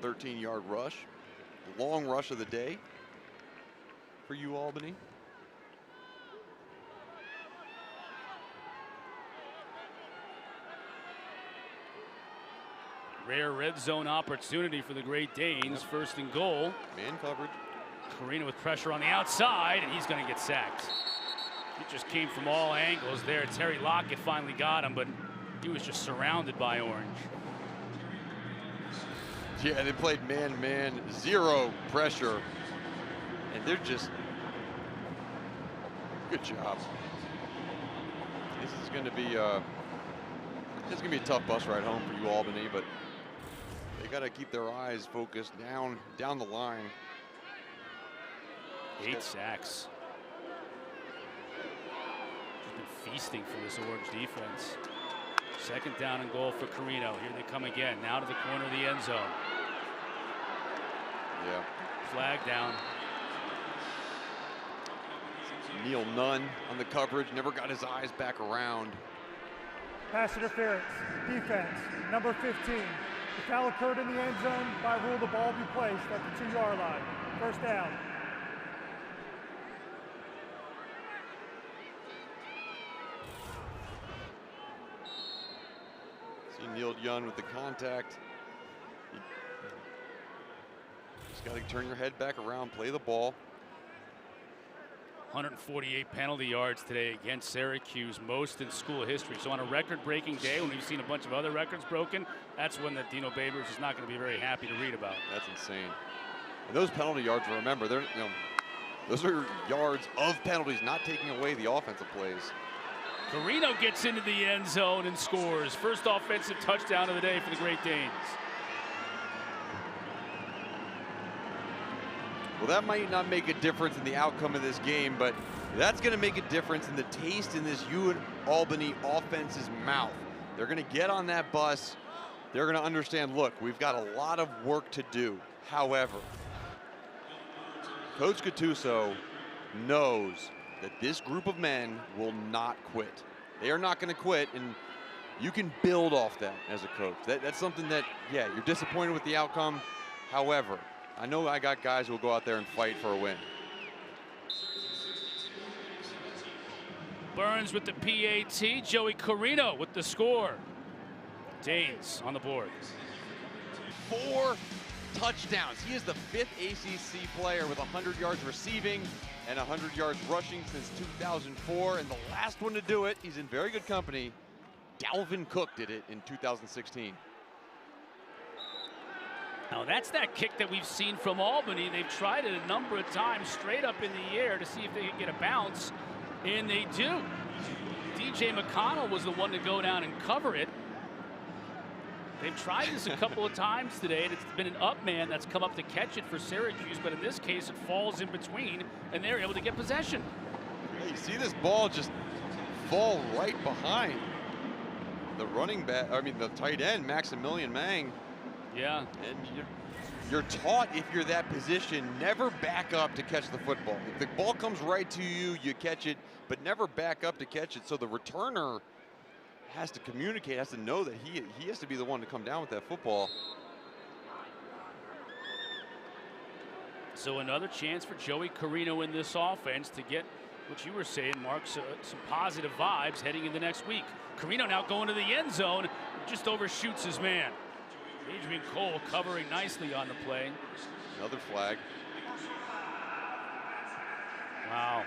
13-yard rush, long rush of the day for you, Albany. Rare red zone opportunity for the Great Danes. Yep. 1st and goal. Man coverage. Carino with pressure on the outside, and he's going to get sacked. He just came from all angles there. Terry Lockett finally got him, but he was just surrounded by orange. Yeah, they played man-to-man, 0 pressure, and they're just good job. This is going to be a tough bus ride home for you, Albany, but they got to keep their eyes focused down the line. 8 sacks. Just been feasting for this orange defense. 2nd down and goal for Carino. Here they come again. Now to the corner of the end zone. Yeah. Flag down. Neil Nunn on the coverage, never got his eyes back around. Pass interference, defense, number 15. The foul occurred in the end zone. By rule, the ball be placed at the 2-yard line. 1st down. See Neil Young with the contact. Just got to turn your head back around, play the ball. 148 penalty yards today against Syracuse, most in school history. So on a record-breaking day, when we've seen a bunch of other records broken, that's one that Dino Babers is not going to be very happy to read about. That's insane. And those penalty yards, remember, they're those are yards of penalties, not taking away the offensive plays. Carino gets into the end zone and scores. 1st offensive touchdown of the day for the Great Danes. Well, that might not make a difference in the outcome of this game, but that's going to make a difference in the taste in this Albany offense's mouth. They're going to get on that bus. They're going to understand, look, we've got a lot of work to do. However, Coach Gattuso knows that this group of men will not quit. They are not going to quit, and you can build off that as a coach. That's something that, yeah, you're disappointed with the outcome. However, I know I got guys who will go out there and fight for a win. Burns with the PAT. Joey Carino with the score. Danes on the board. 4 touchdowns. He is the 5th ACC player with 100 yards receiving, and 100 yards rushing since 2004. And the last one to do it, he's in very good company. Dalvin Cook did it in 2016. Now that's that kick that we've seen from Albany. They've tried it a number of times straight up in the air to see if they can get a bounce, and they do. DJ McConnell was the one to go down and cover it. They've tried this a couple of times today, and it's been an up man that's come up to catch it for Syracuse, but in this case it falls in between, and they're able to get possession. Yeah, you see this ball just fall right behind the running back, I mean the tight end, Maximilian Mang. Yeah. And you're taught, if you're that position, never back up to catch the football. If the ball comes right to you, you catch it, but never back up to catch it. So the returner has to communicate, has to know that he has to be the one to come down with that football. So another chance for Joey Carino in this offense to get what you were saying, Mark, some positive vibes heading into next week. Carino now going to the end zone, just overshoots his man. Adrian Cole covering nicely on the play. Another flag. Wow.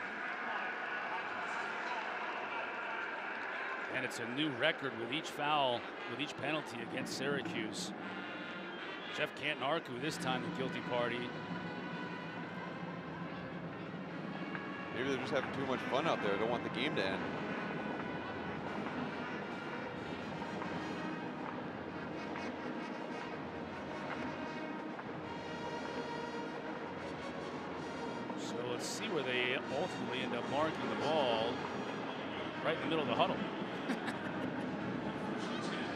And it's a new record with each foul, with each penalty against Syracuse. Jeff Canton-Arku this time the guilty party. Maybe they're just having too much fun out there. They don't want the game to end. So let's see where they ultimately end up marking the ball. Right in the middle of the huddle.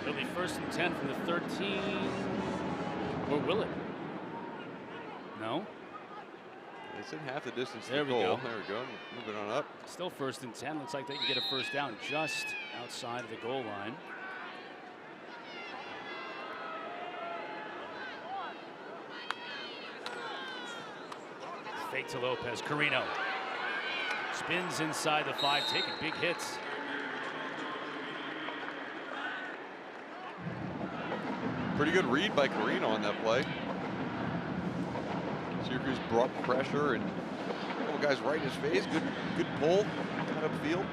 It'll be 1st and 10 from the 13. Or will it? No. It's in half the distance to There the we goal. go. There we go. Moving on up. Still 1st and 10. Looks like they can get a first down just outside of the goal line. Fake to Lopez. Carino spins inside the 5, taking big hits. Pretty good read by Carino on that play. Syracuse brought pressure and a couple guys right in his face. Good pull, cut upfield.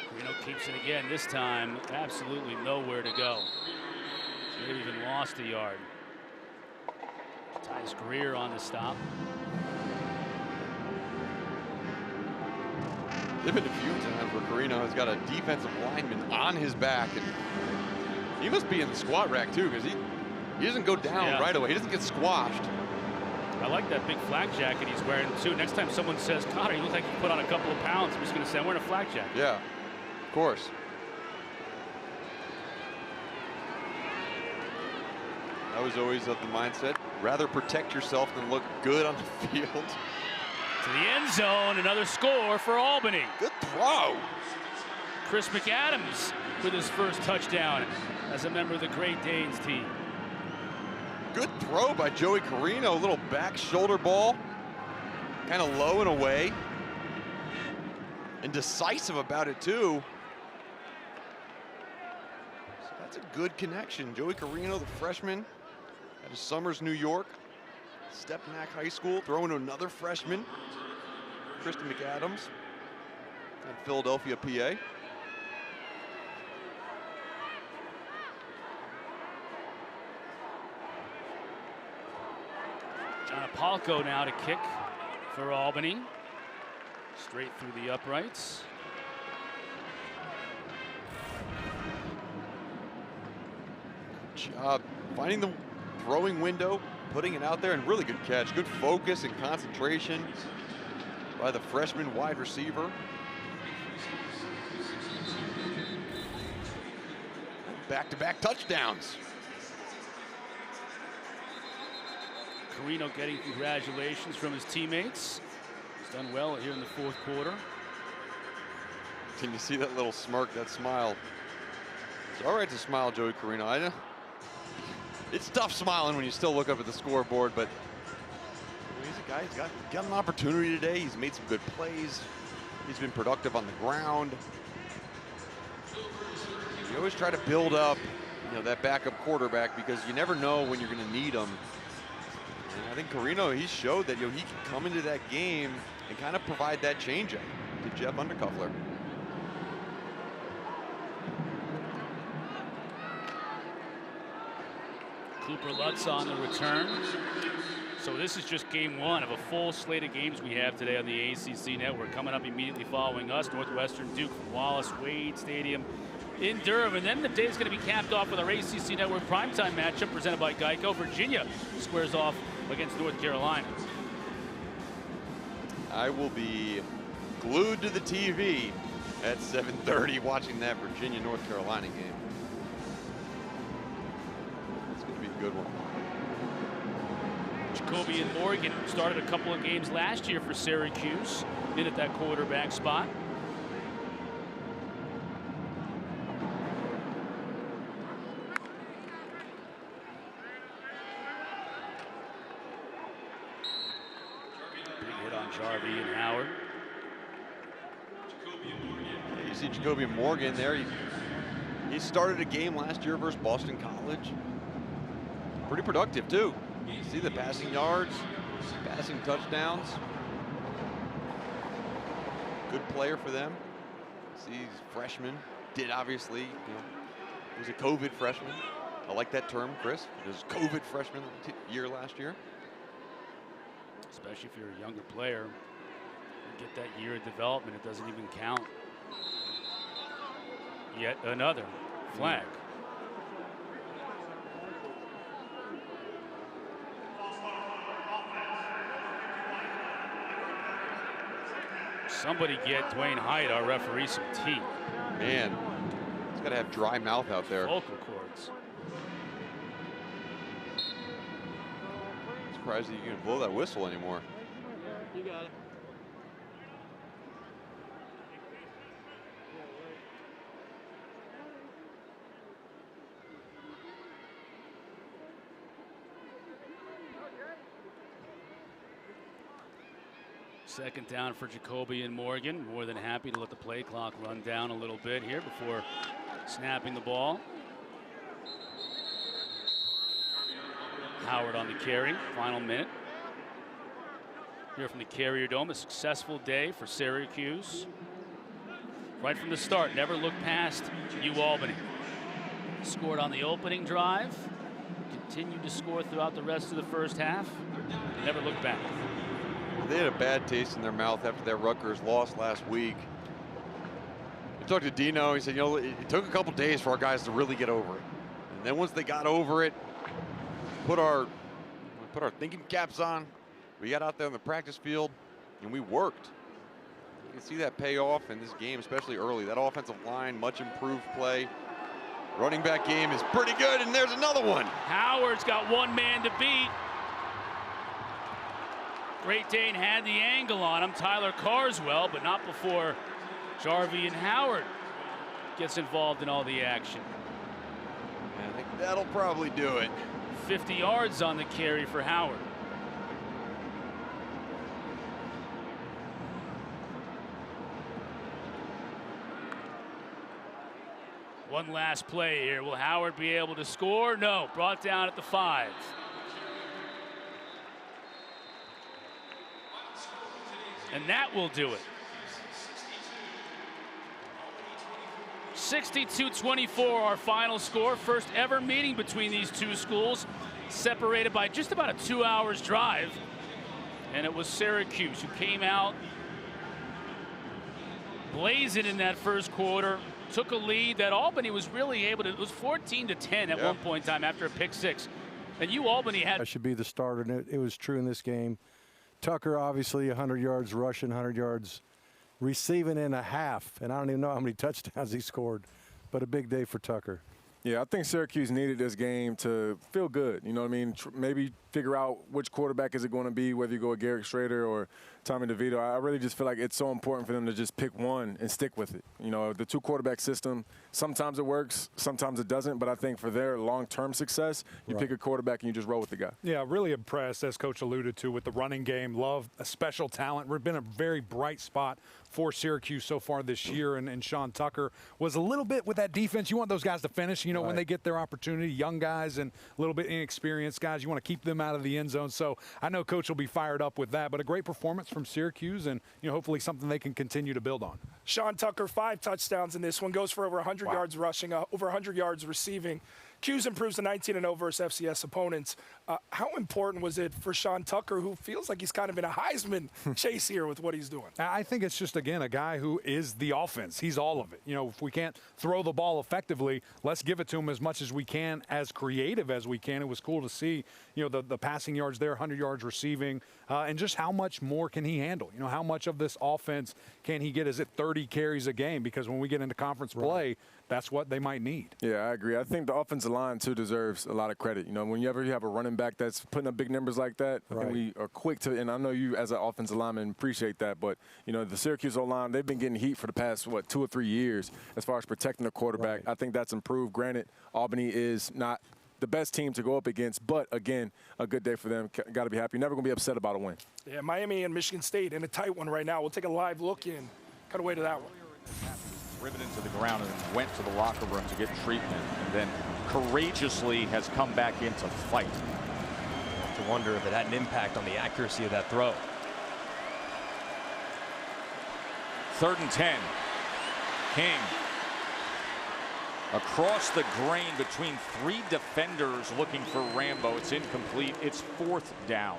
Carino keeps it again. This time, absolutely nowhere to go. Maybe even lost a yard. Ties Greer on the stop. There've been a few times where Carino has got a defensive lineman on his back, and he must be in the squat rack too, because he doesn't go down right away. He doesn't get squashed. I like that big flak jacket he's wearing too. Next time someone says, Connor, you look like you put on a couple of pounds, I'm just going to say, I'm wearing a flak jacket. Yeah, of course. I was always of the mindset, rather protect yourself than look good on the field. To the end zone, another score for Albany. Good throw. Chris McAdams with his first touchdown as a member of the Great Danes team. Good throw by Joey Carino, a little back shoulder ball, kind of low and away, and decisive about it too. So that's a good connection. Joey Carino, the freshman, out of Summers, New York, Stepnack High School, throwing to another freshman, Kristen McAdams, in Philadelphia, PA. John Apolko now to kick for Albany. Straight through the uprights. Good job finding the throwing window, putting it out there, and really good catch. Good focus and concentration by the freshman wide receiver. Back-to-back touchdowns. Carino getting congratulations from his teammates. He's done well here in the 4th quarter. Can you see that little smirk, that smile? It's all right to smile, Joey Carino. I know it's tough smiling when you still look up at the scoreboard, but he's Guy's got an opportunity today. He's made some good plays. He's been productive on the ground. You always try to build up, that backup quarterback, because you never know when you're going to need him. And I think Carino, he showed that he can come into that game and kind of provide that change-up to Jeff Undercuffler. Cooper Lutz on the return. So this is just game one of a full slate of games we have today on the ACC network. Coming up immediately following us, Northwestern Duke from Wallace Wade Stadium in Durham. And then the day is going to be capped off with our ACC network primetime matchup presented by Geico. Virginia squares off against North Carolina. I will be glued to the TV at 7:30 watching that Virginia-North Carolina game. It's going to be a good one. Jacoby and Morgan started a couple of games last year for Syracuse, in at that quarterback spot. Big hit on Jarvie and Howard. You see Jacoby Morgan there. He started a game last year versus Boston College. Pretty productive too. You see the passing yards, passing touchdowns. Good player for them. See, he's a freshman. Did obviously, he was a COVID freshman. I like that term, Chris. It was COVID freshman year last year. Especially if you're a younger player, you get that year of development, it doesn't even count. Yet another flag. Somebody get Dwayne Hyde, our referee, some tea. Man, he's got to have dry mouth out there. Vocal cords. Surprised that you can blow that whistle anymore. You got it. Second down for Jacoby and Morgan. More than happy to let the play clock run down a little bit here before snapping the ball. Howard on the carry, final minute. Here from the Carrier Dome, a successful day for Syracuse. Right from the start, never looked past Albany. Scored on the opening drive, continued to score throughout the rest of the first half, never looked back. They had a bad taste in their mouth after that Rutgers loss last week. We talked to Dino. He said, it took a couple days for our guys to really get over it. And then once they got over it, we put our thinking caps on. We got out there on the practice field, and we worked. You can see that pay off in this game, especially early. That offensive line, much improved play. Running back game is pretty good, and there's another one. Howard's got one man to beat. Great Dane had the angle on him, Tyler Carswell, but not before Jarvie and Howard gets involved in all the action. I think that'll probably do it. 50 yards on the carry for Howard. One last play here. Will Howard be able to score? No, brought down at the 5. And that will do it. 62-24 our final score. First ever meeting between these two schools, separated by just about a 2 hours drive. And it was Syracuse who came out blazing in that first quarter, took a lead that Albany was really able to. It was 14-10 at one point in time after a pick 6. And Albany had. That should be the starter, and it was true in this game. Tucker, obviously, 100 yards rushing, 100 yards receiving in a half. And I don't even know how many touchdowns he scored, but a big day for Tucker. Yeah, I think Syracuse needed this game to feel good. You know what I mean? Maybe figure out which quarterback is it going to be, whether you go with Garrett Schrader or Tommy DeVito. I really just feel like it's so important for them to just pick one and stick with it. You know, the two-quarterback system, sometimes it works, sometimes it doesn't, but I think for their long-term success, you pick a quarterback and you just roll with the guy. Yeah, really impressed, as Coach alluded to, with the running game. Love a special talent. We've been a very bright spot for Syracuse so far this year, and Sean Tucker was a little bit with that defense. You want those guys to finish, you know, when they get their opportunity, young guys and a little bit inexperienced guys. You want to keep them out of the end zone. So I know Coach will be fired up with that, but a great performance from Syracuse, and, you know, hopefully something they can continue to build on. Sean Tucker, 5 touchdowns in this one, goes for over 100 yards rushing, over 100 yards receiving. Q's improves to 19-0 versus FCS opponents. How important was it for Sean Tucker, who feels like he's kind of in a Heisman chase here with what he's doing? I think it's just, again, a guy who is the offense. He's all of it. You know, if we can't throw the ball effectively, let's give it to him as much as we can, as creative as we can. It was cool to see, you know, the passing yards there, 100 yards receiving, and just how much more can he handle? You know, how much of this offense can he get? Is it 30 carries a game? Because when we get into conference play, that's what they might need. Yeah, I agree. I think the offensive line, too, deserves a lot of credit. You know, whenever you have a running back that's putting up big numbers like that, I think we are quick to, and I know you as an offensive lineman appreciate that, but, you know, the Syracuse O-line, they've been getting heat for the past, 2 or 3 years as far as protecting the quarterback. I think that's improved. Granted, Albany is not the best team to go up against, but, again, a good day for them. Got to be happy. You're never going to be upset about a win. Yeah, Miami and Michigan State in a tight one right now. We'll take a live look in. Cut away to that one. Driven into the ground and went to the locker room to get treatment, and then courageously has come back in to fight. To wonder if it had an impact on the accuracy of that throw. 3rd and 10. King across the grain between 3 defenders looking for Rambo. It's incomplete. It's 4th down.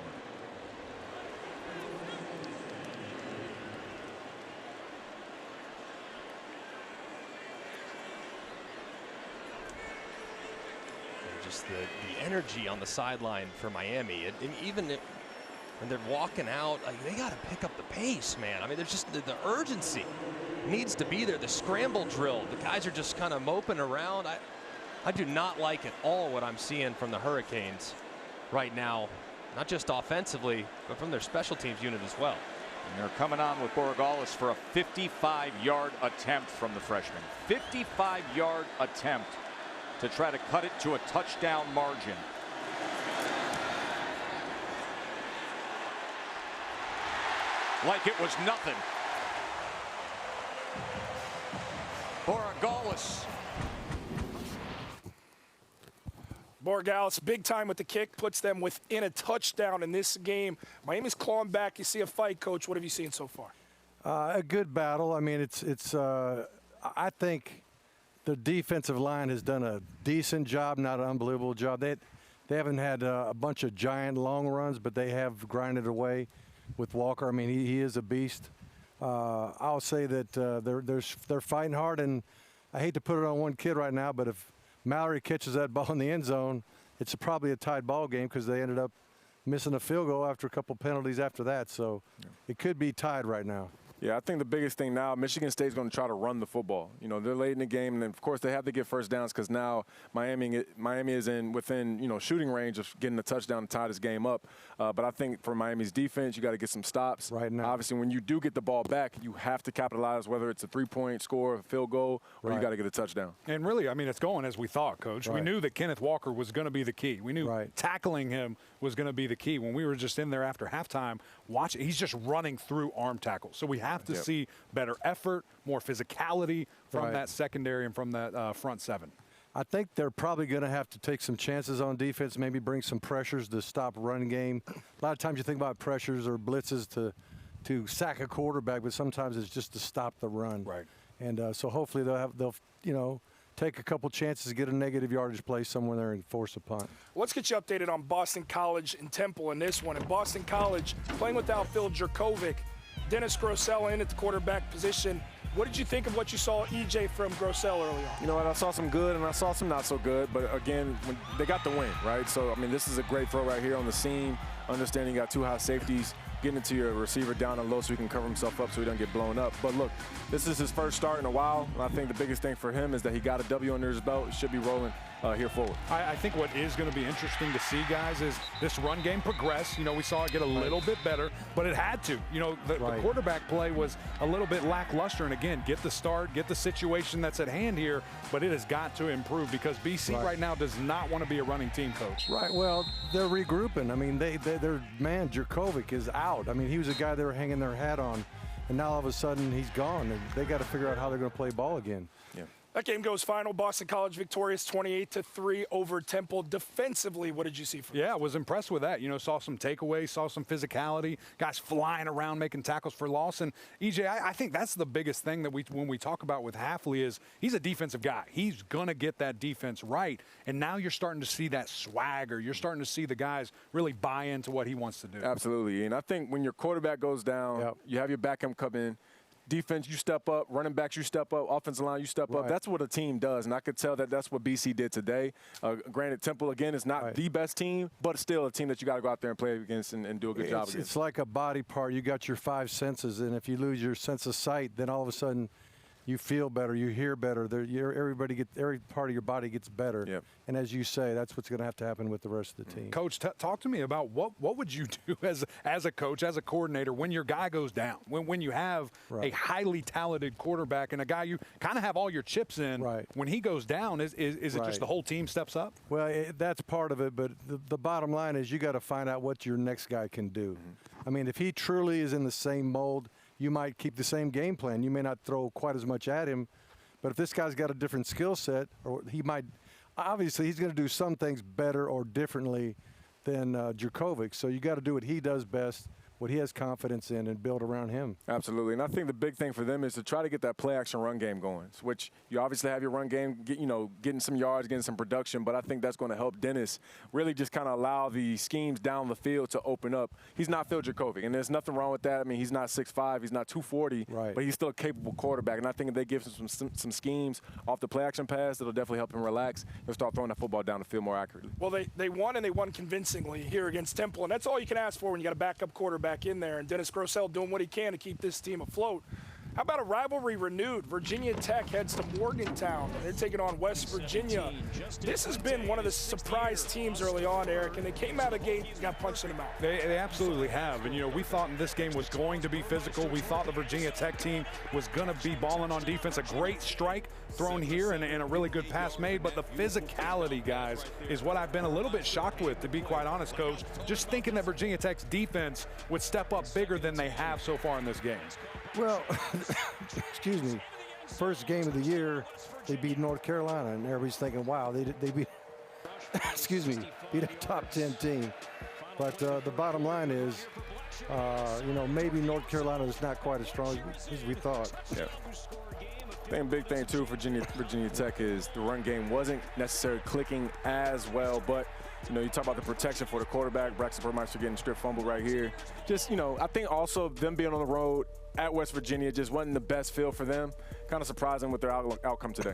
Just the energy on the sideline for Miami, and even when they're walking out, like, they got to pick up the pace, man. I mean, there's just the urgency needs to be there. The scramble drill, the guys are just kind of moping around. I do not like at all what I'm seeing from the Hurricanes right now, not just offensively, but from their special teams unit as well. And they're coming on with Borregales for a 55-yard attempt from the freshman. 55-yard attempt to try to cut it to a touchdown margin. Like it was nothing. Borregales. Borregales, big time with the kick, puts them within a touchdown in this game. Miami's clawing back. You see a fight, Coach. What have you seen so far? A good battle. I mean, I think the defensive line has done a decent job, not an unbelievable job. They haven't had a bunch of giant long runs, but they have grinded away with Walker. I mean, he is a beast. I'll say that they're fighting hard, and I hate to put it on one kid right now, but if Mallory catches that ball in the end zone, it's probably a tied ball game because they ended up missing a field goal after a couple penalties after that. So it could be tied right now. Yeah, I think the biggest thing now, Michigan State's going to try to run the football. You know, they're late in the game, and then, of course, they have to get first downs because now Miami is within, you know, shooting range of getting a touchdown to tie this game up. But I think for Miami's defense, you got to get some stops. Right now. Obviously, when you do get the ball back, you have to capitalize, whether it's a three-point score, a field goal, or you got to get a touchdown. And really, I mean, it's going as we thought, Coach. We knew that Kenneth Walker was going to be the key. We knew tackling him was going to be the key. When we were just in there after halftime, watching, he's just running through arm tackles. So we have to see better effort, more physicality from that secondary and from that front seven. I think they're probably going to have to take some chances on defense, maybe bring some pressures to stop running game. A lot of times you think about pressures or blitzes to sack a quarterback, but sometimes it's just to stop the run. Right. And so hopefully they'll you know, take a couple chances, get a negative yardage play somewhere there and force a punt. Let's get you updated on Boston College and Temple in this one. In Boston College, playing without Phil Jerkovic, Dennis Grosel in at the quarterback position. What did you think of what you saw EJ from Grosel early on? You know what, I saw some good and I saw some not so good, but again, they got the win, right? So, I mean, this is a great throw right here on the seam. Understanding you got two high safeties, getting it to your receiver down and low so he can cover himself up so he doesn't get blown up. But look, this is his first start in a while, and I think the biggest thing for him is that he got a W under his belt. He should be rolling here forward. I think what is going to be interesting to see, guys, is this run game progress. You know, we saw it get a little bit better, but it had to. You know, the quarterback play was a little bit lackluster. And again, get the start, get the situation that's at hand here, but it has got to improve because BC right now does not want to be a running team, coach. Right. Well, they're regrouping. I mean, their man Jurkovec is out. I mean, he was a guy they were hanging their hat on, and now all of a sudden he's gone, and they got to figure out how they're going to play ball again. Yeah. That game goes final. Boston College victorious 28-3 over Temple. Defensively, what did you see from Yeah, I was impressed with that. You know, saw some takeaways, saw some physicality, guys flying around making tackles for loss. And, EJ, I think that's the biggest thing that when we talk about with Hafley is he's a defensive guy. He's going to get that defense right. And now you're starting to see that swagger. You're starting to see the guys really buy into what he wants to do. Absolutely. And I think when your quarterback goes down, you have your backup come in. Defense, you step up. Running backs, you step up. Offensive line, you step up. That's what a team does, and I could tell that that's what BC did today. Granted, Temple, again, is not the best team, but it's still a team that you got to go out there and play against and do a good job against. It's like a body part. You got your 5 senses, and if you lose your sense of sight, then all of a sudden you feel better, you hear better. Every part of your body gets better. Yep. And as you say, that's what's going to have to happen with the rest of the team. Coach, talk to me about what would you do as a coach, as a coordinator, when your guy goes down, when you have a highly talented quarterback and a guy you kind of have all your chips in. When he goes down, is it just the whole team steps up? Well, that's part of it, but the bottom line is you got to find out what your next guy can do. I mean, if he truly is in the same mold, you might keep the same game plan. You may not throw quite as much at him, but if this guy's got a different skill set, or he might – obviously he's going to do some things better or differently than Jurkovec. So you got to do what he does best, what he has confidence in, and build around him. Absolutely. And I think the big thing for them is to try to get that play-action run game going, which you obviously have your run game, getting some yards, getting some production, but I think that's going to help Dennis really just kind of allow the schemes down the field to open up. He's not Phil Jurkovec, and there's nothing wrong with that. I mean, he's not 6'5", he's not 240, but he's still a capable quarterback. And I think if they give him some schemes off the play-action pass, it'll definitely help him relax and start throwing that football down the field more accurately. Well, they won, and they won convincingly here against Temple, and that's all you can ask for when you got a backup quarterback in there, and Dennis Grossell doing what he can to keep this team afloat. How about a rivalry renewed? Virginia Tech heads to Morgantown. They're taking on West Virginia. This has been one of the surprise teams early on, Eric, and they came out of the gate and got punched in the mouth. They absolutely have. And, we thought this game was going to be physical. We thought the Virginia Tech team was going to be balling on defense. A great strike thrown here and a really good pass made. But the physicality, guys, is what I've been a little bit shocked with, to be quite honest, Coach. Just thinking that Virginia Tech's defense would step up bigger than they have so far in this game. Well, excuse me, first game of the year, they beat North Carolina, and everybody's thinking, wow, they beat, beat a top 10 team. But the bottom line is, maybe North Carolina is not quite as strong as we thought. Yeah. I think a big thing, too, for Virginia Tech is the run game wasn't necessarily clicking as well, but you talk about the protection for the quarterback. Braxton Burmeister getting strip fumble right here. Just, I think also them being on the road at West Virginia just wasn't the best feel for them. Kind of surprising with their outcome today.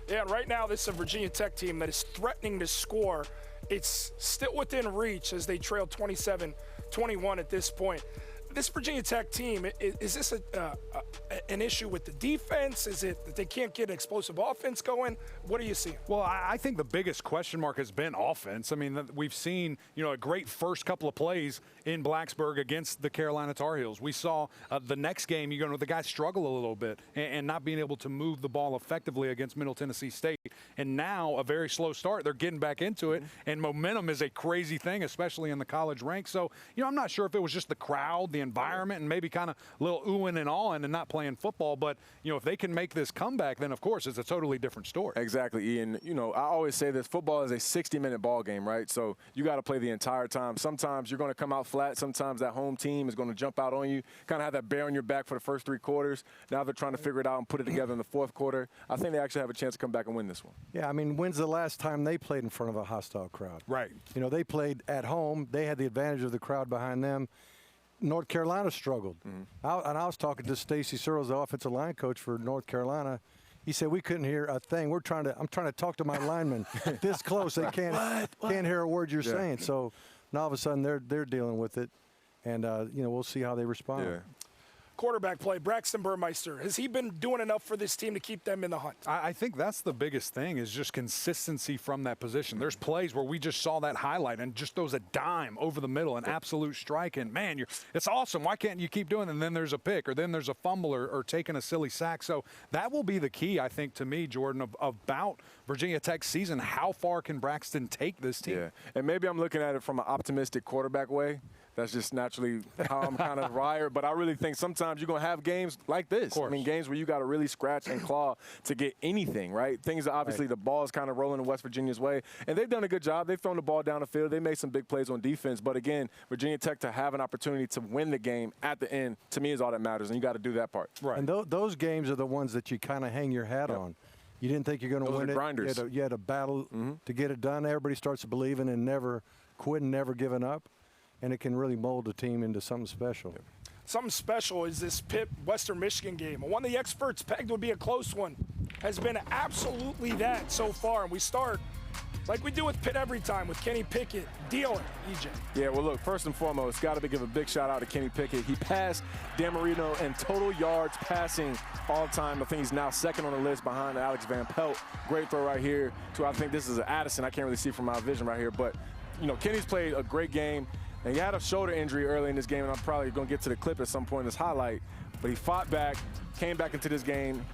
Yeah, and right now this is a Virginia Tech team that is threatening to score. It's still within reach as they trail 27-21 at this point. This Virginia Tech team, is this an issue with the defense? Is it that they can't get explosive offense going? What do you see? Well, I think the biggest question mark has been offense. I mean, we've seen, a great first couple of plays in Blacksburg against the Carolina Tar Heels. We saw the next game, the guys struggle a little bit and not being able to move the ball effectively against Middle Tennessee State. And now a very slow start. They're getting back into it, and momentum is a crazy thing, especially in the college ranks. So, I'm not sure if it was just the crowd, the environment, and maybe kind of a little oohing and awing and not playing football. But, if they can make this comeback, then, of course, it's a totally different story. Exactly, Ian. I always say this, football is a 60-minute ball game, right? So you got to play the entire time. Sometimes you're going to come out flat. Sometimes that home team is going to jump out on you, kind of have that bear on your back for the first 3 quarters. Now they're trying to figure it out and put it together in the 4th quarter. I think they actually have a chance to come back and win this one. Yeah, I mean, when's the last time they played in front of a hostile crowd? Right. They played at home. They had the advantage of the crowd behind them. North Carolina struggled. And I was talking to Stacy Searles, the offensive line coach for North Carolina. He said, we couldn't hear a thing. I'm trying to talk to my linemen this close. They can't hear a word you're saying. So now all of a sudden they're dealing with it. And, we'll see how they respond. Yeah. Quarterback play, Braxton Burmeister. Has he been doing enough for this team to keep them in the hunt? I think that's the biggest thing is just consistency from that position. There's plays where we just saw that highlight and just throws a dime over the middle, an absolute strike, and man, it's awesome. Why can't you keep doing it? And then there's a pick, or then there's a fumble, or taking a silly sack. So that will be the key, I think, to me, Jordan, about Virginia Tech's season. How far can Braxton take this team? Yeah, and maybe I'm looking at it from an optimistic quarterback way. That's just naturally how I'm kind of wired. But I really think sometimes you're going to have games like this. I mean, games where you got to really scratch and claw to get anything, right? Things that obviously the ball is kind of rolling in West Virginia's way. And they've done a good job. They've thrown the ball down the field. They made some big plays on defense. But, again, Virginia Tech to have an opportunity to win the game at the end, to me, is all that matters. And you got to do that part. Right. And those games are the ones that you kind of hang your hat on. You didn't think you're going to win it. Grinders. You had a battle to get it done. Everybody starts believing and never quitting, never giving up. And it can really mold the team into something special. Something special is this Pitt-Western Michigan game. One the experts pegged would be a close one has been absolutely that so far. And we start like we do with Pitt every time with Kenny Pickett dealing, EJ. Yeah, well, look, first and foremost, got to give a big shout-out to Kenny Pickett. He passed Dan Marino in total yards passing all time. I think he's now second on the list behind Alex Van Pelt. Great throw right here to, I think this is an Addison. I can't really see from my vision right here. But, you know, Kenny's played a great game. And he had a shoulder injury early in this game, and I'm probably going to get to the clip at some point in this highlight. But he fought back, came back into this game.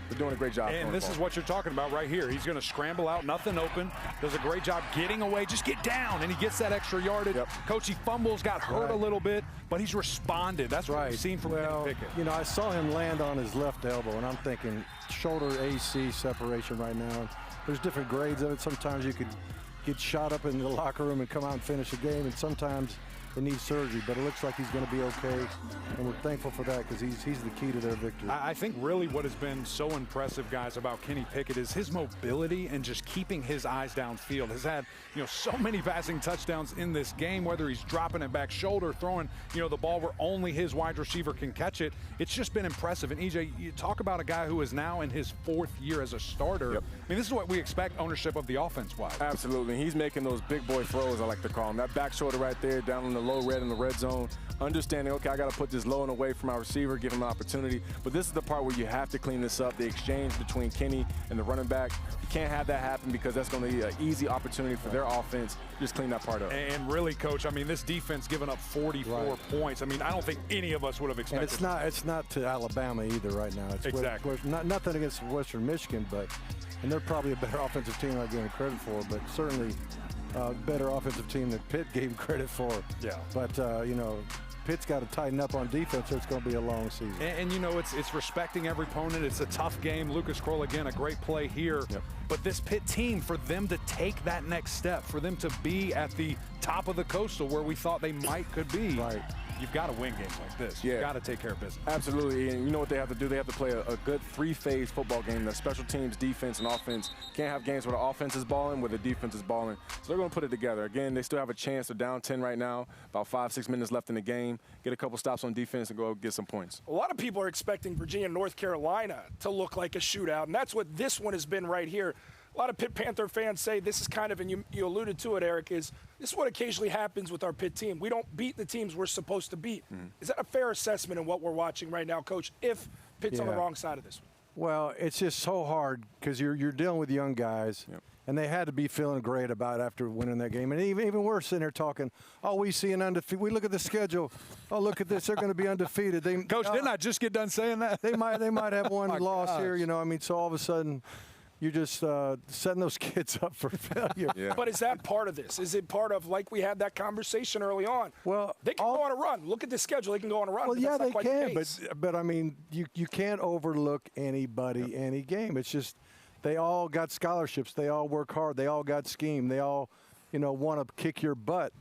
They're doing a great job. And this is what you're talking about right here. He's going to scramble out, nothing open. Does a great job getting away. Just get down, and he gets that extra yardage. Coach, he fumbles, got hurt a little bit, but he's responded. That's what we've seen from Kenny Pickett. You know, I saw him land on his left elbow, and I'm thinking shoulder AC separation right now. There's different grades of it. Sometimes you could get shot up in the locker room and come out and finish a game, and sometimes they need surgery, but it looks like he's going to be okay, and we're thankful for that because he's the key to their victory. I think really what has been so impressive, guys, about Kenny Pickett is his mobility and just keeping his eyes downfield. Has had, you know, so many passing touchdowns in this game, whether he's dropping it back shoulder, throwing, you know, the ball where only his wide receiver can catch it. It's just been impressive. And EJ, you talk about a guy who is now in his 4th year as a starter. I mean, this is what we expect ownership of the offense-wise. Absolutely. He's making those big boy throws, I like to call them. That back shoulder right there down in the low red in the red zone, understanding, okay, I got to put this low and away from my receiver, give him an opportunity. But this is the part where you have to clean this up, the exchange between Kenny and the running back. You can't have that happen because that's going to be an easy opportunity for their offense. Just clean that part up. And really, Coach, I mean, this defense giving up 44 points. I mean, I don't think any of us would have expected. And it's not to Alabama either right now. It's exactly. Nothing against Western Michigan, and they're probably a better offensive team I'm giving credit for, but certainly better offensive team than Pitt gave credit for. Yeah. But, you know, Pitt's got to tighten up on defense, so it's going to be a long season. And you know, it's respecting every opponent. It's a tough game. Lucas Kroll, again, a great play here. But this Pitt team, for them to take that next step, for them to be at the top of the Coastal where we thought they could be, you've got to win games like this. You've got to take care of business. Absolutely, and you know what they have to do? They have to play a good 3-phase football game. The special teams, defense, and offense. Can't have games where the offense is balling, where the defense is balling. So they're going to put it together. Again, they still have a chance. They're down 10 right now, about 5-6 minutes left in the game. Get a couple stops on defense and go get some points. A lot of people are expecting Virginia and North Carolina to look like a shootout, and that's what this one has been right here. A lot of Pitt Panther fans say this is kind of, and you alluded to it, Eric, is this is what occasionally happens with our Pitt team. We don't beat the teams we're supposed to beat. Is that a fair assessment in what we're watching right now, Coach, if Pitt's on the wrong side of this one? Well, it's just so hard because you're dealing with young guys, and they had to be feeling great about it after winning that game. And even we're sitting there talking, oh, we see an undefeated. We look at the schedule. Oh, look at this. They're going to be undefeated. Coach, didn't I just get done saying that? They might have one loss here, you know. I mean, so all of a sudden – you're just setting those kids up for failure. But is that part of this? Is it part of, like we had that conversation early on? Well, they can go on a run. Look at the schedule. They can go on a run. Well, yeah, they can. But I mean, you can't overlook anybody, any game. It's just they all got scholarships. They all work hard. They all got scheme. They all, you know, want to kick your butt.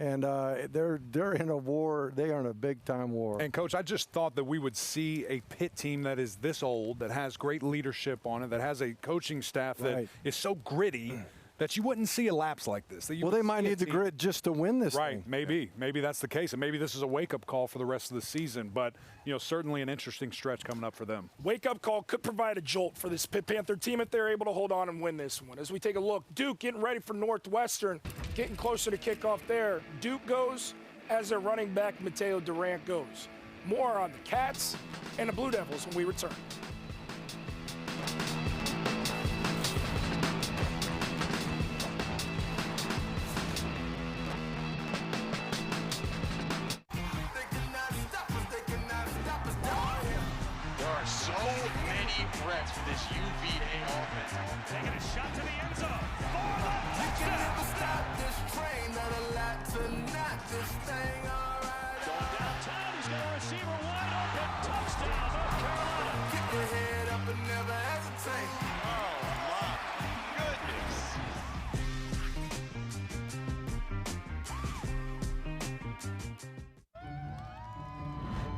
And they're in a war. They are in a big-time war. And, Coach, I just thought that we would see a Pitt team that is this old, that has great leadership on it, that has a coaching staff that is so gritty that you wouldn't see a lapse like this. Well, they might need the grit just to win this thing. Maybe that's the case. And maybe this is a wake-up call for the rest of the season. But, you know, certainly an interesting stretch coming up for them. Wake-up call could provide a jolt for this Pitt Panther team if they're able to hold on and win this one. As we take a look, Duke getting ready for Northwestern, getting closer to kickoff there. Duke goes as their running back, Mateo Durant, goes. More on the Cats and the Blue Devils when we return. There are so many threats for this UVA offense. Taking a shot to the end zone. You can never stop this train. Not a lot tonight. This thing all right. Going downtown. He's got a receiver wide open. Touchdown, North Carolina. Get your head up and never hesitate. Oh, my goodness.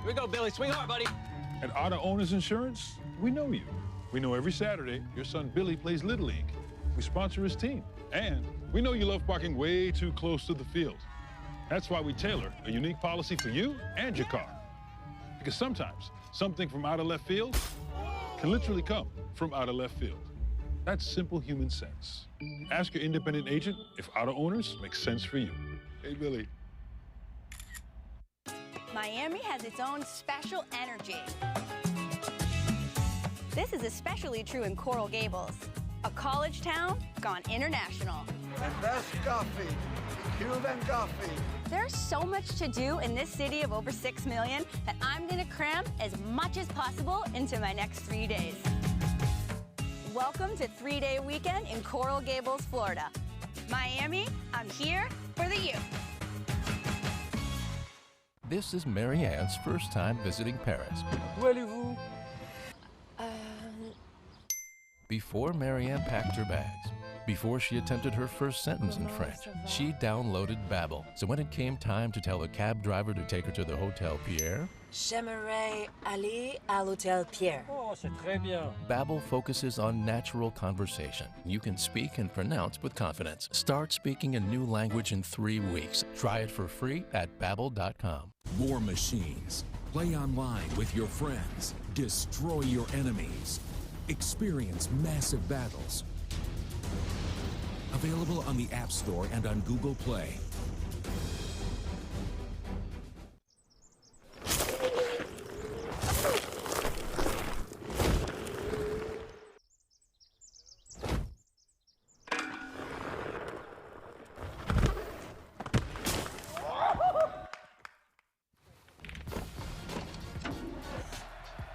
Here we go, Billy. Swing hard, buddy. At Auto Owners Insurance, we know you. We know every Saturday your son Billy plays Little League. We sponsor his team. And we know you love parking way too close to the field. That's why we tailor a unique policy for you and your car. Because sometimes something from out of left field can literally come from out of left field. That's simple human sense. Ask your independent agent if Auto Owners makes sense for you. Hey, Billy. Miami has its own special energy. This is especially true in Coral Gables, a college town gone international. And best coffee, Cuban coffee. There's so much to do in this city of over 6 million that I'm gonna cram as much as possible into my next 3 days. Welcome to 3-day weekend in Coral Gables, Florida. Miami, I'm here for the U. This is Mary Ann's first time visiting Paris. Où allez-vous? Before Mary Ann packed her bags, before she attempted her first sentence in French, she downloaded Babbel. So when it came time to tell the cab driver to take her to the Hotel Pierre, J'aimerais aller à l'Hôtel Pierre. Oh, c'est très bien. Babbel focuses on natural conversation. You can speak and pronounce with confidence. Start speaking a new language in 3 weeks. Try it for free at Babbel.com. War machines. Play online with your friends. Destroy your enemies. Experience massive battles. Available on the App Store and on Google Play.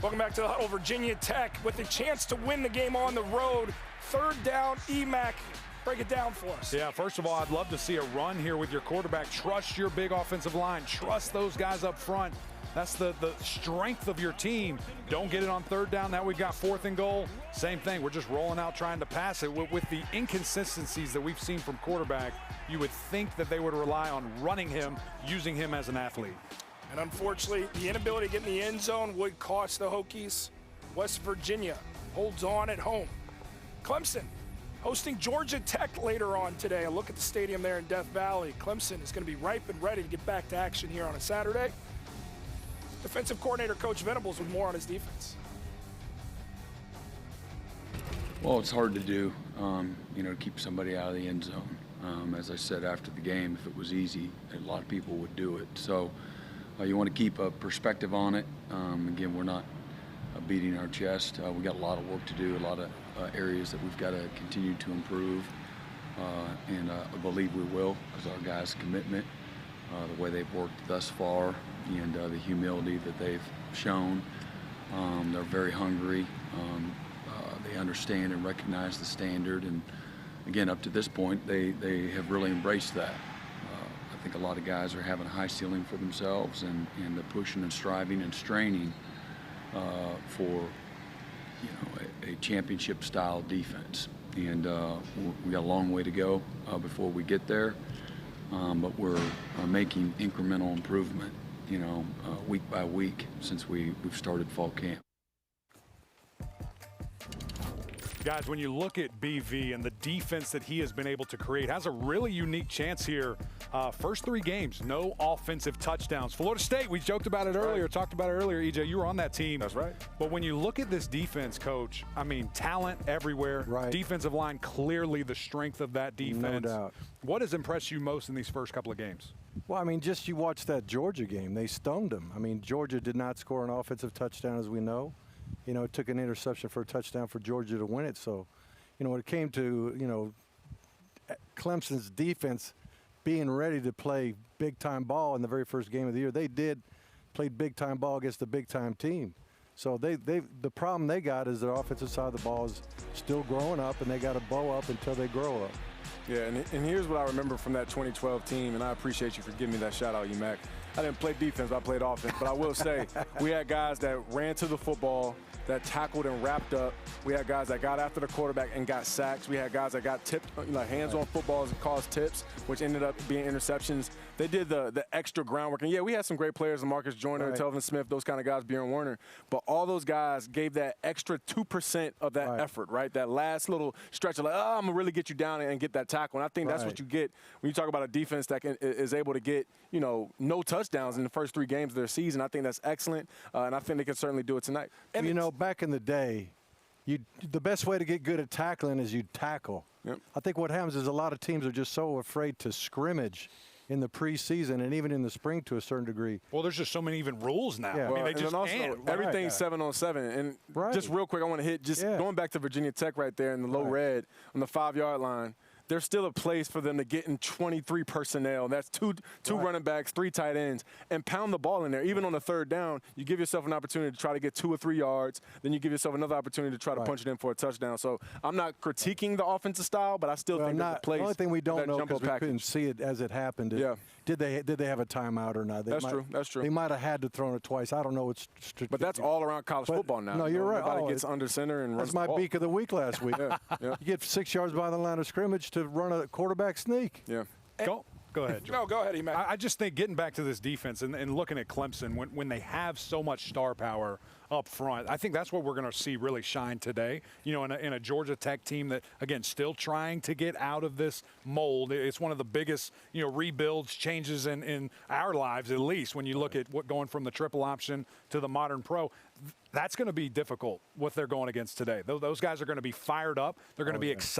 Welcome back to the Huddle. Virginia Tech with a chance to win the game on the road. Third down, EMAC. Break it down for us. Yeah, first of all, I'd love to see a run here with your quarterback. Trust your big offensive line. Trust those guys up front. That's the strength of your team. Don't get it on third down. Now we've got 4th and goal. Same thing. We're just rolling out trying to pass it. With the inconsistencies that we've seen from quarterback, you would think that they would rely on running him, using him as an athlete. And unfortunately, the inability to get in the end zone would cost the Hokies. West Virginia holds on at home. Clemson hosting Georgia Tech later on today. A look at the stadium there in Death Valley. Clemson is going to be ripe and ready to get back to action here on a Saturday. Defensive coordinator Coach Venables with more on his defense. Well, it's hard to do, to keep somebody out of the end zone. As I said after the game, if it was easy, a lot of people would do it. So you want to keep a perspective on it. Again, we're not beating our chest. We got a lot of work to do, a lot of areas that we've got to continue to improve, and I believe we will, because our guys' commitment, the way they've worked thus far, and the humility that they've shown. They're very hungry. They understand and recognize the standard, and again, up to this point, they have really embraced that. I think a lot of guys are having a high ceiling for themselves, and they're pushing and striving and straining for a championship-style defense. And we got a long way to go before we get there, but we're making incremental improvement, week by week since we've started fall camp. Guys, when you look at BV and the defense that he has been able to create, has a really unique chance here. First 3 games, no offensive touchdowns. Florida State, we joked about it earlier, talked about it earlier. EJ, you were on that team. That's right. But when you look at this defense, Coach, I mean, talent everywhere. Right. Defensive line, clearly the strength of that defense. No doubt. What has impressed you most in these first couple of games? Well, I mean, just you watch that Georgia game. They stoned them. I mean, Georgia did not score an offensive touchdown, as we know. You know, it took an interception for a touchdown for Georgia to win it. So, you know, when it came to, you know, Clemson's defense being ready to play big-time ball in the very first game of the year, they did play big-time ball against a big-time team. So the problem they got is their offensive side of the ball is still growing up, and they got to bow up until they grow up. Yeah, and here's what I remember from that 2012 team, and I appreciate you for giving me that shout-out, Mac. I didn't play defense, I played offense. But I will say, we had guys that ran to the football, that tackled and wrapped up. We had guys that got after the quarterback and got sacks. We had guys that got tipped, hands-on footballs and caused tips, which ended up being interceptions. They did the extra groundwork. And, yeah, we had some great players, Marcus Joyner, Telvin Smith, those kind of guys, Bjorn Warner. But all those guys gave that extra 2% of that effort, right? That last little stretch of, like, oh, I'm going to really get you down and get that tackle. And I think that's what you get when you talk about a defense that is able to get, you know, no touchdowns in the first 3 games of their season. I think that's excellent, and I think they can certainly do it tonight. And, you know, back in the day, the best way to get good at tackling is you tackle. Yep. I think what happens is a lot of teams are just so afraid to scrimmage in the preseason and even in the spring to a certain degree. Well, there's just so many even rules now. Yeah. I mean, they just also, can't. Everything's 7-on-7. And just real quick, I want to hit going back to Virginia Tech right there in the low red on the 5-yard line. There's still a place for them to get in 23 personnel. That's two running backs, 3 tight ends, and pound the ball in there. Even on the 3rd down, you give yourself an opportunity to try to get 2 or 3 yards. Then you give yourself another opportunity to try to punch it in for a touchdown. So I'm not critiquing the offensive style, but I still think there's a place. The only thing we don't know, because we couldn't see it as it happened, did they have a timeout or not? That's true. They might have had to throw it twice. I don't know. But that's all around college football now. No, you're right. Everybody gets under center and runs That's my the ball. beak of the week last week. You get 6 yards by the line of scrimmage to run a quarterback sneak. Yeah. Go ahead, Joe. No, go ahead, Emac. I just think getting back to this defense and looking at Clemson, when they have so much star power up front, I think that's what we're going to see really shine today. You know, in a Georgia Tech team that, again, still trying to get out of this mold. It's one of the biggest, you know, rebuilds, changes in our lives, at least, when you look at what going from the triple option to the modern pro. That's going to be difficult, what they're going against today. Those guys are going to be fired up. They're going to be excited.